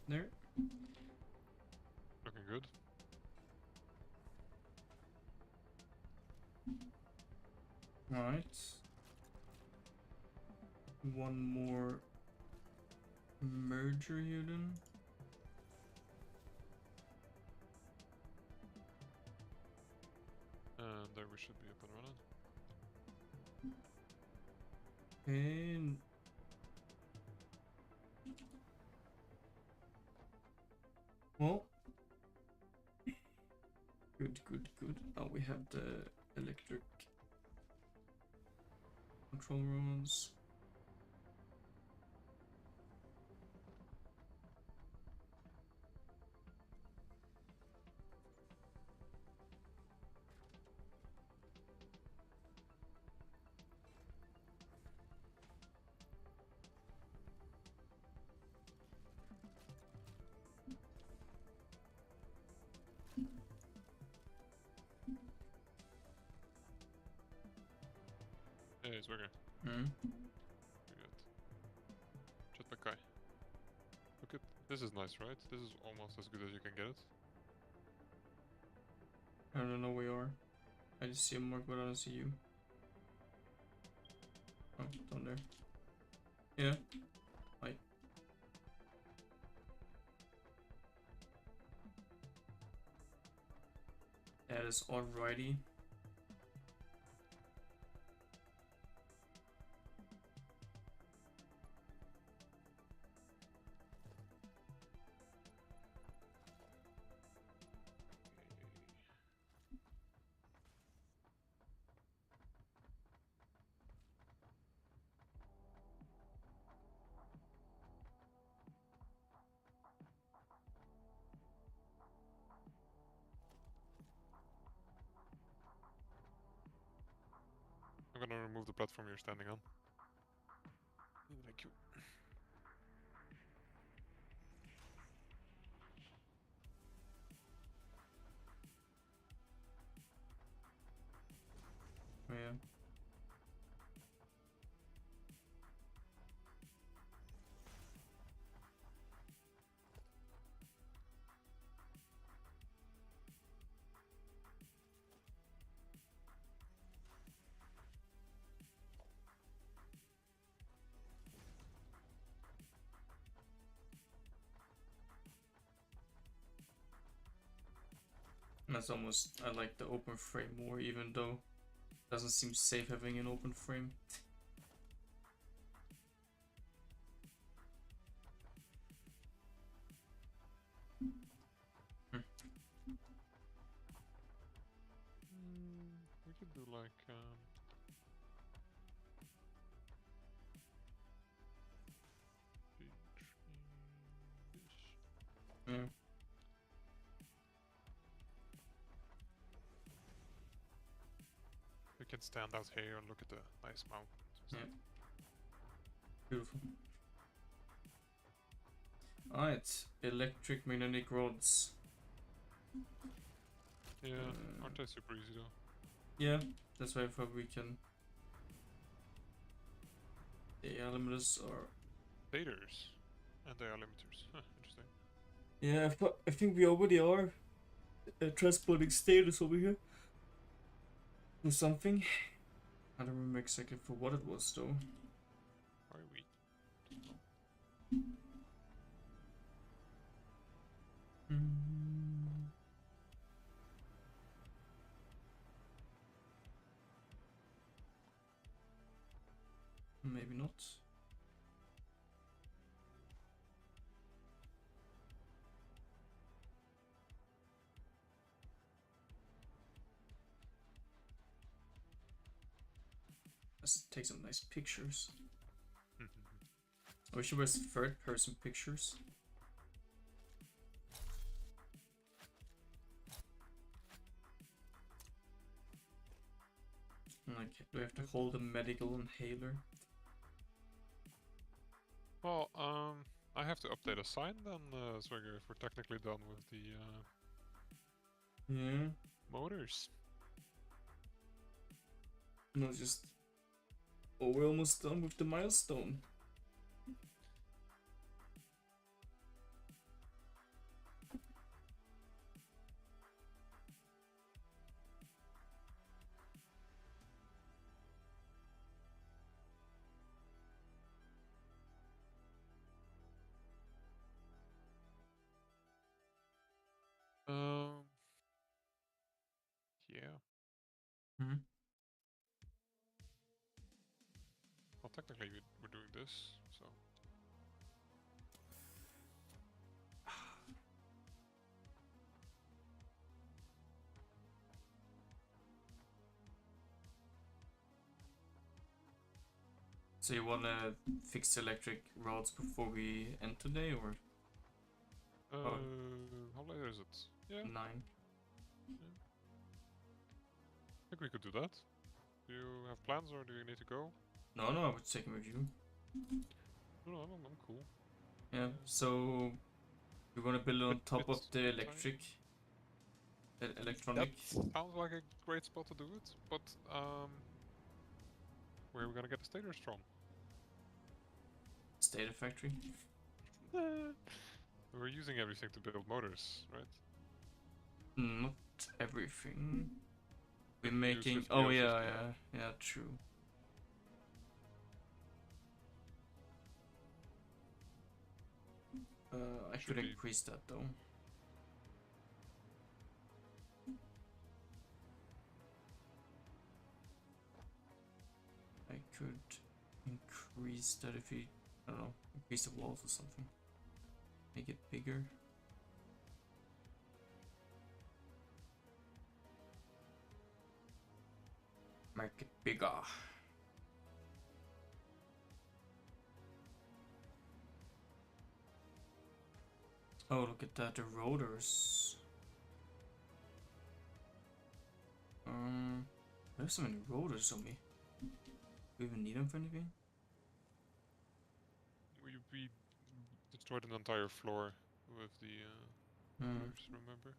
There. Looking good. Alright. One more merger here then. And there we should be up and running. And well, good. Now we have the electric control rods. Yeah, it's working. Mm. Very good. Jetpack guy. Look at this is nice, right? This is almost as good as you can get it. I don't know where you are. I just see a mark, but I don't see you. Oh, down there. Yeah. Hi. That is alrighty. I'm gonna remove the platform you're standing on. Thank you. Oh, yeah. That's almost, I like the open frame more, even though it doesn't seem safe having an open frame. We could do like Yeah. we can stand out here and look at the nice mountains. Yeah. Beautiful. Alright, electric magnetic rods. Yeah, aren't they super easy though? Yeah, that's why I thought we can. The alimenters are. Daters and they are limiters. Huh, interesting. Yeah, I think we already are transporting status over here. Or something. I don't remember exactly for what it was though. Are we? Maybe not. Let's take some nice pictures. I wish it was third person pictures. Like, do I have to hold a medical inhaler? Well, I have to update a sign then, Swigger, if we're technically done with the Yeah. motors. No, just. Oh, we're almost done with the milestone. Hmm. Well, technically we're doing this, so... So you wanna fix the electric rods before we end today, or How late is it? Yeah. 9? I think we could do that. Do you have plans or do you need to go? No, I was checking with you. No, I'm cool. Yeah, so we're gonna build it on top of It's the time. electronic. That sounds like a great spot to do it, but where are we gonna get the stators from? Data factory. We're using everything to build motors, right? Not everything. We're If we use making. 50 Oh or 50. yeah, true. I Should could be- increase that though. I could increase that if we, I don't know, increase the walls or something. Make it bigger. Make it bigger. Oh, look at that, the rotors. There's so many rotors on me. Do we even need them for anything? We destroyed an entire floor with the motors, remember?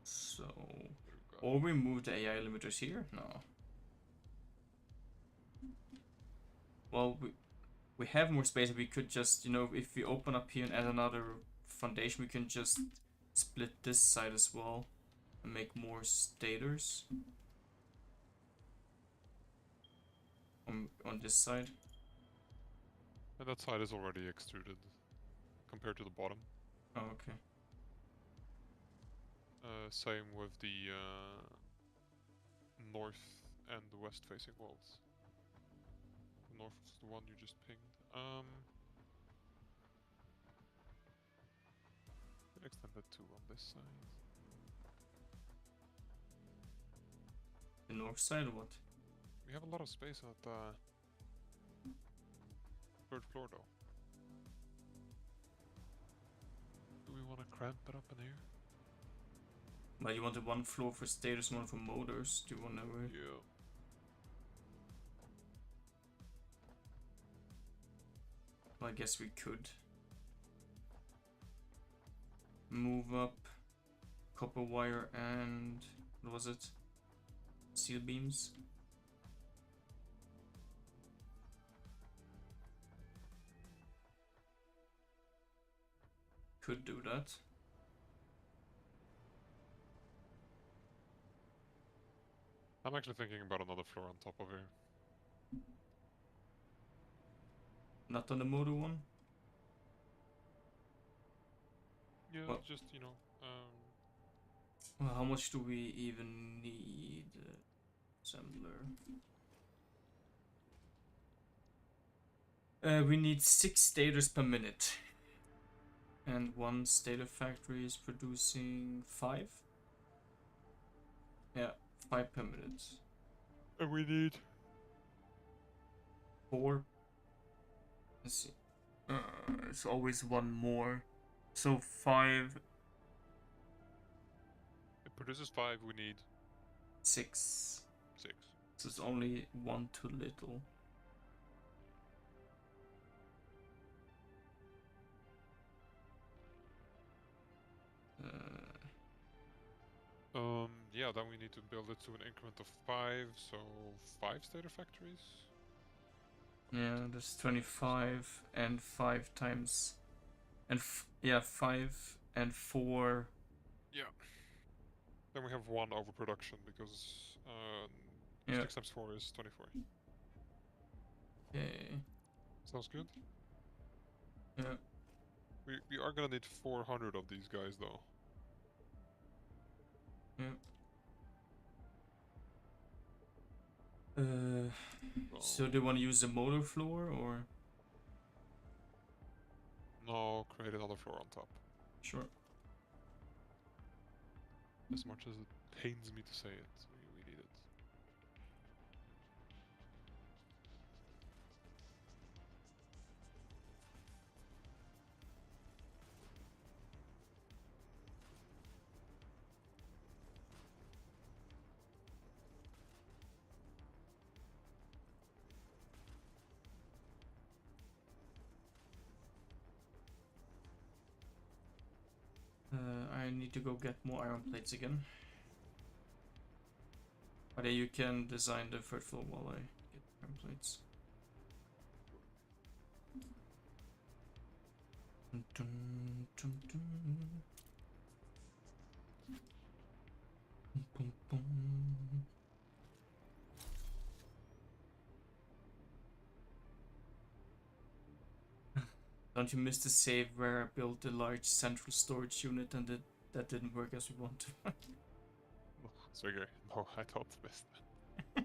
So, or we move the AI limiters here? No. Well, we have more space. We could just, you know, if we open up here and add another foundation, we can just split this side as well and make more stators on this side. And that side is already extruded compared to the bottom. Oh, okay. Same with the north and the west facing walls. The north is the one you just pinged. Could extend that too on this side. The north side or what? We have a lot of space at the third floor though. Do we want to cramp it up in here? But you wanted one floor for stators, one for motors. Do you want to? Yeah. Well, I guess we could move up copper wire and what was it? Steel beams. Could do that. I'm actually thinking about another floor on top of here. Not on the motor one? Yeah, well, just, you know, well, how much do we even need? Assembler. We need 6 stators per minute. And one stator factory is producing 5? Yeah, 5 per minute. and we need 4. Let's see. It's always one more. So 5. It produces 5, we need 6. 6. So it's only 1 too little. Yeah, then we need to build it to an increment of 5, so 5 stator factories? Yeah, there's 25 and 5 times. And yeah, 5 and 4. Yeah. Then we have 1 overproduction because 6 times 4 is 24. Okay. Sounds good? Yeah. We are gonna need 400 of these guys though. Yeah. So do you want to use the motor floor or? No, create another floor on top. Sure. As much as it pains me to say it, we need it. I need to go get more iron plates again. But you can design the third floor while I get iron plates. Dun, dun, dun, dun. Boom, boom. Don't you miss the save where I built a large central storage unit and that didn't work as we wanted? Swigger, no, I don't miss that.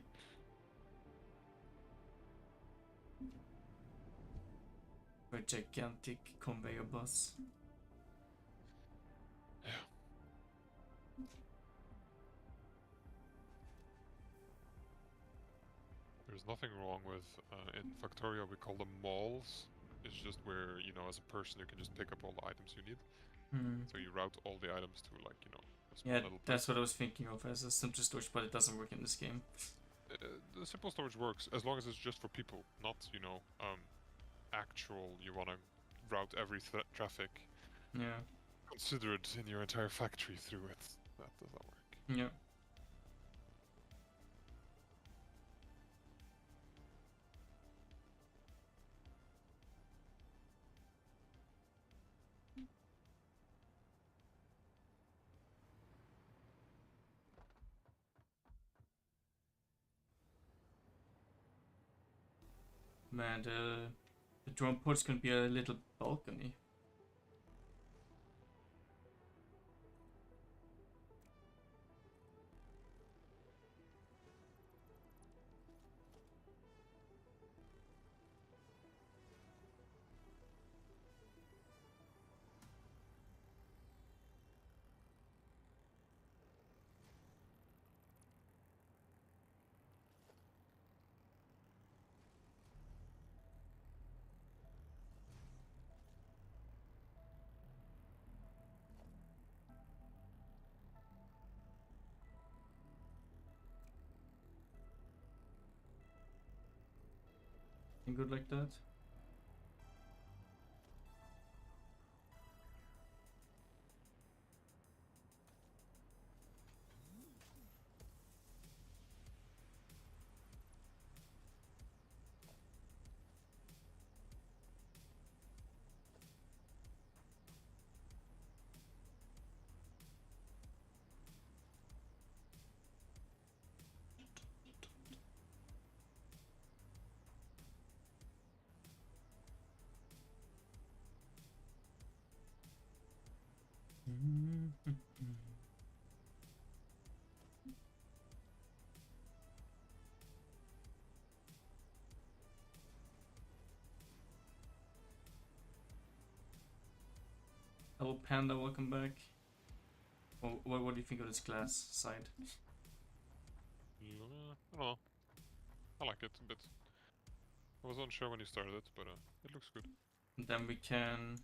A gigantic conveyor bus. Yeah. There's nothing wrong with, in Factorio we call them malls. It's just where, you know, as a person you can just pick up all the items you need. So you route all the items to, like, you know, a small little place. That's what I was thinking of as a simple storage, but it doesn't work in this game. The simple storage works as long as it's just for people, not, you know, actual, you want to route every traffic. Yeah. Consider it in your entire factory through it. That does not work. Yeah. Man, the drone port's gonna be a little balcony. Good like that. Hello Panda, welcome back. What do you think of this glass side? I don't know. I like it a bit. I was unsure when you started it, but it looks good. And then we can...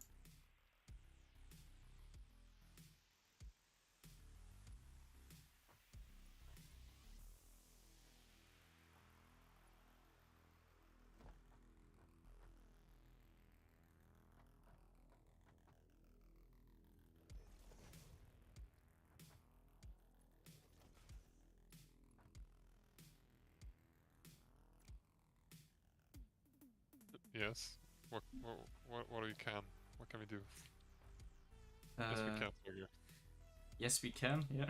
Yes. What we can? What can we do? Yes, we can. Figure. Yes, we can. Yeah.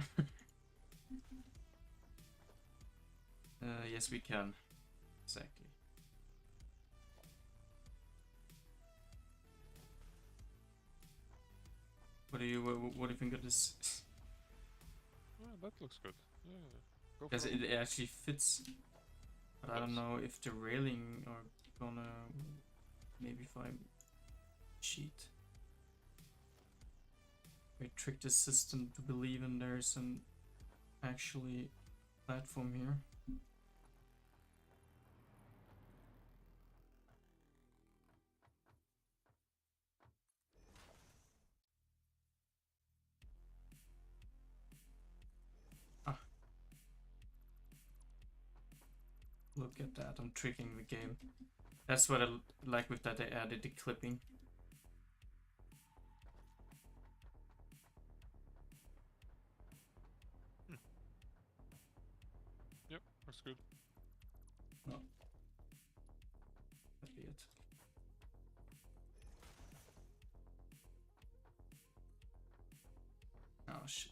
Yes, we can. Exactly. what do you think of this? Oh, that looks good. Yeah, go Because for it. it actually fits. But I don't know if the railing are gonna. Maybe if I cheat. I trick the system to believe in there's an actually platform here. Ah. Look at that, I'm tricking the game. That's what I like with that, they added the clipping. Yep, looks good. Oh. That'd be it. Oh shit.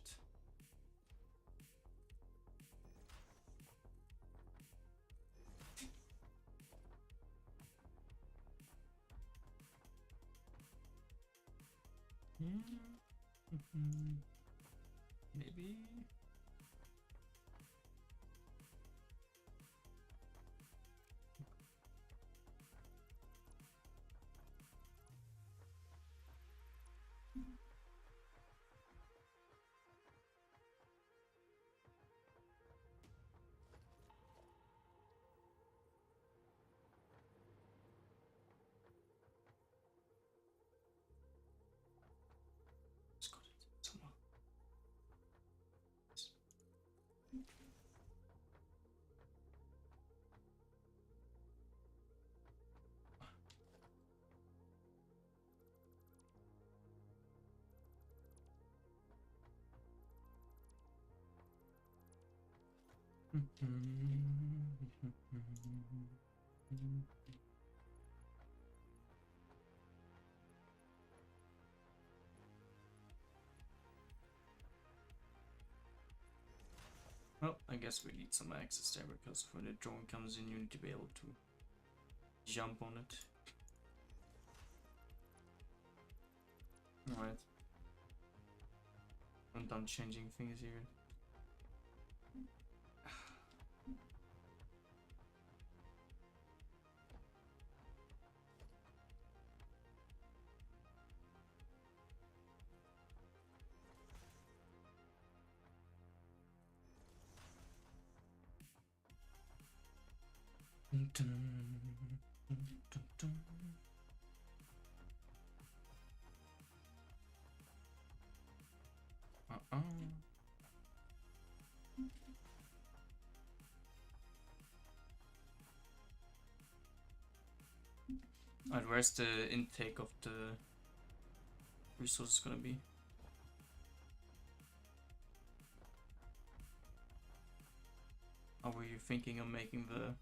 Maybe. Just got it somewhere. Well, I guess we need some access there because when the drone comes in, you need to be able to jump on it. Alright. I'm done changing things here. Alright, where's the intake of the resources gonna be? How were you thinking of making the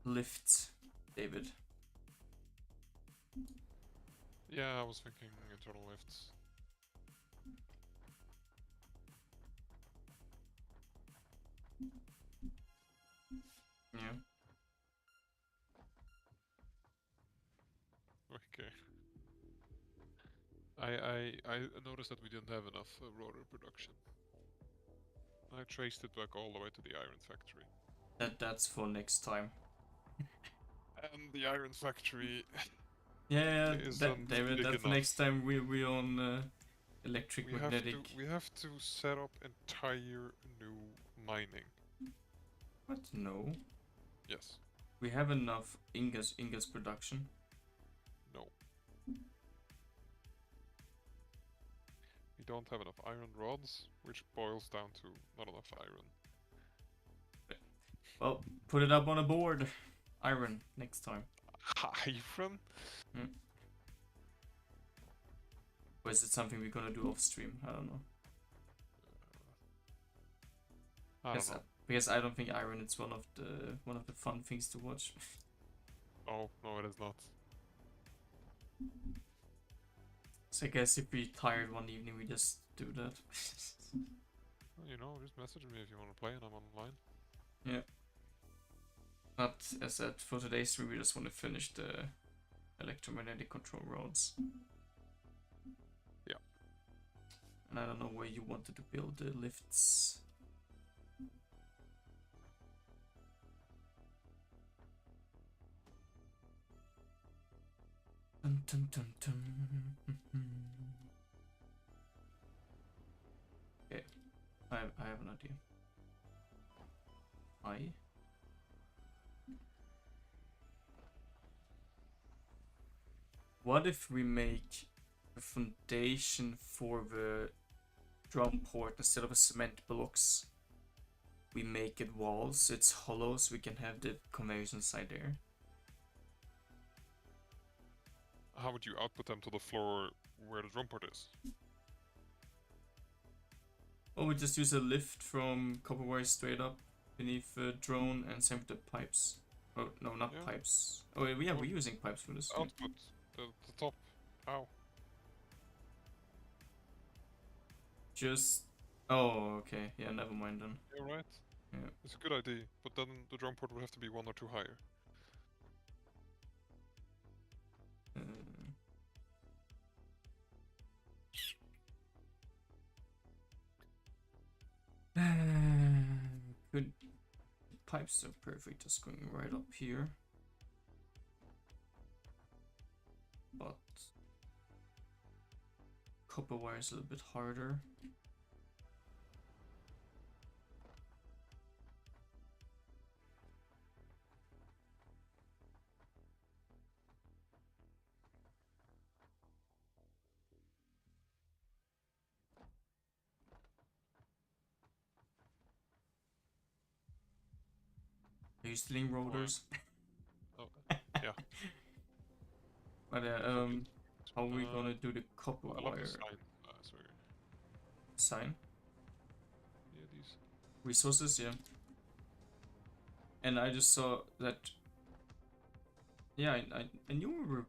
lift, David? Yeah, I was thinking internal lifts. Yeah. Okay. I noticed that we didn't have enough rotor production. I traced it back all the way to the iron factory. That's for next time. And the iron factory Yeah, isn't David, big that's enough. next time we on electric magnetic. We have to set up entire new mining. What? No. Yes. We have enough ingots production. No. We don't have enough iron rods, which boils down to not enough iron. Well, put it up on a board. Iron next time. Iron? Or is it something we're gonna do off stream? I don't know. I don't know. Because I don't think iron is one of the fun things to watch. Oh, no, it is not. So I guess if we're tired one evening, we just do that. Well, you know, just message me if you want to play and I'm online. Yeah. But as said, for today's stream, we just want to finish the electromagnetic control rods. Yeah. And I don't know where you wanted to build the lifts. Dun, dun, dun, dun. Okay, I have an idea. What if we make a foundation for the drum port instead of a cement blocks? We make it walls, so it's hollow, so we can have the conveyors inside there. How would you output them to the floor where the drum port is? Or we just use a lift from copper wire straight up beneath the drone and same with the pipes. Oh, no, not pipes. Oh, yeah, we're using pipes for this. Output, the top. How? Just... Oh, okay. Yeah, never mind then. Yeah, right? Yeah. It's a good idea, but then the drum port would have to be 1 or 2 higher. Good. Pipes are perfect, just going right up here. But copper wire is a little bit harder. Are you stealing rollers? Oh, yeah. But how are we gonna do the copper I love wire? the sign. Sorry. Sign? Yeah, these. Resources, yeah. And I just saw that. Yeah, I knew we were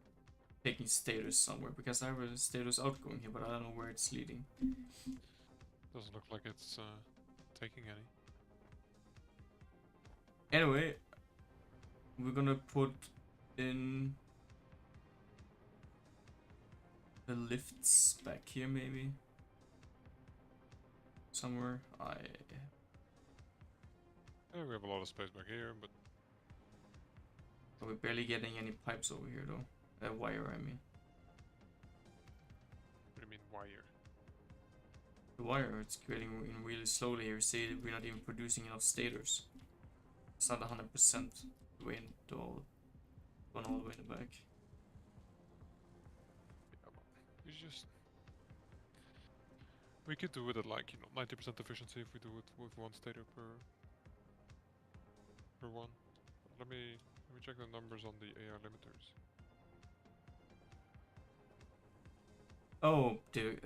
taking status somewhere because I have a status outgoing here, but I don't know where it's leading. Doesn't look like it's taking any. Anyway, we're gonna put in the lifts back here, maybe somewhere. Yeah, we have a lot of space back here, but We're barely getting any pipes over here, though. Wire, I mean. what do you mean wire? The wire, it's creating really slowly here. See, we're not even producing enough stators. It's not 100% the way into all, gone all the way in the back. Yeah, well, it's just we could do it at like 90% efficiency if we do it with 1 stator per one. Let me check the numbers on the AR limiters. Oh, the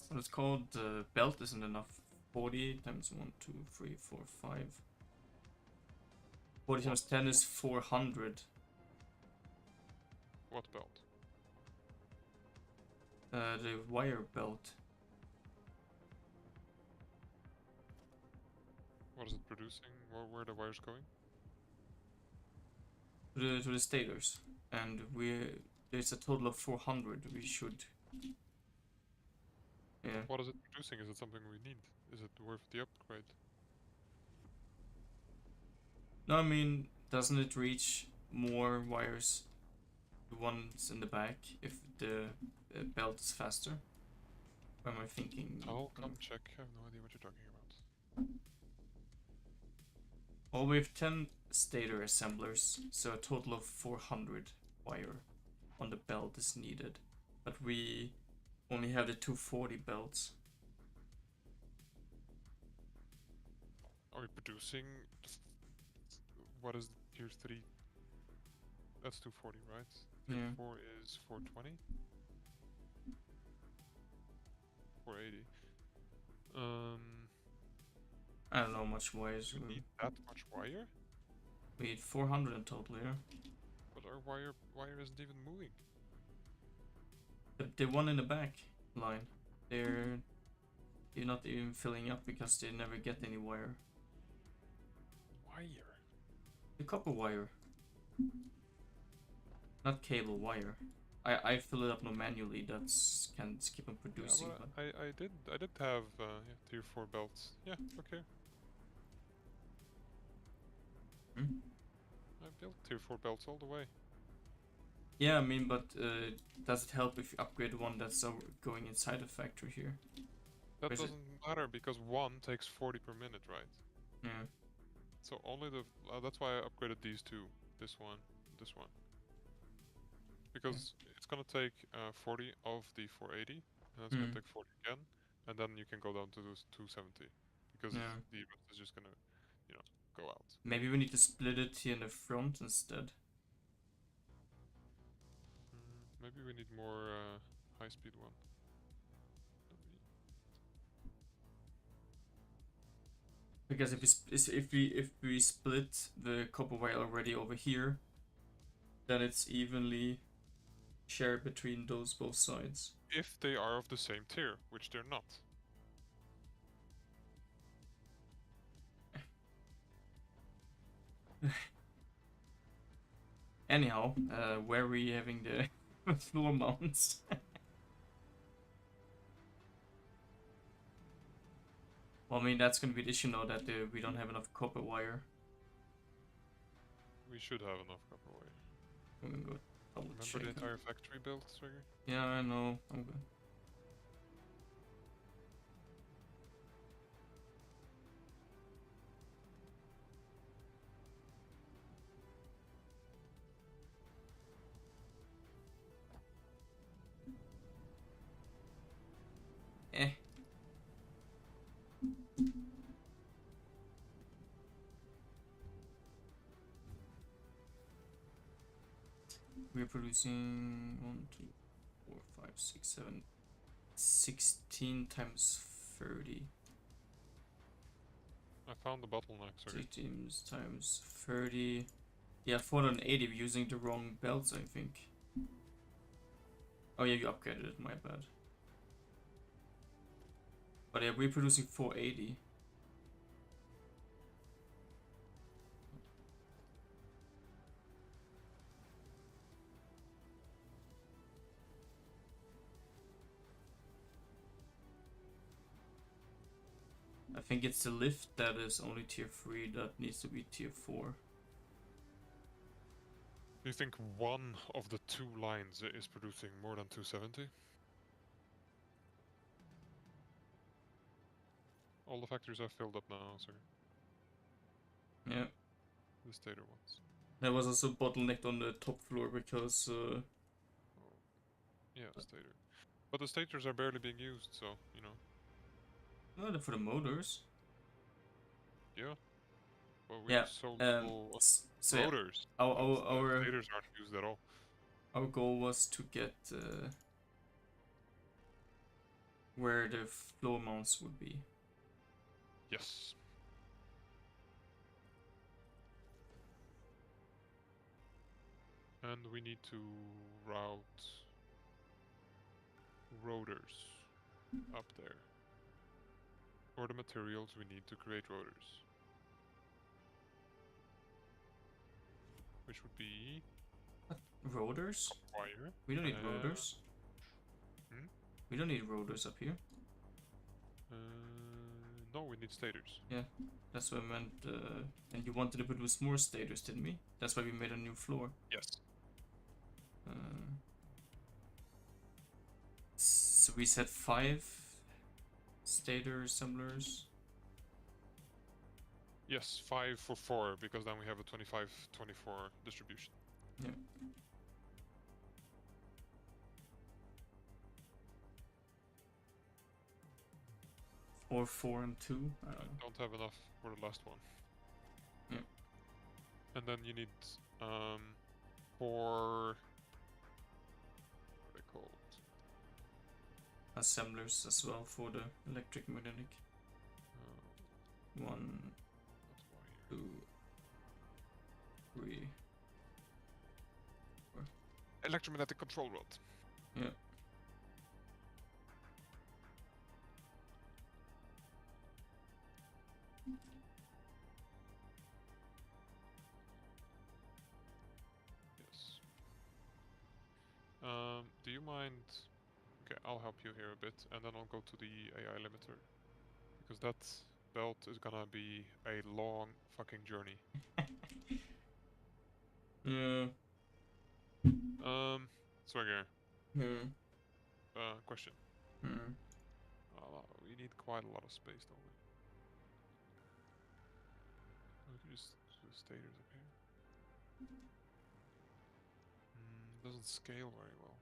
what it's called, the belt isn't enough. 40 times 1, 2, 3, 4, 5. 40 times 10 is 400. What belt? The wire belt. What is it producing? Where are the wires going? To the stators. And there's a total of 400. We should. Yeah. What is it producing? Is it something we need? Is it worth the upgrade? No, I mean, doesn't it reach more wires, the ones in the back, if the belt is faster? Or am I thinking? I'll come check. I have no idea what you're talking about. Well, we have 10 stator assemblers, so a total of 400 wire on the belt is needed. But we only have the 240 belts. Are we producing? What is tier 3? That's 240, right? Tier 4 is 420? 480. I don't know how much wires we need that much wire? We need 400 in total, yeah. But our wire isn't even moving. The one in the back line, they're not even filling up because they never get any wire. Wire? The copper wire. Not cable, wire. I fill it up no manually. That's can keep on producing. Yeah, but I did have yeah, tier 4 belts. Yeah, okay. Hmm? I built tier 4 belts all the way. Yeah, I mean, but does it help if you upgrade one that's going inside the factory here? That doesn't matter because one takes 40 per minute, right? Yeah. So only the that's why I upgraded these two. This one, this one. Because it's gonna take 40 of the 480, and it's gonna take 40 again, and then you can go down to those 270 because the rest is just gonna, you know, go out. Maybe we need to split it here in the front instead. Maybe we need more high-speed one. Because if we split the copper wire already over here, then it's evenly shared between those both sides. If they are of the same tier, which they're not. Anyhow, where are we having the floor mounts? Well, I mean, that's gonna be the issue now that we don't have enough copper wire. We should have enough copper wire. I'm gonna go double Remember check. the entire factory built, Swigger? Yeah, I know. I'm good. We're producing 1, 2, 4, 5, 6, 7, 16 times 30. I found the bottleneck, sorry. 16 times 30. Yeah, 480. We're using the wrong belts, I think. Oh yeah, you upgraded it, my bad. But yeah, we're producing 480. I think it's the lift that is only tier 3 that needs to be tier 4. Do you think one of the two lines is producing more than 270? All the factories are filled up now, sorry. Yeah. The stator ones. There was also bottlenecked on the top floor because oh. Yeah, stator. But the stators are barely being used, so, you know. no, they're for the motors. Yeah. Well, we have so little so rotors. Yeah, our stators aren't used at all. Our goal was to get where the floor mounts would be. Yes. And we need to route rotors up there. For the materials we need to create rotors. Which would be... What? Rotors? Wire. We don't need rotors. We don't need rotors up here. No, we need stators. Yeah, that's what I meant. And you wanted to produce more stators, didn't we? That's why we made a new floor. Yes. So we said 5 stator assemblers. Yes, 5 for 4, because then we have a 25-24 distribution. Yeah. Or 4 and 2. I don't have enough for the last one. Yeah. And then you need 4. What are they called? Assemblers as well for the electric magnetic. 1, 2, 3, 4. Electromagnetic control rod. Yeah. mind? Okay, I'll help you here a bit, and then I'll go to the AI limiter. Because that belt is gonna be a long fucking journey. Yeah. Swagger. Hmm. Question. Hmm. We need quite a lot of space, don't we? We can just do stators up here. Doesn't scale very well.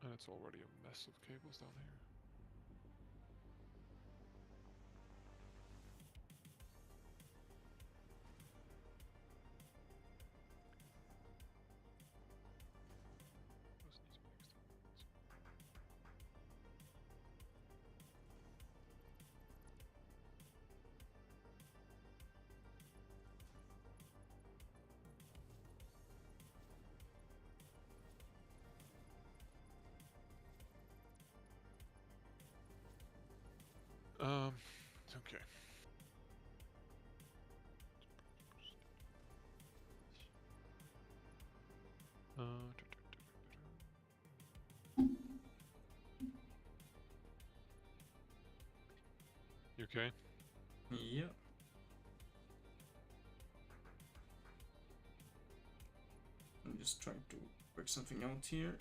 And it's already a mess of cables down here. This needs to be extended. Okay. You okay? Yeah. I'm just trying to work something out here.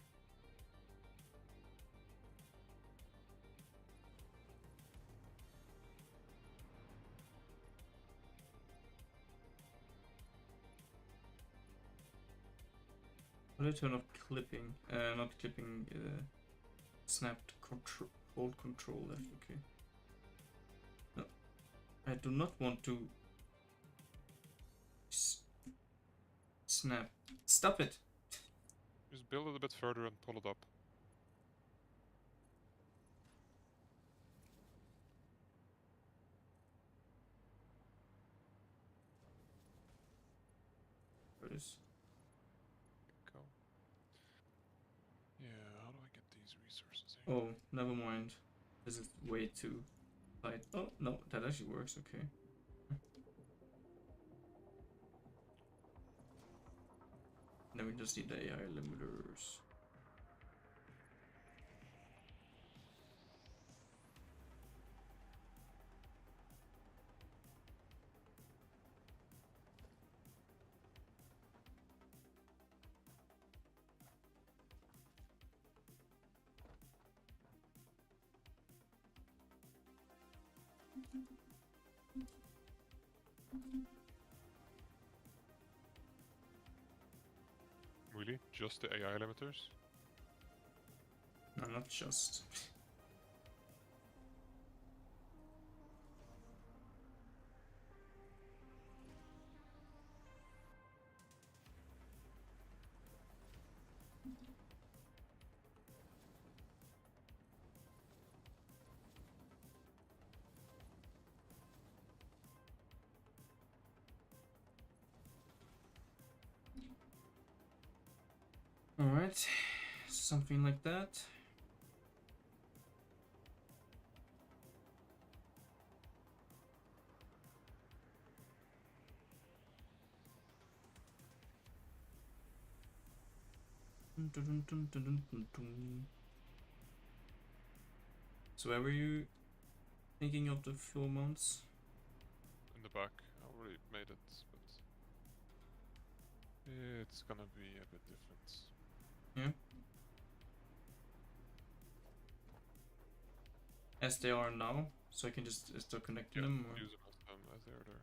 How do I turn off clipping? Not clipping, snapped control, hold control left, okay. No, I do not want to snap. Stop it! Just build it a bit further and pull it up. There it is. Go. Yeah, how do I get these resources here? Oh, never mind. This is way too tight. Oh, no, that actually works, okay. Then we just need the AI limiters. Really? Just the AI limiters? No, not just. Alright, something like that. So where were you thinking of the 4 months? In the back. I already made it, but it's gonna be a bit different. Yeah. As they are now, so I can just start connecting them? Or? Use them as they are there.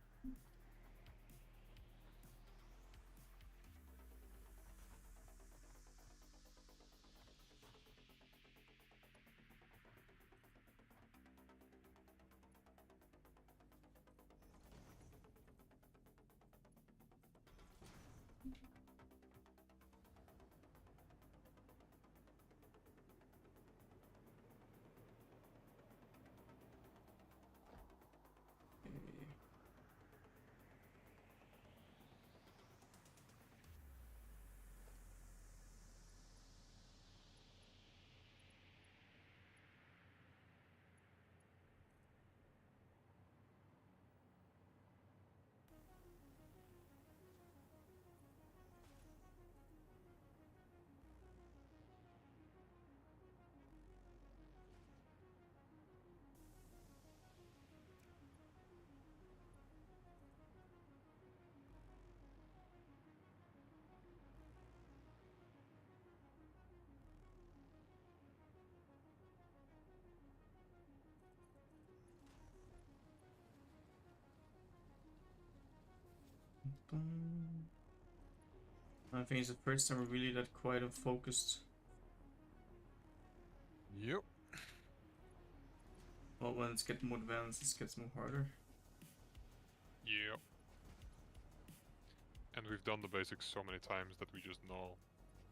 I think it's the first time we're really that quiet and focused. Yep. Well, when it's getting more advanced, it gets more harder. Yep. And we've done the basics so many times that we just know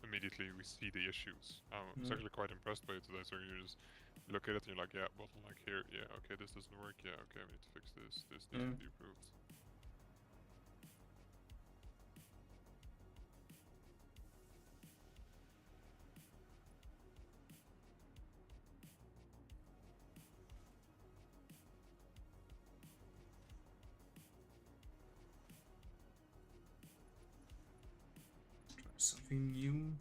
immediately we see the issues. I was actually quite impressed by it today. So you just look at it and you're like, yeah, bottleneck here, yeah, okay, this doesn't work, yeah, okay, we need to fix this, this needs to be improved. Try something new.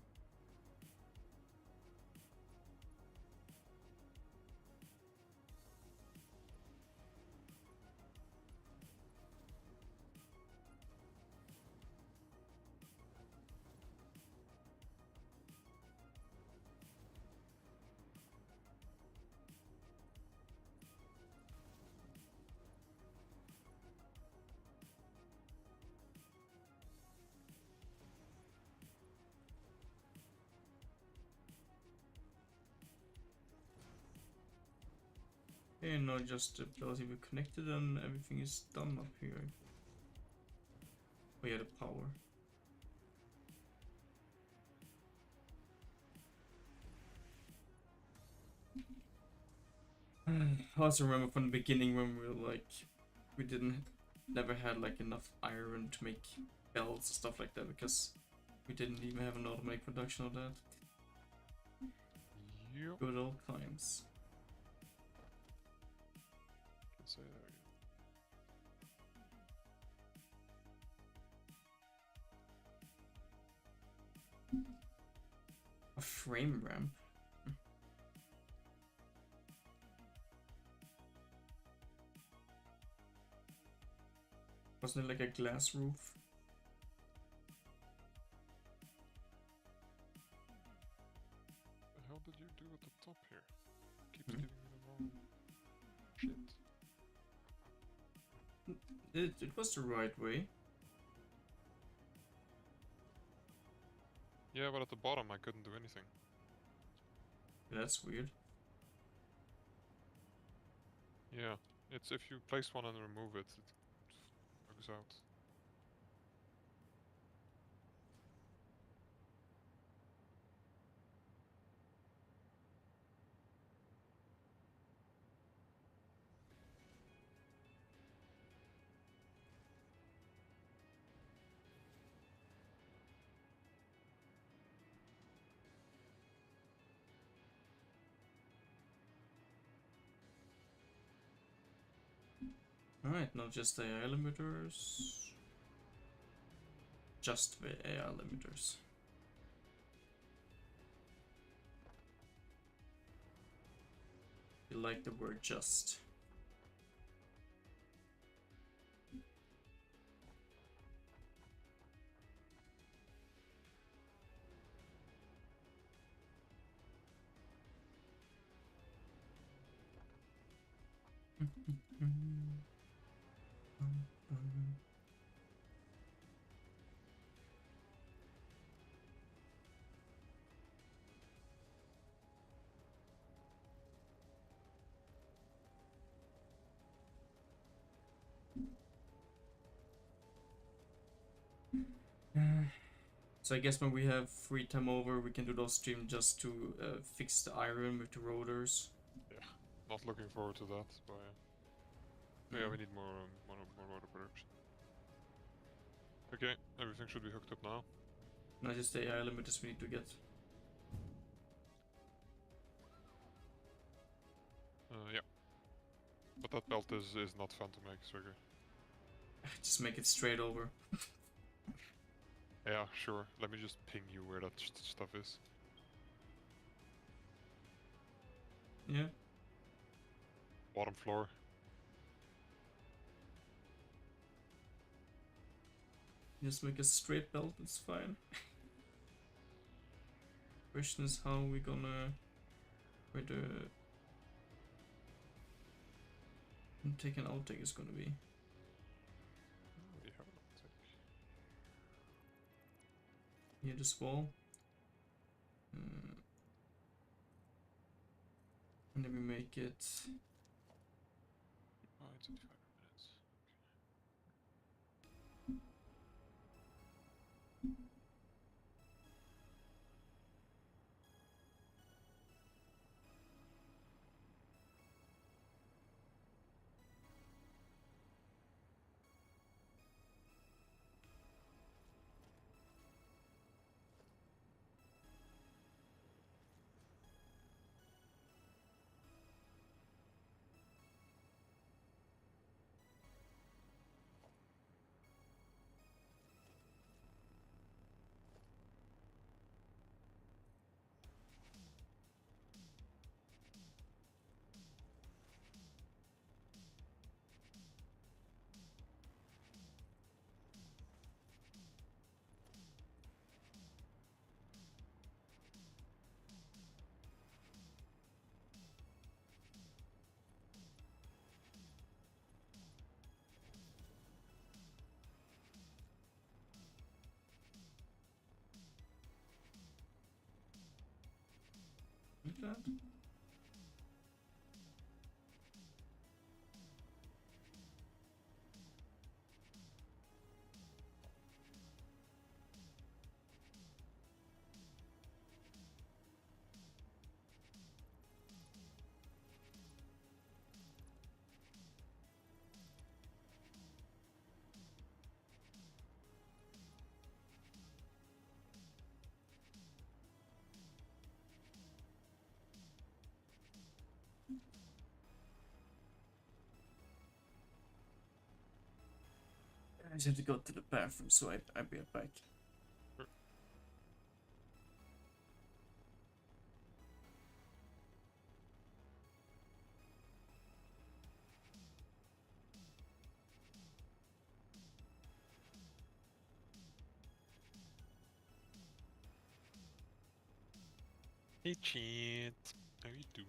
Okay, now just the ability we're connected and everything is done up here. Oh yeah, the power. I also remember from the beginning when we were like, we never had like enough iron to make belts and stuff like that because we didn't even have an automatic production of that. Yep. Good old times. Can say that again. A frame ramp. Wasn't it like a glass roof? What the hell did you do at the top here? Keeps giving me the wrong shit. It was the right way. Yeah, but at the bottom I couldn't do anything. That's weird. Yeah, it's if you place one and remove it, it bugs out. Alright, not just AI limiters. Just the AI limiters. You like the word just. So I guess when we have free time over, we can do those streams just to fix the iron with the rotors. Yeah, not looking forward to that, but yeah, we need more rotor production. Okay, everything should be hooked up now. Not just the AI limiters we need to get. Yeah. But that belt is not fun to make, Swigger. Just make it straight over. Yeah, sure. Let me just ping you where that stuff is. Yeah. Bottom floor. Just make a straight belt, it's fine. Question is how we gonna... where the... intake and outtake is gonna be. We have an outtake. near this wall. And then we make it. Oh, it's 25 minutes. Like that. I just have to go to the bathroom, so I'll be right back. Sure. Hey, Chant. How you doing?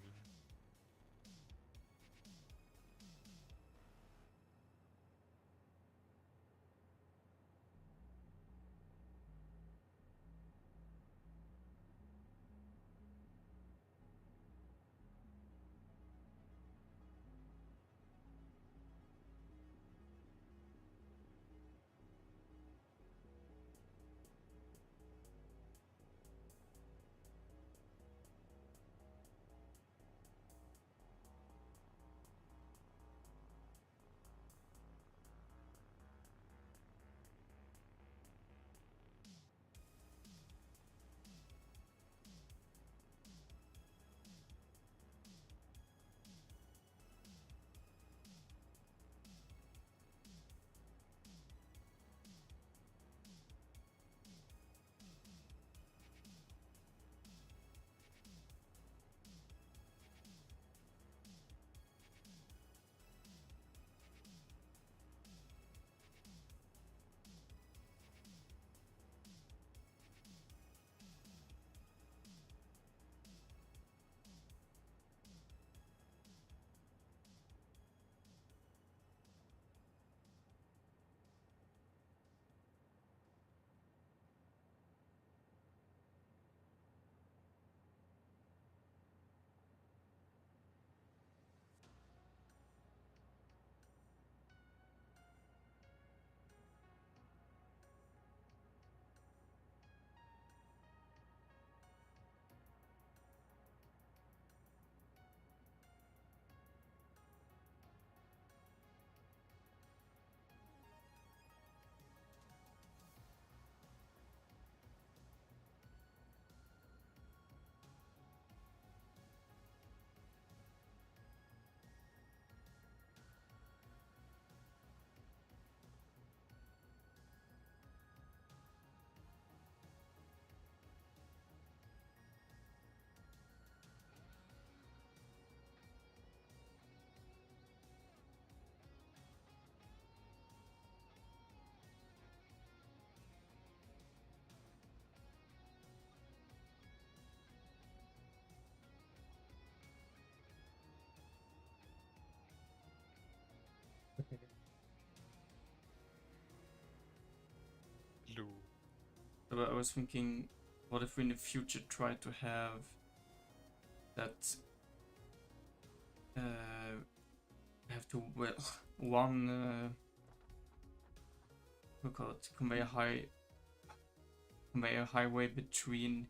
But I was thinking, what if we in the future try to have that have to one we call it conveyor highway between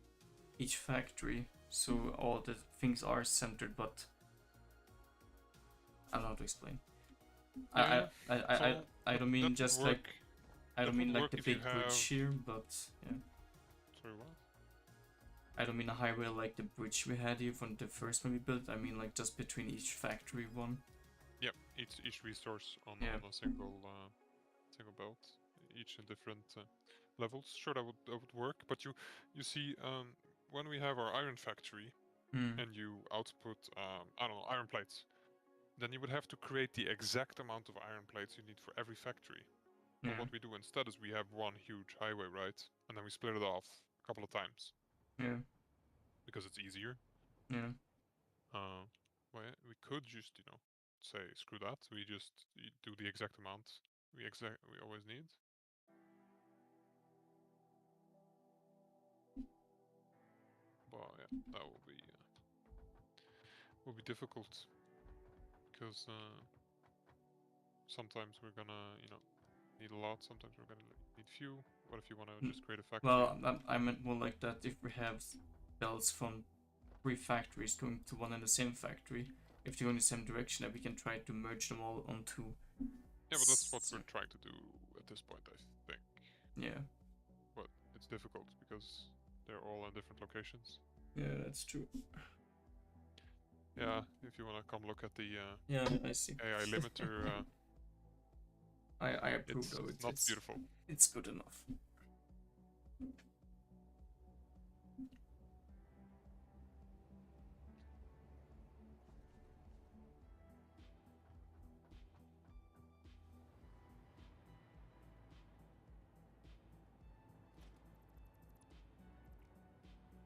each factory, so all the things are centered, but I don't know how to explain. Yeah, I don't mean just like I don't mean like the big have... bridge here, but yeah. Sorry, what? I don't mean a highway like the bridge we had here from the first one we built. I mean like just between each factory one. Yep, each resource on a single belt, each in different levels. Sure, that would work. But you see, when we have our iron factory, and you output I don't know, iron plates, then you would have to create the exact amount of iron plates you need for every factory. But what we do instead is we have one huge highway, right? And then we split it off a couple of times. Yeah. Because it's easier. Yeah. Well, we could just, say screw that. We just do the exact amount we always need. But yeah, that will be difficult because sometimes we're gonna, need a lot. Sometimes we're gonna need few. What if you want to just create a factory? Well, I meant more like that. If we have belts from 3 factories going to one and the same factory, if they go in the same direction, that we can try to merge them all onto. Yeah, but that's what we're trying to do at this point, I think. Yeah. But it's difficult because they're all in different locations. Yeah, that's true. Yeah, if you want to come look at the yeah, I see. AI limiter. I approve of it. It's beautiful. It's good enough.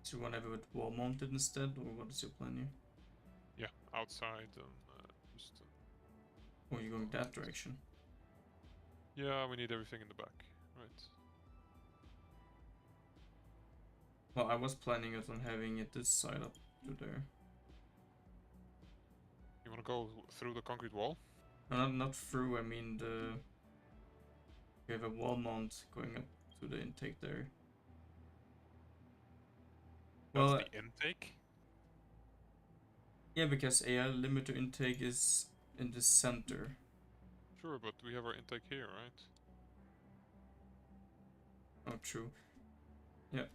Do you want to have it wall mounted instead, or what is your plan here? Yeah, outside and just. Or are you going that direction? Yeah, we need everything in the back, right? Well, I was planning it on having it this side up to there. You want to go through the concrete wall? No, not through. I mean you have a wall mount going up to the intake there. That's the intake? Yeah, because AI limiter intake is in the center. Sure, but we have our intake here, right? Oh, true. Yeah.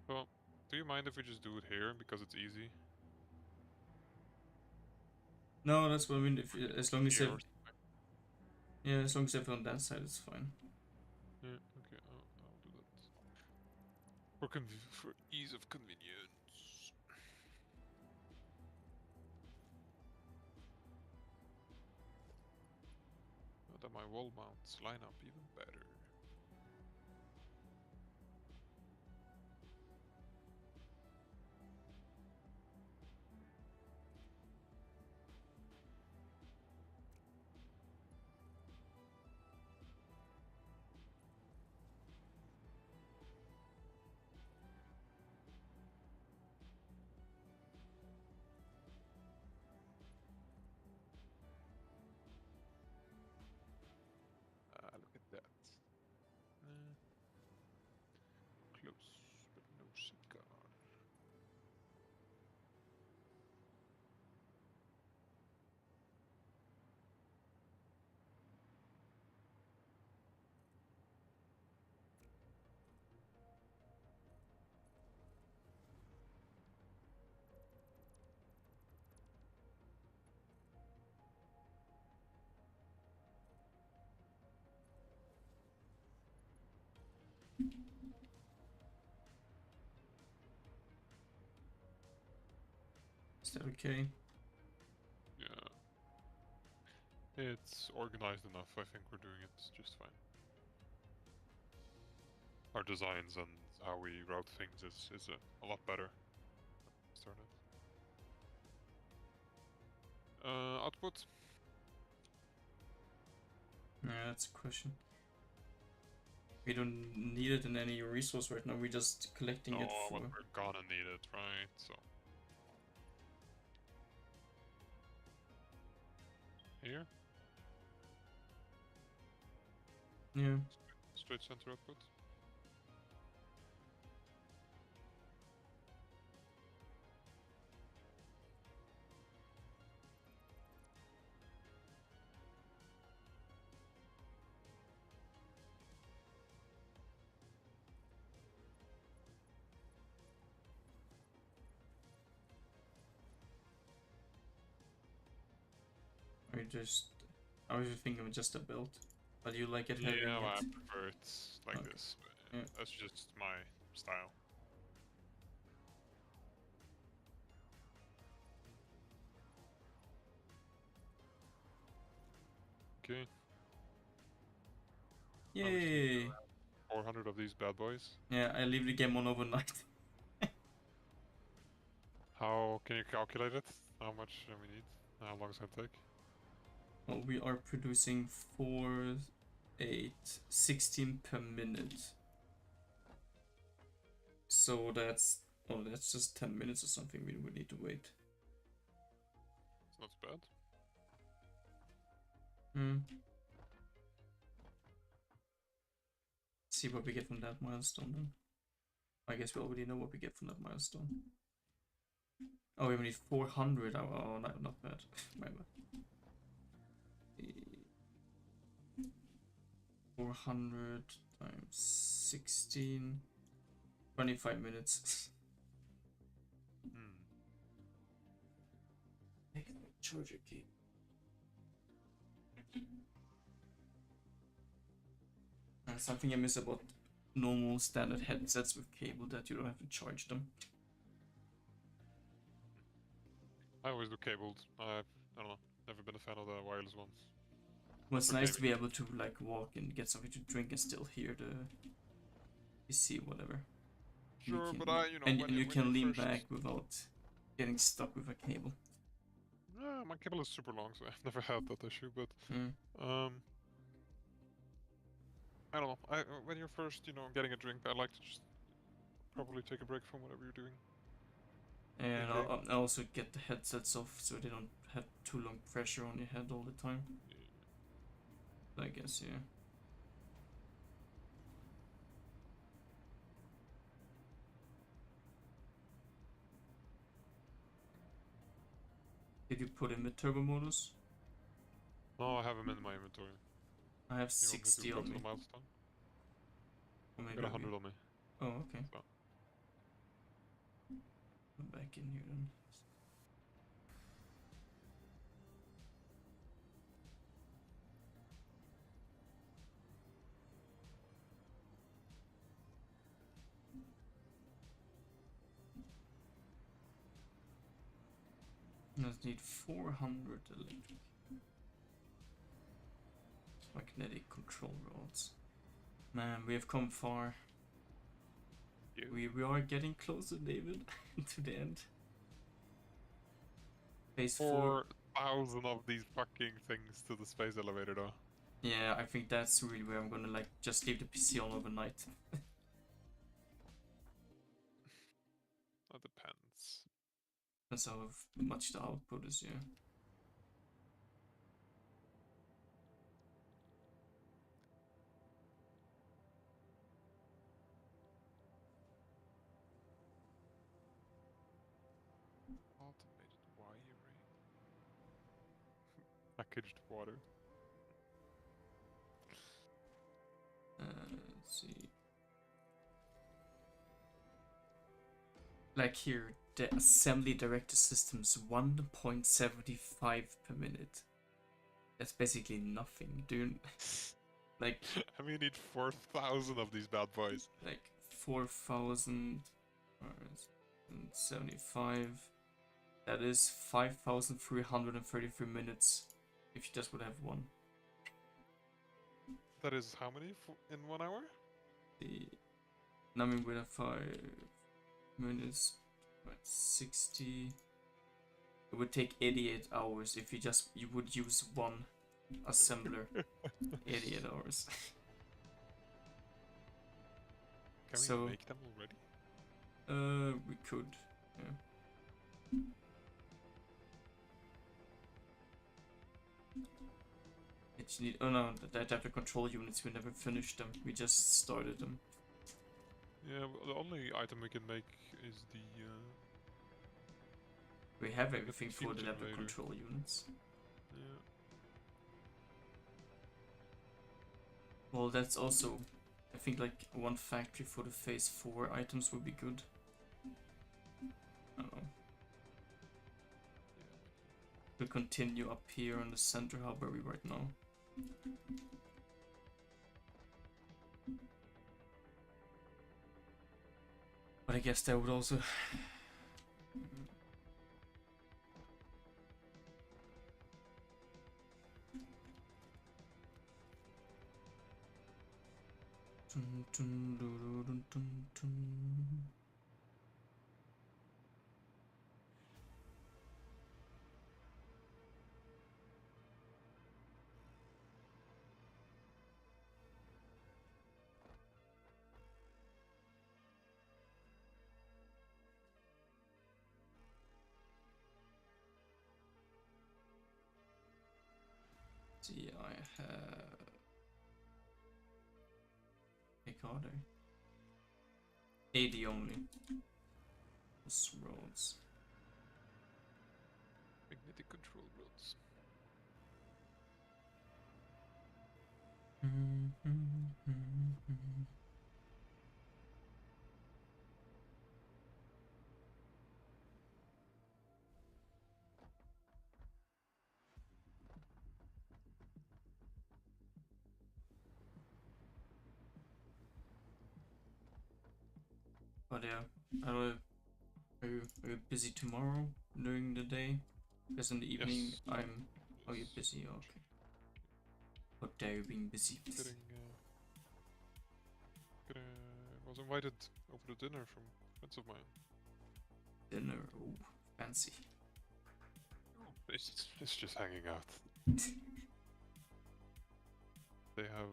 Well, do you mind if we just do it here because it's easy? No, that's what I mean. If as long as you have, yeah, as long as you have it on that side, it's fine. Yeah, okay, I'll do that. For ease of convenience. That my wall mounts line up even better. Look at that. Close, but no cigar. Is that okay? Yeah. It's organized enough. I think we're doing it just fine. Our designs and how we route things is a lot better. Started. Output. Yeah, that's a question. We don't need it in any resource right now. We're just collecting it Oh, but for. we're gonna need it, right? So here, Yeah. straight center output. I just. I was just thinking of just a belt, but you like it having Yeah, I it. prefer it like Okay. this. But Yeah. that's just my style. Okay. Now we just need Yay! 400 of these bad boys. Yeah, I leave the game on overnight. How can you calculate it? How much do we need? How long is it gonna take? Well, we are producing 4, 8, 16 per minute. So that's. Oh, that's just 10 minutes or something. We would need to wait. It's not bad. Hmm. See what we get from that milestone then. I guess we already know what we get from that milestone. Oh, we need 400. Oh, no, not bad. My bad. 400 times 16. 25 minutes. Take the charger key. Something I miss about normal standard headsets with cable that you don't have to charge them. I always do cabled. I don't know. Never been a fan of the wireless ones. Well, it's For nice to gaming. be able to like walk and get something to drink and still hear the PC, whatever. Sure, but and when you when you're can lean first, back without getting stuck with a cable. my cable is super long, so I've never had that issue. But Mm. I don't know. When you're first, getting a drink, I like to just probably take a break from whatever you're doing. And In-game. I'll also get the headsets off so they don't have too long pressure on your head all the time. I guess, yeah. Did you put in the turbo modus? No, I have them in my inventory. I have You want me 60 to go on to me. the milestone? Or I maybe got 100 on me. Oh, okay. So. I'm back in here then. Let's need 400 electric. Magnetic control rods. Man, we have come far. We are getting closer, David, to the end. Phase 4. 4,000 of these fucking things to the space elevator, though. Yeah, I think that's really where I'm gonna like just leave the PC on overnight. That depends. That's how much the output is, yeah. Automated wiring. Packaged water. Let's see. Like here, the assembly director system's 1.75 per minute. That's basically nothing, dude. Like, I mean, you need 4,000 of these bad boys. like 4,075. That is 5,333 minutes if you just would have one. That is how many in 1 hour? I mean, with a 5 minutes, what, 60. It would take 88 hours if you would use one assembler. 88 hours. Can we make them already? We could, yeah. You need, oh no, the adaptive control units, we never finished them. We just started them. Yeah, the only item we can make is the... we have everything for the adaptive control units. Yeah. Well, that's also... I think like one factory for the phase 4 items would be good. I don't know. We'll continue up here on the center hub where we right now. But I guess that would also... See, I have... Hey, are there? 80 only. Those roads. Magnetic control roads. But yeah, I don't know. Are you busy tomorrow during the day? Because in the evening Yes. I'm... Oh, you're busy, okay. How dare you being busy? Was invited over to dinner from friends of mine. Dinner, oh, fancy. It's just hanging out. They have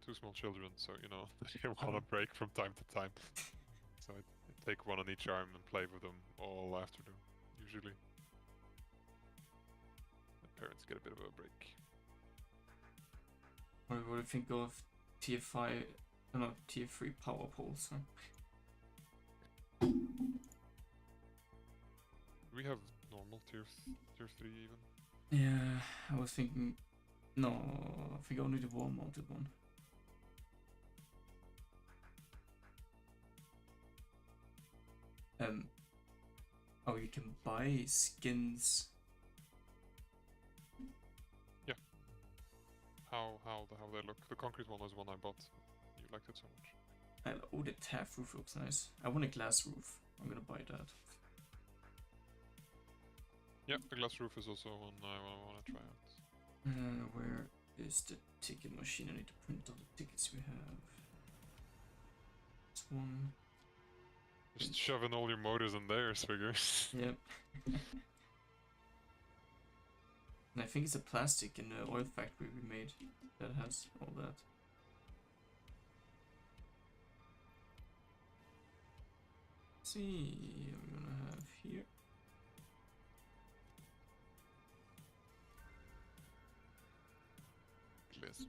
2 small children, so you know they want a break from time to time. So I take one on each arm and play with them all afternoon, usually. The parents get a bit of a break. What do you think of tier 5, no, tier 3 power poles? Huh? We have normal tier 3 even. Yeah, I was thinking... No, I think only the wall-mounted one. Oh, you can buy skins. Yeah. How they look? The concrete one was one I bought. You liked it so much. Oh, the taff roof looks nice. I want a glass roof. I'm gonna buy that. Yeah, the glass roof is also one I want to try out. Where is the ticket machine? I need to print all the tickets we have. This one. Just shoving all your motors in there, figures. Yep. And I think it's a plastic in the oil factory we made that has all that. Let's see, I'm gonna have here. Glass roof.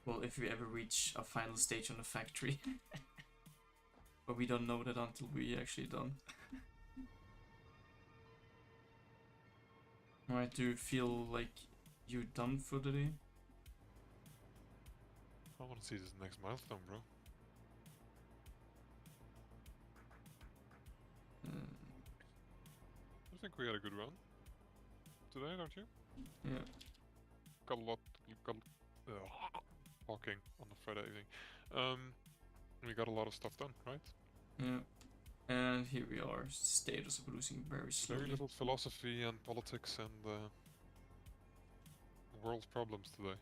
Well, if we ever reach a final stage on the factory. But we don't know that until we're actually done. Alright, do you feel like you're done for the day? I want to see this next milestone, bro. I think we had a good run today, don't you? Yeah. Got a lot. Talking on the Friday evening. We got a lot of stuff done, right? Yeah. And here we are. Status of producing very slowly. Very little philosophy and politics and world problems today.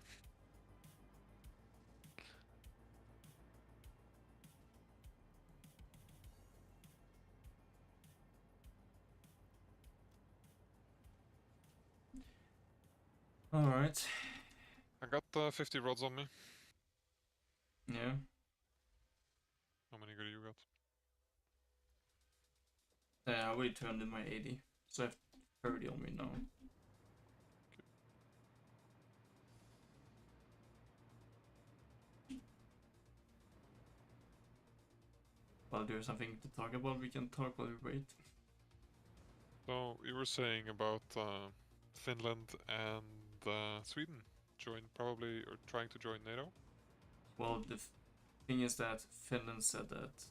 Alright. I got 50 rods on me. Yeah. How many good you got? I already turned in my 80, so I have 30 on me now. Well, there's something to talk about. We can talk while we wait. So you were saying about Finland and Sweden probably or trying to join NATO. Well, the thing is that Finland said that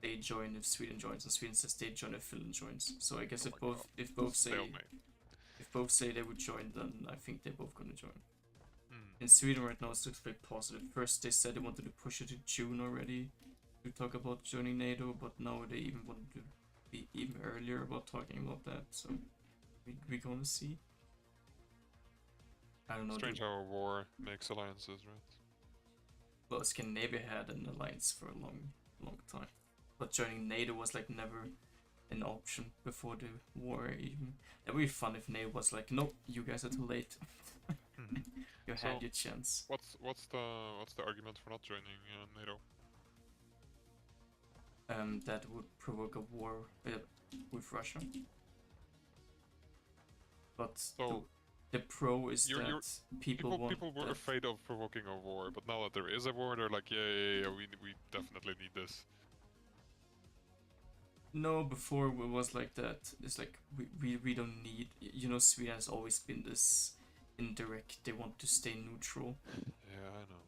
they join if Sweden joins, and Sweden says they join if Finland joins. So I guess Oh my God. if both say Stalemate. if both say they would join, then I think they're both gonna join. Hmm. In Sweden right now, it looks very positive. First, they said they wanted to push it to June already to talk about joining NATO, but now they even want to be even earlier about talking about that. So we're gonna see. I don't know. Strange how a war makes alliances, right? Well, Scandinavia had an alliance for a long time, but joining NATO was like never an option before the war even. That would be fun if NATO was like, nope, you guys are too late. You So, had your chance. What's the argument for not joining NATO? That would provoke a war with Russia. But So the pro is you're that people want people were that. afraid of provoking a war, but now that there is a war, they're like, yeah, we definitely need this. No, before it was like that. It's like we don't need. You know, Sweden has always been this indirect. They want to stay neutral. Yeah, I know.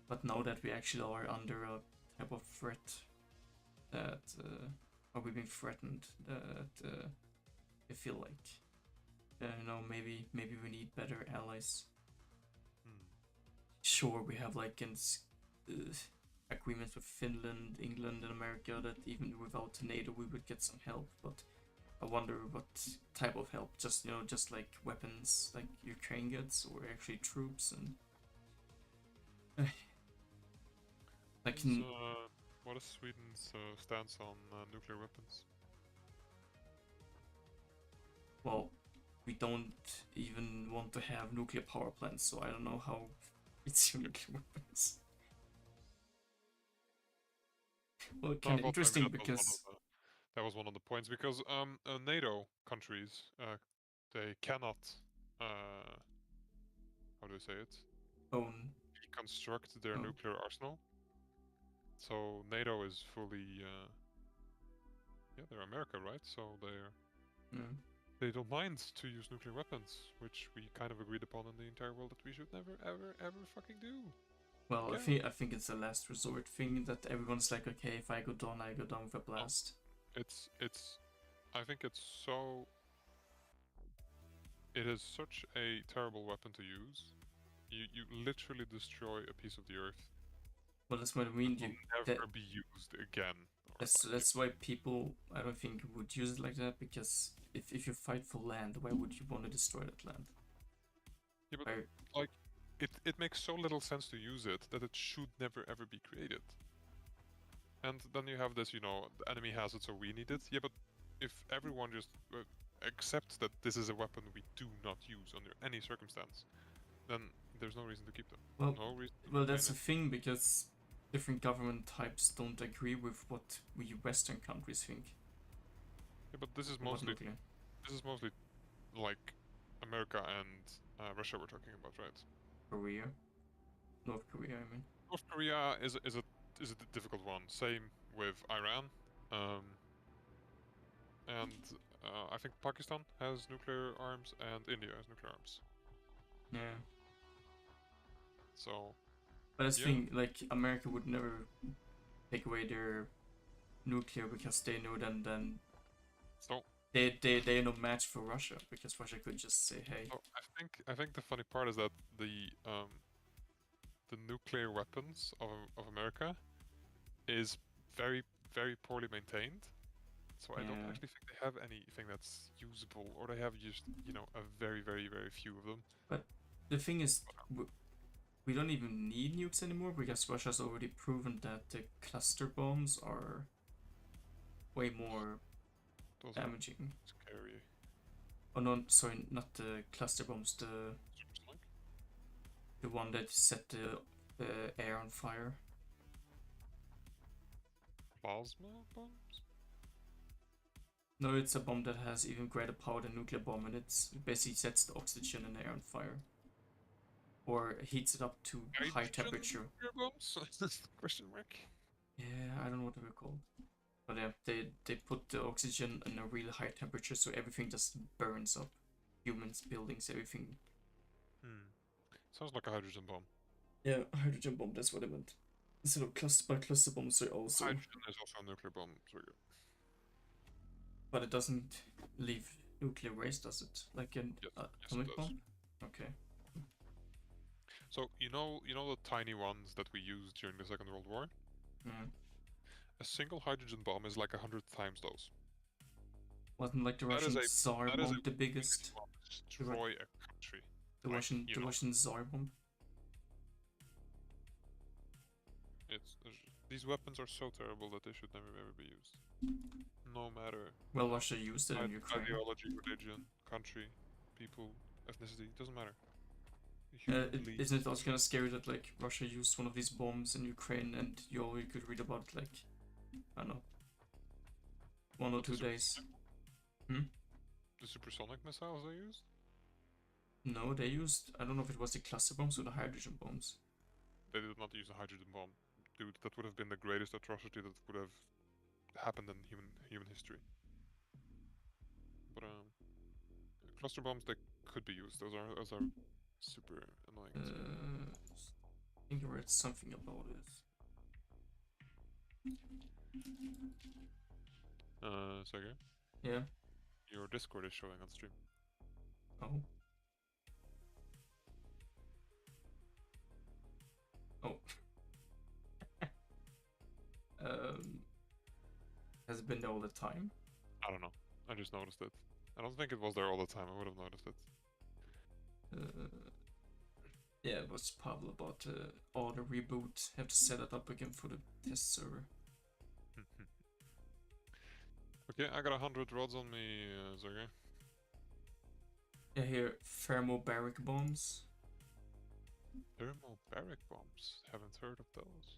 But now that we actually are under a type of threat, that are we being threatened? That I feel like, you know, maybe we need better allies. Sure, we have like agreements with Finland, England, and America that even without NATO we would get some help. But I wonder what type of help. Just just like weapons, like Ukraine gets, or actually troops and. Like. What is Sweden's stance on nuclear weapons? Well, we don't even want to have nuclear power plants, so I don't know how it's your nuclear weapons. Well, kind of interesting because that was one of the points because NATO countries they cannot how do I say it own deconstruct their nuclear arsenal. So NATO is fully yeah, they're America, right? So they don't mind to use nuclear weapons, which we kind of agreed upon in the entire world that we should never ever fucking do. Well, I think it's a last resort thing that everyone's like, okay, if I go down, I go down with a blast. It's I think it's so. It is such a terrible weapon to use. You literally destroy a piece of the earth. Well, that's what I mean. It will never be used again. That's why people, I don't think, would use it like that, because if you fight for land, why would you want to destroy that land? Yeah, but like it makes so little sense to use it that it should never ever be created. And then you have this, you know, the enemy has it, so we need it. Yeah, but if everyone just accepts that this is a weapon we do not use under any circumstance, then there's no reason to keep them. Well, no reason well, that's the thing, because different government types don't agree with what we Western countries think. Yeah, but this is mostly like America and Russia we're talking about, right? Korea, North Korea, I mean. North Korea is a difficult one. Same with Iran, and I think Pakistan has nuclear arms and India has nuclear arms. Yeah. So. But I think like America would never take away their nuclear because they know then. So. They are no match for Russia, because Russia could just say, hey. So I think the funny part is that the nuclear weapons of America is very poorly maintained. So I don't actually think they have anything that's usable, or they have just, you know, a very few of them. But the thing is, we don't even need nukes anymore, because Russia's already proven that the cluster bombs are way more damaging. Scary. Oh no, sorry, not the cluster bombs, the... The one that set the air on fire. Plasma bombs? No, it's a bomb that has even greater power than nuclear bomb, and it basically sets the oxygen and air on fire. Or heats it up to high temperature. Nuclear bombs? Question mark? Yeah, I don't know what they were called. But yeah, they put the oxygen in a really high temperature, so everything just burns up. Humans, buildings, everything. Sounds like a hydrogen bomb. Yeah, hydrogen bomb, that's what I meant. Instead of cluster bombs, they also... Hydrogen is also a nuclear bomb, so yeah. But it doesn't leave nuclear waste, does it? Like an atomic bomb? Okay. So you know the tiny ones that we used during the Second World War? A single hydrogen bomb is like 100 times those. Wasn't like the Russian Tsar bomb the biggest? Destroy a country. The Russian Tsar bomb? These weapons are so terrible that they should never ever be used. No matter. Well, Russia used it in Ukraine. Ideology, religion, country, people, ethnicity, doesn't matter. Isn't it also kind of scary that like Russia used one of these bombs in Ukraine and you could read about it, like, I don't know, 1 or 2 days? The supersonic missiles they used? No, they used, I don't know if it was the cluster bombs or the hydrogen bombs. They did not use a hydrogen bomb. Dude, that would have been the greatest atrocity that would have happened in human history. But cluster bombs, they could be used. Those are super annoying. I think I read something about it. Sergey? Yeah? Your Discord is showing on stream. Oh. Oh. Has it been there all the time? I don't know. I just noticed it. I don't think it was there all the time. I would have noticed it. Yeah, it was probably about auto reboot. Have to set it up again for the test server. Okay, I got 100 rods on me, Sergey. Yeah, here, thermobaric bombs. Thermobaric bombs? Haven't heard of those.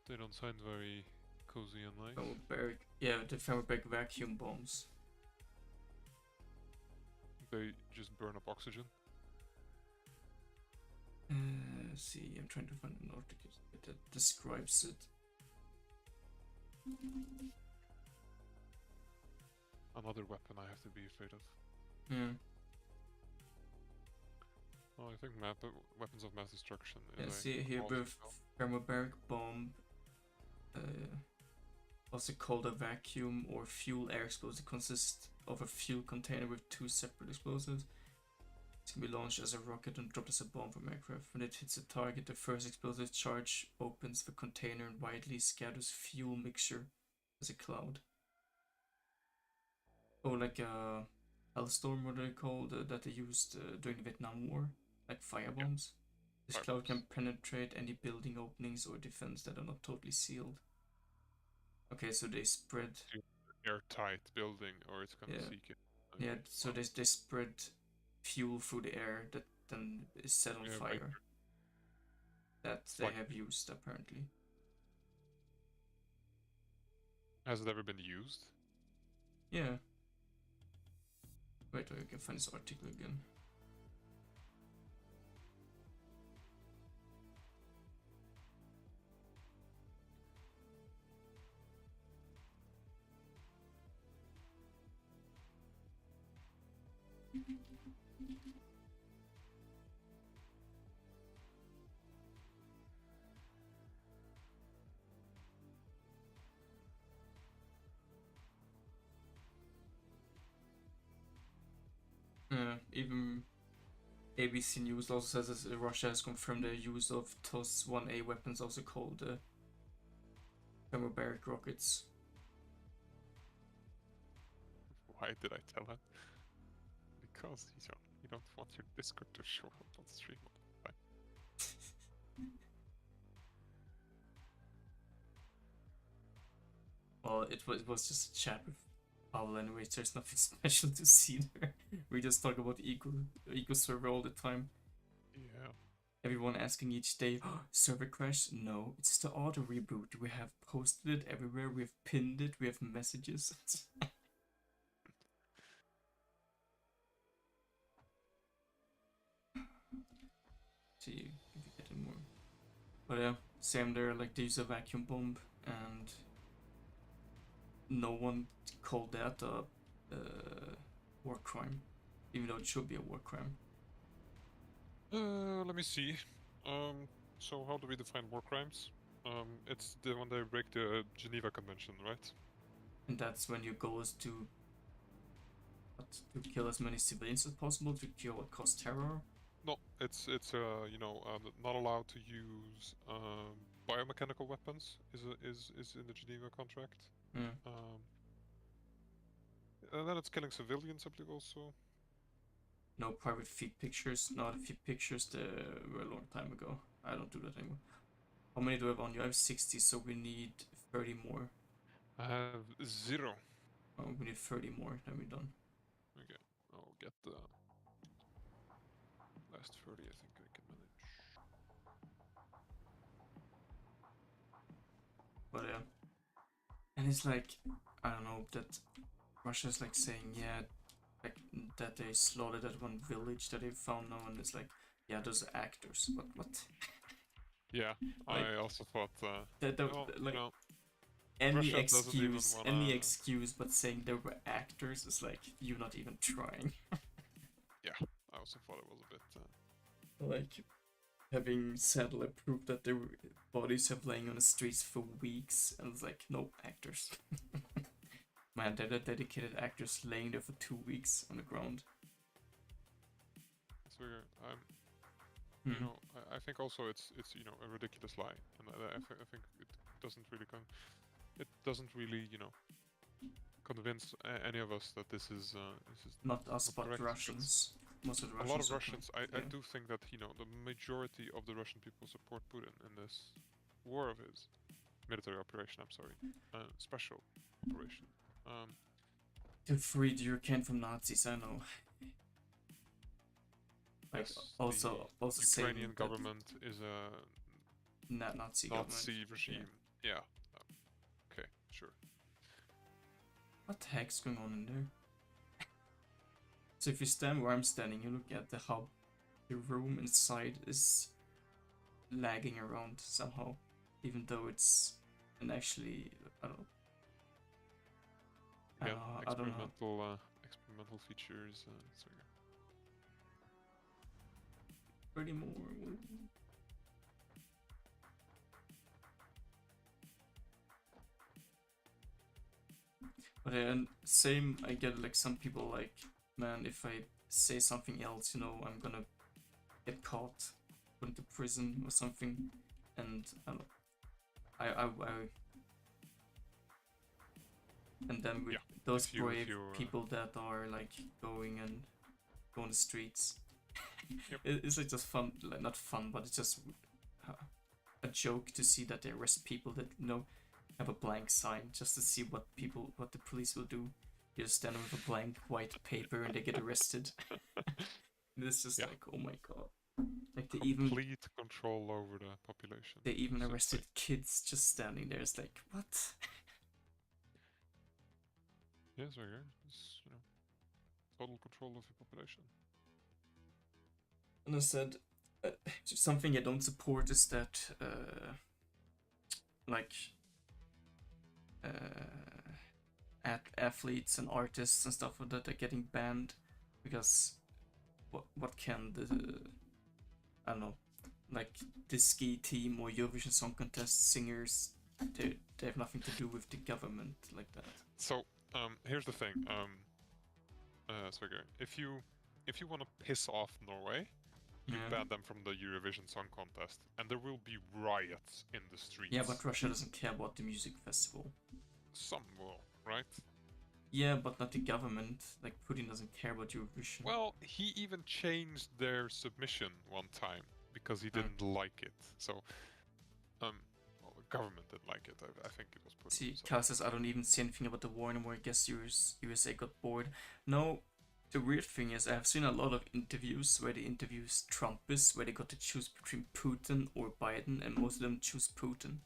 They don't sound very cozy and nice. Thermobaric, yeah, the thermobaric vacuum bombs. They just burn up oxygen. See, I'm trying to find an article that describes it. Another weapon I have to be afraid of. Yeah. Oh, I think weapons of mass destruction. Yeah, see here with thermobaric bomb, also called a vacuum or fuel air explosive, consists of a fuel container with 2 separate explosives. It can be launched as a rocket and dropped as a bomb from aircraft. When it hits a target, the first explosive charge opens the container and widely scatters fuel mixture as a cloud. Oh, like a Hellstorm, what they called, that they used during the Vietnam War, like firebombs. This cloud can penetrate any building openings or defense that are not totally sealed. Okay, so they spread airtight building, or it's gonna seek it. Yeah, so they spread fuel through the air that then is set on fire. Right. That they have used apparently. Has it ever been used? Yeah. Wait, I can find this article again. Even ABC News also says that Russia has confirmed the use of TOS-1A weapons, also called thermobaric rockets. Why did I tell him? Because you don't want your Discord to show up on stream all the time. Well, it was just a chat with Pavel anyways. There's nothing special to see there. We just talk about eco server all the time. Yeah. Everyone asking each day, oh, server crash? No, it's the auto reboot. We have posted it everywhere. We have pinned it. We have messages. See if you get any more. But yeah, same there. Like they use a vacuum bomb, and no one called that a war crime, even though it should be a war crime. Let me see. So how do we define war crimes? It's the when they break the Geneva Convention, right? And that's when your goal is to kill as many civilians as possible to kill what cause terror. No, it's you know, not allowed to use biomechanical weapons is in the Geneva contract. Yeah. And then it's killing civilians, I believe, also. No private feed pictures. No, the feed pictures were a long time ago. I don't do that anymore. How many do I have on you? I have 60, so we need 30 more. I have 0. Oh, we need 30 more, then we're done. Okay, I'll get the last 30, I think I can manage. But yeah. And it's like, I don't know, that Russia's like saying, yeah, like that they slaughtered that one village that they found now, and it's like, yeah, those are actors. What? Yeah, like, I also thought that well, like, you know, any Russia doesn't even wanna... excuse, but saying they were actors is like you're not even trying. Yeah, I also thought it was a bit like having satellite proof that their bodies have laying on the streets for weeks, and it's like no actors. Man, they're the dedicated actors laying there for 2 weeks on the ground. So you know, I think also it's you know a ridiculous lie, and I think it doesn't really you know convince any of us that this is not us, but correct. Russians. Most of the Russians. A lot of Russians, I yeah. do think that you know the majority of the Russian people support Putin in this war of his military operation. I'm sorry, special operation. To free the Ukraine from Nazis, I know. Like yes, also Ukrainian government is a Nazi regime. Yeah. Okay, sure. What the heck's going on in there? So if you stand where I'm standing, you look at how the room inside is lagging around somehow, even though it's an actually I don't know. Yeah, I don't know. Experimental features. So yeah. 30 more. But then same, I get like some people like, man, if I say something else, you know, I'm gonna get caught, put into prison or something, and I don't know. I and then with those brave people that are like going on the streets, it's like just fun, like not fun, but it's just a joke to see that they arrest people that you know have a blank sign just to see what the police will do. You just stand with a blank white paper and they get arrested. It's just like, oh my god. Like they complete control over the population. They even arrested kids just standing there. It's like, what? Yes, very good. It's, you know, total control of the population. And I said, something I don't support is that, like, athletes and artists and stuff like that are getting banned because what can the I don't know, like the ski team or Eurovision Song Contest singers, they have nothing to do with the government like that. So here's the thing, Swigger, if you want to piss off Norway, you ban them from the Eurovision Song Contest, and there will be riots in the streets. Yeah, but Russia doesn't care about the music festival. Some will, right? Yeah, but not the government. Like, Putin doesn't care about Eurovision. Well, he even changed their submission one time because he didn't like it. So, well, government didn't like it. I think it was put. See, So. Kyle says, I don't even see anything about the war anymore. I guess USA got bored. No, the weird thing is I've seen a lot of interviews where they interviews Trumpists where they got to choose between Putin or Biden, and most of them choose Putin.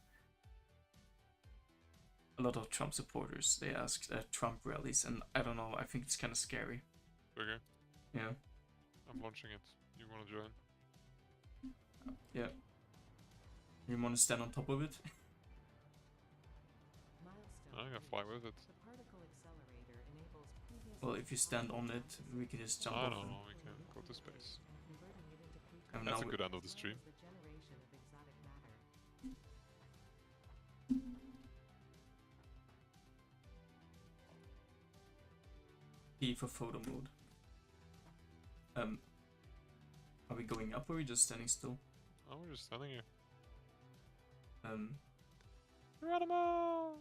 A lot of Trump supporters, they asked at Trump rallies, and I don't know, I think it's kind of scary. Okay. Yeah. I'm launching it. You want to join? Yeah. You want to stand on top of it? I'm gonna fly with it. Well, if you stand on it, we can just jump I off don't it. know, we can go to space. And That's now a good end of the stream. E for photo mode. Are we going up or are we just standing still? Oh, we're just standing here. Geronimo!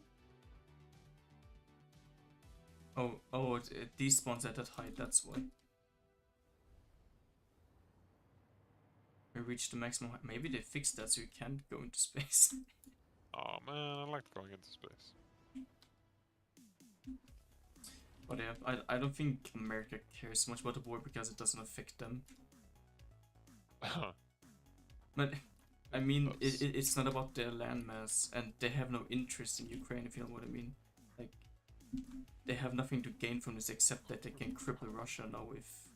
Oh, it despawns at that height, that's why. We reached the maximum height. Maybe they fixed that so you can't go into space. Oh man, I liked going into space. But yeah, I don't think America cares so much about the war because it doesn't affect them. But I mean, it's not about their landmass, and they have no interest in Ukraine, if you know what I mean. Like, they have nothing to gain from this except that they can cripple Russia now with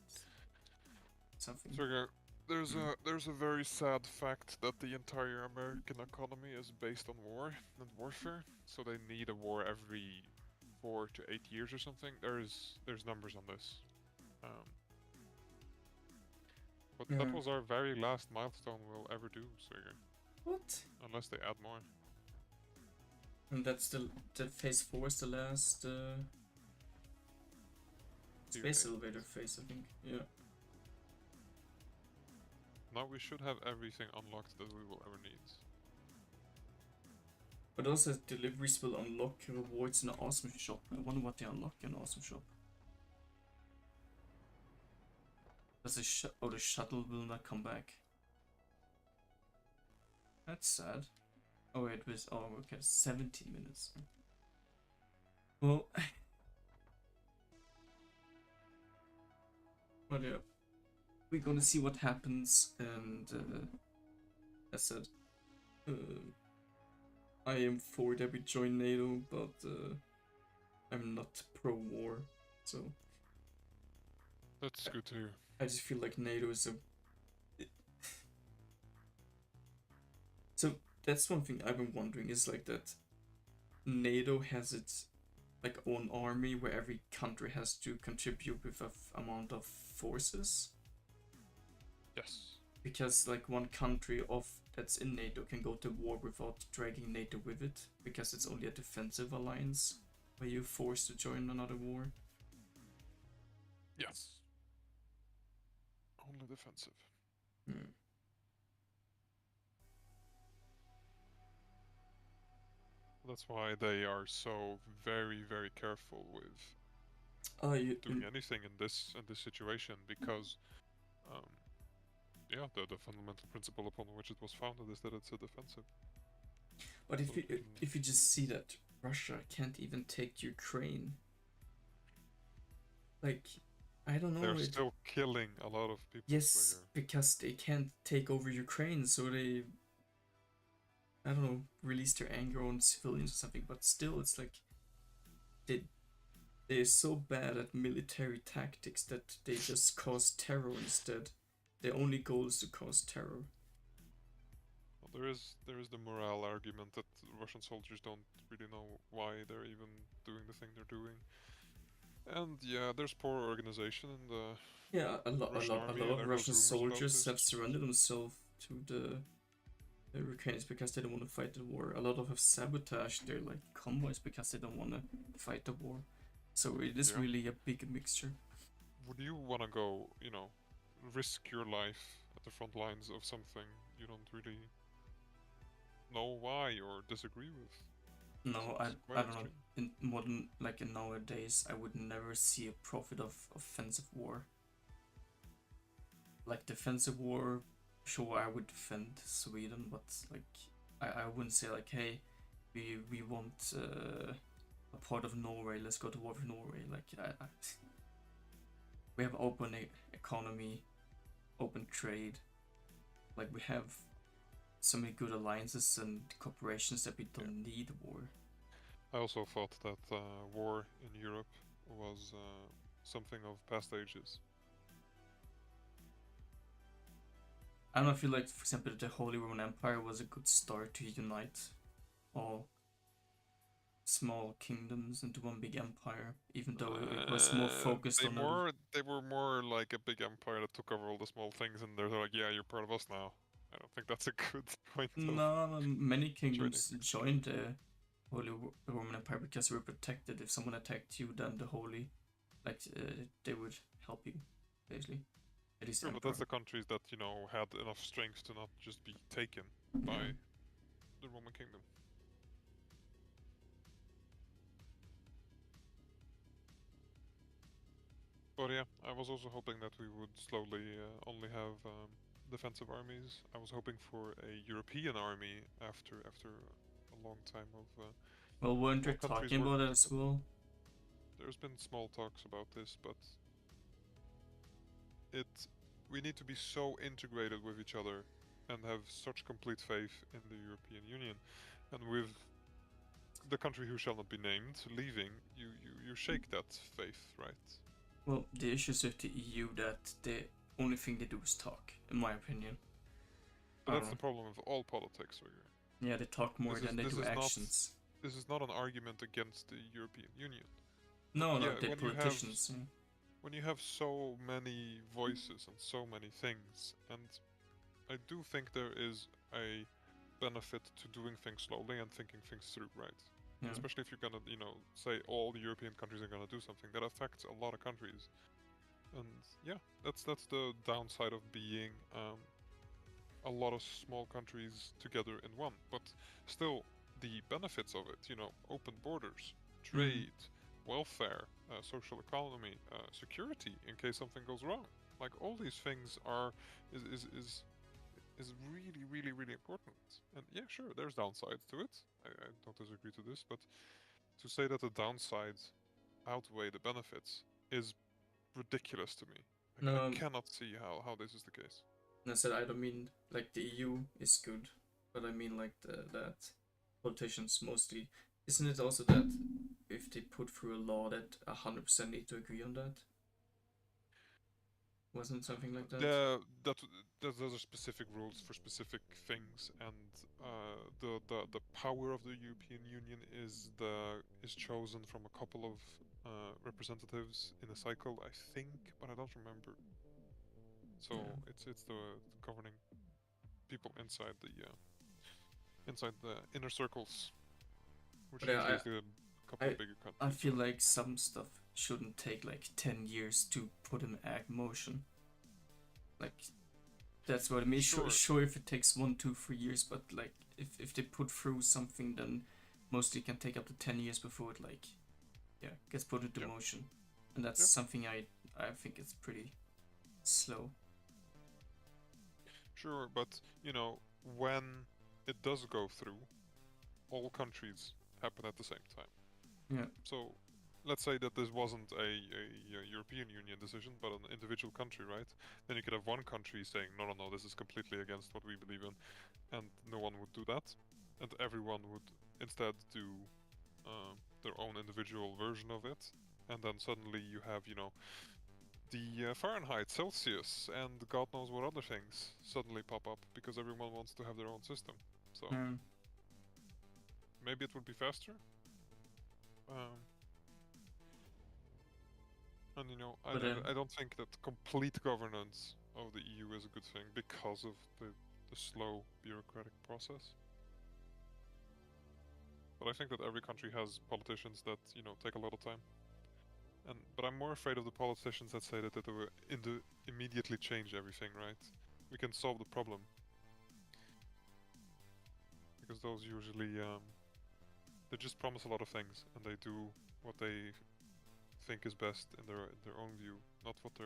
something. Trigger, there's a very sad fact that the entire American economy is based on war and warfare. So they need a war every 4 to 8 years or something. There's numbers on this. But that was our very last milestone we'll ever do, Trigger. What? Unless they add more. And that's the phase 4 is the last space elevator phase, I think. Yeah. Now we should have everything unlocked that we will ever need. But also deliveries will unlock rewards in the awesome shop. I wonder what they unlock in the awesome shop. Does the shuttle will not come back. That's sad. Oh, it was. Oh, okay, 17 minutes. Well, but yeah, we're gonna see what happens. And as said, I am for that we join NATO, but I'm not pro-war, so. That's good to hear. I just feel like NATO is a. So that's one thing I've been wondering is like that NATO has its like own army where every country has to contribute with a amount of forces. Yes. Because like one country of that's in NATO can go to war without dragging NATO with it, because it's only a defensive alliance where you're forced to join another war. Yes. Only defensive. That's why they are so very, very careful with doing anything in this situation, because yeah, the fundamental principle upon which it was founded is that it's a defensive. But if you just see that Russia can't even take Ukraine, like, I don't know. They're still killing a lot of people. Yes, because they can't take over Ukraine, so they, I don't know, release their anger on civilians or something. But still, it's like they're so bad at military tactics that they just cause terror instead. Their only goal is to cause terror. Well, there is the morale argument that Russian soldiers don't really know why they're even doing the thing they're doing. And yeah, there's poor organization in the a lot of Russian soldiers have surrendered themselves to the Ukrainians because they don't want to fight the war. A lot of have sabotaged their like convoys because they don't want to fight the war. So it is really a big mixture. Would you want to go, risk your life at the front lines of something you don't really know why or disagree with? No, I don't know. In modern, like in nowadays, I would never see a profit of offensive war. Like defensive war, sure, I would defend Sweden, but like I wouldn't say like, hey, we want a part of Norway, let's go to war with Norway. Like we have open economy, open trade. Like we have so many good alliances and corporations that we don't need war. I also thought that war in Europe was something of past ages. I don't feel like, for example, the Holy Roman Empire was a good start to unite all small kingdoms into one big empire, even though it was more focused on they were more like a big empire that took over all the small things, and they're like, yeah, you're part of us now. I don't think that's a good point of No, many joining. kingdoms joined the Holy Roman Empire because they were protected. If someone attacked you, then the Holy, like, they would help you, basically. At least Sure, but that's the countries that, you know, had enough strength to not just be taken by the Roman kingdom. But yeah, I was also hoping that we would slowly only have defensive armies. I was hoping for a European army after a long time of. Well, weren't they countries talking about working it as well? There's been small talks about this, but we need to be so integrated with each other and have such complete faith in the European Union, and with the country who shall not be named leaving, you shake that faith, right? Well, the issues with the EU that the only thing they do is talk, in my opinion. But that's the problem with all politics, Rigger. Yeah, they talk more than they do actions. This is not an argument against the European Union. No, the politicians. When you have so many voices and so many things, and I do think there is a benefit to doing things slowly and thinking things through, right? Yeah. Especially if you're gonna, you know, say all the European countries are gonna do something that affects a lot of countries. And yeah, that's the downside of being a lot of small countries together in one. But still, the benefits of it, you know, open borders, trade, welfare, social economy, security in case something goes wrong. Like all these things are is really, really, really important. And yeah, sure, there's downsides to it. I don't disagree to this, but to say that the downsides outweigh the benefits is ridiculous to me. I cannot see how this is the case. And I said I don't mean like the EU is good, but I mean like that politicians mostly. Isn't it also that if they put through a law that 100% need to agree on that? Wasn't something like that? Those are specific rules for specific things, and the power of the European Union is chosen from a couple of representatives in a cycle, I think, but I don't remember. So it's the governing people inside the inner circles, which is usually a couple of bigger countries. I feel like some stuff shouldn't take like 10 years to put in motion. Like that's what I mean. Sure, if it takes 1, 2, 3 years, but like if they put through something, then mostly can take up to 10 years before it gets put into motion, and that's something I think it's pretty slow. Sure, but you know, when it does go through, all countries happen at the same time. Yeah. So let's say that this wasn't a European Union decision, but an individual country, right? Then you could have one country saying, no, this is completely against what we believe in, and no one would do that, and everyone would instead do their own individual version of it, and then suddenly you have, you know, the Fahrenheit, Celsius, and God knows what other things suddenly pop up because everyone wants to have their own system. So maybe it would be faster. And you know, I don't think that complete governance of the EU is a good thing because of the slow bureaucratic process. But I think that every country has politicians that, you know, take a lot of time. But I'm more afraid of the politicians that say that they will immediately change everything, right? We can solve the problem. Because those usually, they just promise a lot of things, and they do what they think is best in their own view, not what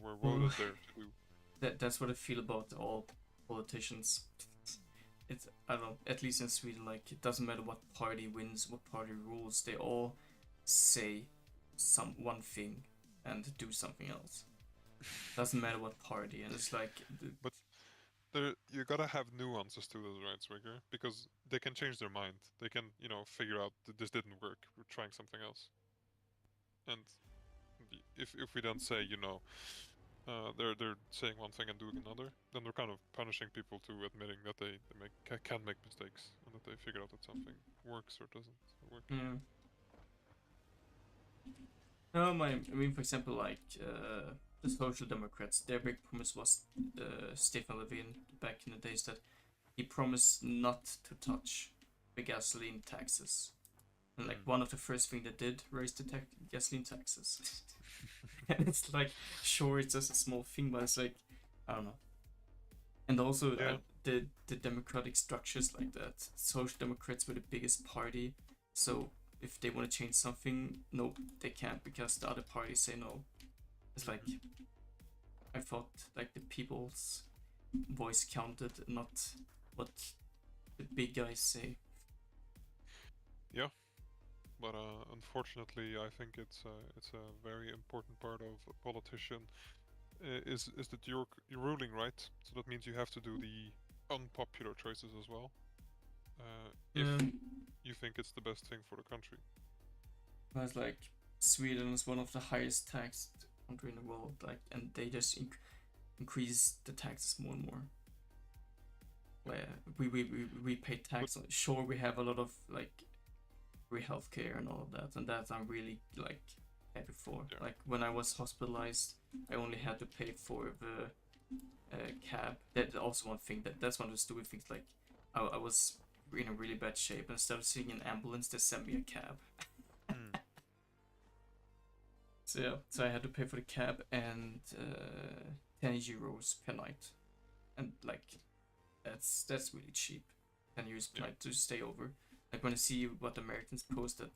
we're voted there to do. That's what I feel about all politicians. it's, I don't know, at least in Sweden, like it doesn't matter what party wins, what party rules, they all say one thing and do something else. Doesn't matter what party, and it's like But you gotta have nuances to those, right, Swigger? Because they can change their mind. They can, figure out that this didn't work. We're trying something else. And if we then say, they're saying one thing and doing another, then they're kind of punishing people to admitting that they can make mistakes and that they figure out that something works or doesn't work. yeah. No, I mean, for example, like the Social Democrats, their big promise was Stefan Levin back in the days that he promised not to touch the gasoline taxes. And like one of the first thing they did raise the gasoline taxes. And it's like, sure, it's just a small thing, but it's like, I don't know. And also the democratic structures like that. Social Democrats were the biggest party, so if they want to change something, no, they can't because the other parties say no. It's like, I thought like the people's voice counted, not what the big guys say. Yeah, but unfortunately, I think it's a very important part of a politician is that you're ruling, right? So that means you have to do the unpopular choices as well. If you think it's the best thing for the country. It's like Sweden is one of the highest taxed country in the world, like, and they just increase the taxes more and more. Where we pay tax. Sure, we have a lot of like free healthcare and all of that, and that I'm really like happy for. Yeah. Like when I was hospitalized, I only had to pay for the cab. That's also one thing that's one of the stupid things. Like I was in a really bad shape, and instead of seeing an ambulance, they sent me a cab. So I had to pay for the cab and 10 euros per night, and like that's really cheap. 10 euros per night to stay over. Like when I see what Americans post that,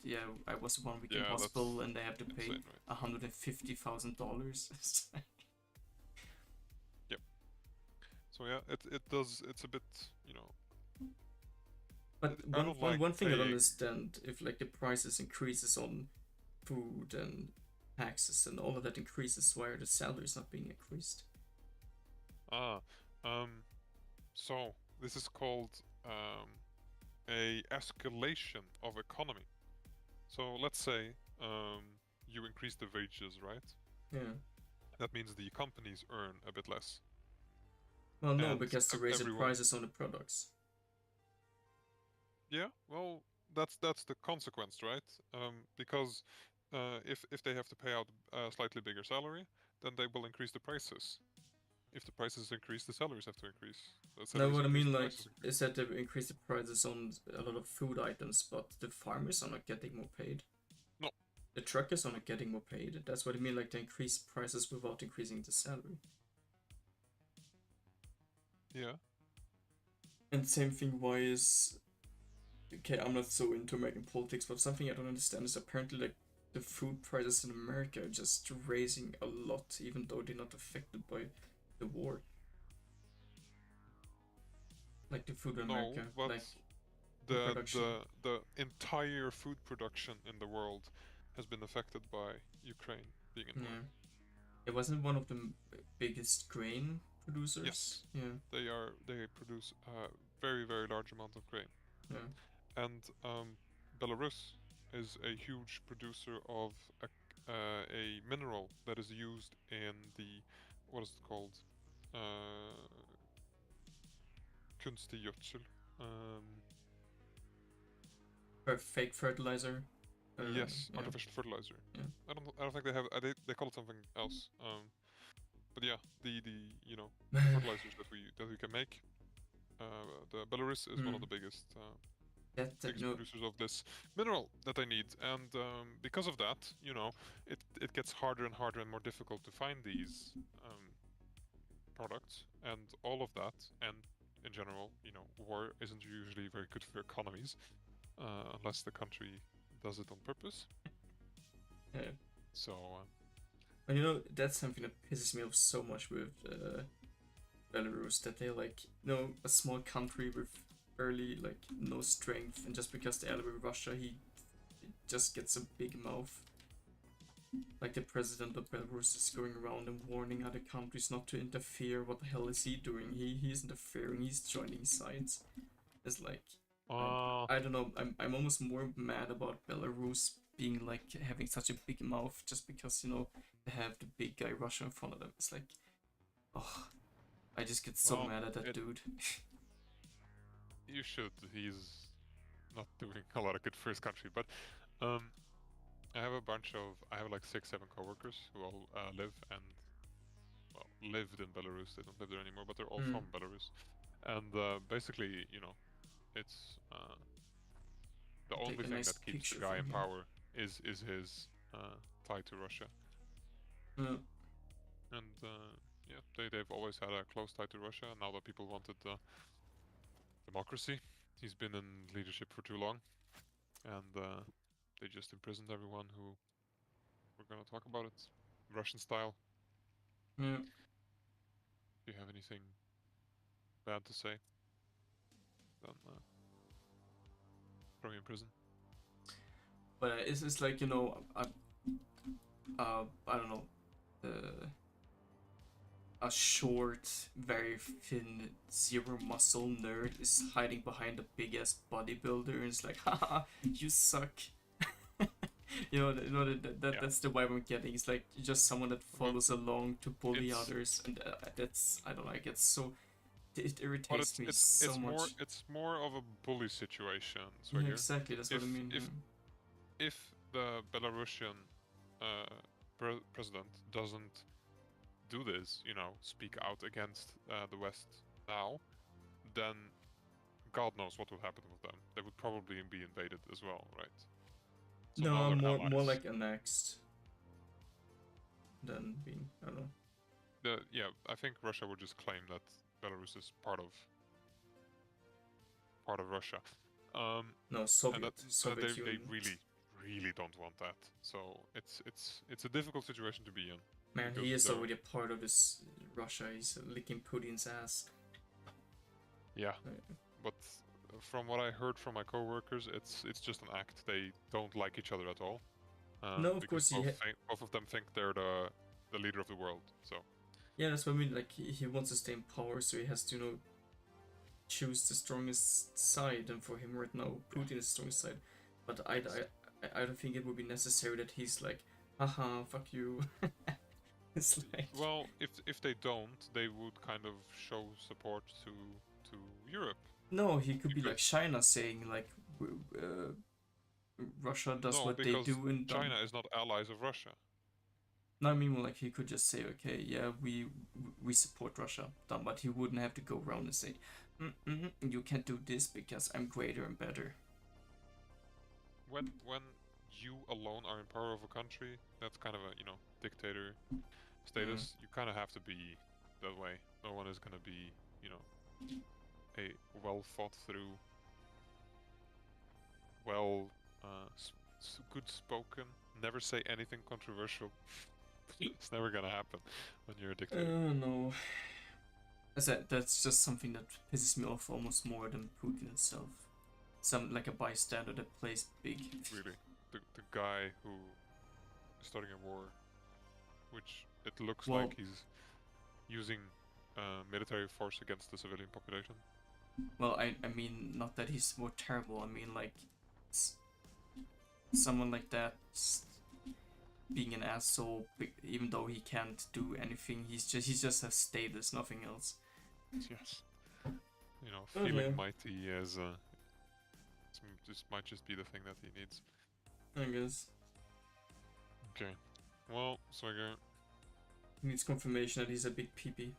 I was 1 week in hospital and they have to pay $150,000. Yep. So it does. It's a bit, But one thing I don't understand, if like the prices increases on food and taxes and all of that increases, why are the salaries not being increased? So this is called a escalation of economy. So let's say you increase the wages, right? Yeah. That means the companies earn a bit less. Well, no, because they raise the prices on the products. Yeah, well, that's the consequence, right? Because if they have to pay out a slightly bigger salary, then they will increase the prices. If the prices increase, the salaries have to increase. No, what I mean, like, is that they increase the prices on a lot of food items, but the farmers are not getting more paid. No. The truckers are not getting more paid. That's what I mean, like, they increase prices without increasing the salary. Yeah. And same thing, why is... Okay, I'm not so into American politics, but something I don't understand is apparently, like, the food prices in America are just raising a lot, even though they're not affected by the war. Like the food in America, but like the entire food production in the world has been affected by Ukraine being involved. It wasn't one of the biggest grain producers. Yes. Yeah. They produce a very large amount of grain. Yeah. And Belarus is a huge producer of a mineral that is used in the, what is it called? Kunstig gödsel. Fake fertilizer. Yes, artificial fertilizer. Yeah. I don't think they have. They call it something else. But yeah, the fertilizers that we can make. The Belarus is one of the biggest producers of this mineral that they need, and because of that, it gets harder and harder and more difficult to find these products, and all of that, and in general, war isn't usually very good for economies, unless the country does it on purpose. Yeah. So. And that's something that pisses me off so much with Belarus, that they're like, a small country with barely like no strength, and just because they ally with Russia, he just gets a big mouth. Like the president of Belarus is going around and warning other countries not to interfere. What the hell is he doing? He's interfering. He's joining sides. It's like I don't know. I'm almost more mad about Belarus being like having such a big mouth just because they have the big guy Russia in front of them. It's like, oh, I just get so mad at that dude. You should. He's not doing a lot of good for his country, but I have like 6-7 coworkers who all live and lived in Belarus. They don't live there anymore, but they're all from Belarus. And basically, it's the only thing that keeps the guy in power is his tie to Russia. Yeah. And yeah, they've always had a close tie to Russia. Now that people wanted democracy, he's been in leadership for too long, and they just imprisoned everyone who we're gonna talk about it, Russian style. Yeah. If you have anything bad to say, then throw you in prison. But it's like I don't know, a short, very thin, zero muscle nerd is hiding behind a big ass bodybuilder, and it's like, haha, you suck. That's the vibe I'm getting. It's like just someone that follows along to bully others, and that's, I don't know. It irritates me so much. It's more of a bully situation. So yeah, exactly. That's what I mean. If the Belarusian president doesn't do this, speak out against the West now, then God knows what would happen with them. They would probably be invaded as well, right? So no, more like annexed than being, I don't know. I think Russia would just claim that Belarus is part of Russia. No, Soviet they Union. really don't want that. So it's a difficult situation to be in. Man, he is already a part of this Russia. He's licking Putin's ass. Yeah, but from what I heard from my coworkers, it's just an act. They don't like each other at all. No, of course both of them think they're the leader of the world. So yeah, that's what I mean. Like he wants to stay in power, so he has to choose the strongest side. And for him right now, Putin is the strongest side. But I don't think it would be necessary that he's like, haha, fuck you. It's like, well, if they don't, they would kind of show support to Europe. No, he could be like China saying like Russia does what they do, and China is not allies of Russia. No, I mean like he could just say, okay, yeah, we support Russia, but he wouldn't have to go around and say, you can't do this because I'm greater and better. When you alone are in power of a country, that's kind of a dictator status. You kind of have to be that way. No one is gonna be a well thought through, good spoken, never say anything controversial. It's never gonna happen when you're a dictator. No. That's just something that pisses me off almost more than Putin itself. Like a bystander that plays big. Really, the guy who is starting a war, which it looks like he's using military force against the civilian population. Well, I mean, not that he's more terrible. I mean, like, someone like that being an asshole, even though he can't do anything. He just has status, nothing else. Yes. Feeling mighty as this might just be the thing that he needs. I guess. Okay. Well, Swigger. He needs confirmation that he's a big peepee.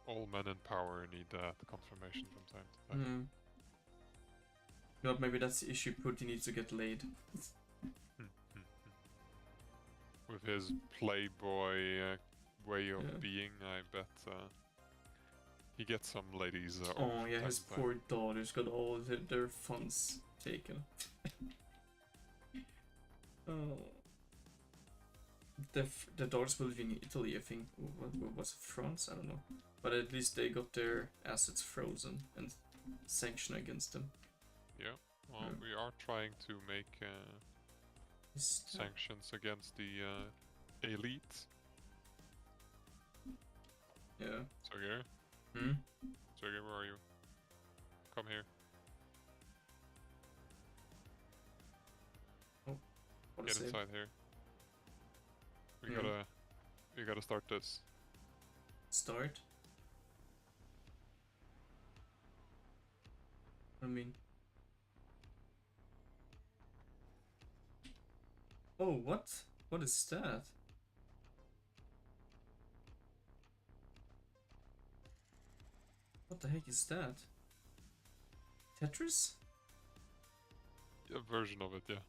All men in power need that confirmation from time to time. Maybe that's the issue. Putin needs to get laid. With his playboy way of being, I bet he gets some ladies. Oh yeah, his poor daughter's got all their funds taken. Oh. the doors will be in Italy, I think. What was it, France? I don't know. But at least they got their assets frozen and sanctioned against them. Yeah. Well, we are trying to make Is that- sanctions against the elite. Yeah. Sergey? Hmm? Sergey, where are you? Come here. What a Get save. inside here. Yeah. We gotta start this. Start? I mean... Oh, what? What is that? What the heck is that? Tetris? A version of it, yeah.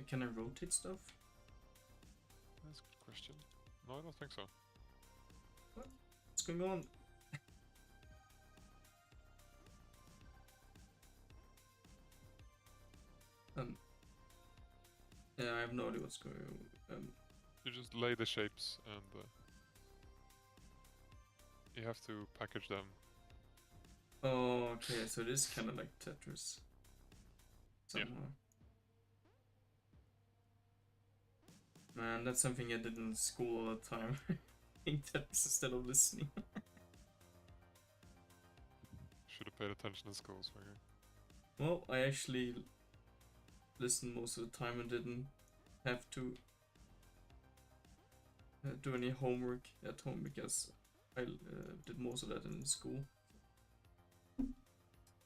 Can I rotate stuff? That's a good question. No, I don't think so. What's going on? Yeah, I have no idea what's going on. You just lay the shapes and you have to package them. Oh, okay, so it is kind of like Tetris. Somehow. Yeah. Man, that's something I did in school all the time. Playing Tetris instead of listening. Should have paid attention in school, Swagger. Well, I actually listened most of the time and didn't have to do any homework at home because I did most of that in school.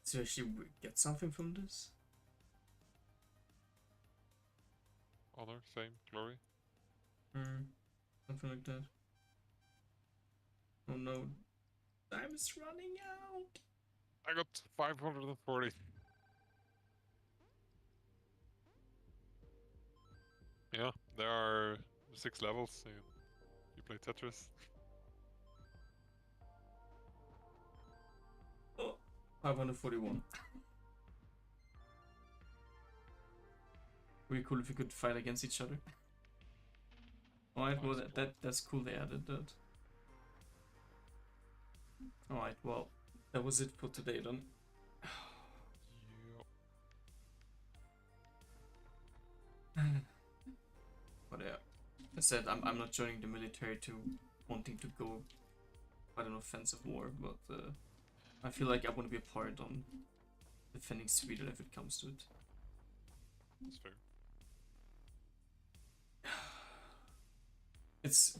So you actually get something from this? Honor, fame, glory. Something like that. Oh no, time is running out. I got 540. Yeah, there are 6 levels. You play Tetris. Oh, 541. Would be cool if we could fight against each other. Alright, well that's cool they added that. Alright, well, that was it for today then. But yeah, I said I'm not joining the military to wanting to go fight an offensive war, but I feel like I want to be a part on defending Sweden if it comes to it. That's fair. It's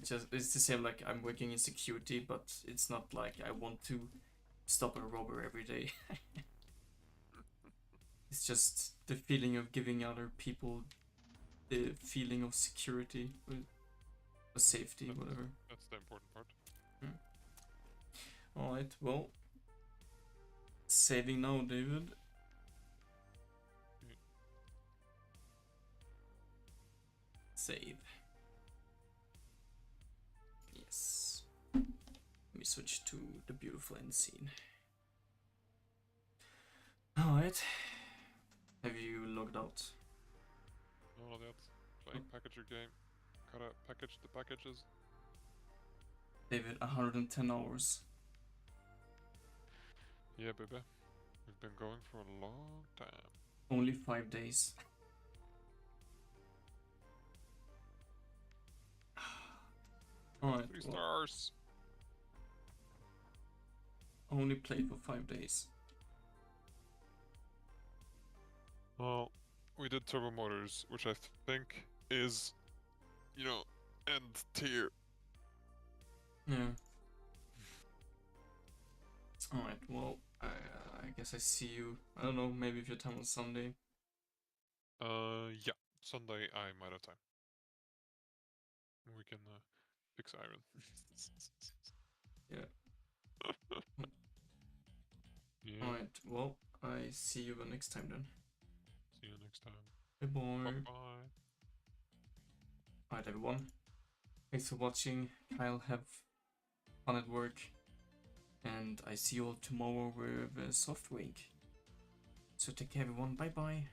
the same like I'm working in security, but it's not like I want to stop a robber every day. It's just the feeling of giving other people the feeling of security or safety, whatever. That's the important part. Alright, well, saving now, David. Save. Yes. Let me switch to the beautiful end scene. Alright. Have you logged out? No, not yet. Playing packager game. Gotta package the packages. David, 110 hours. Yeah, baby. We've been going for a long time. Only 5 days. Alright. 3 stars! Only played for 5 days. Well, we did turbo motors, which I think is, you know, end tier. Yeah. Alright, well, I guess I see you. I don't know, maybe if your time on Sunday. Yeah. Sunday I might have time. We can fix iron. Yeah. Yeah. Alright, well, I see you next time then. See you next time. Bye-bye. Bye-bye. Alright, everyone. Thanks for watching. Kyle, have fun at work. And I see you all tomorrow with Softwake. So take care, everyone. Bye-bye.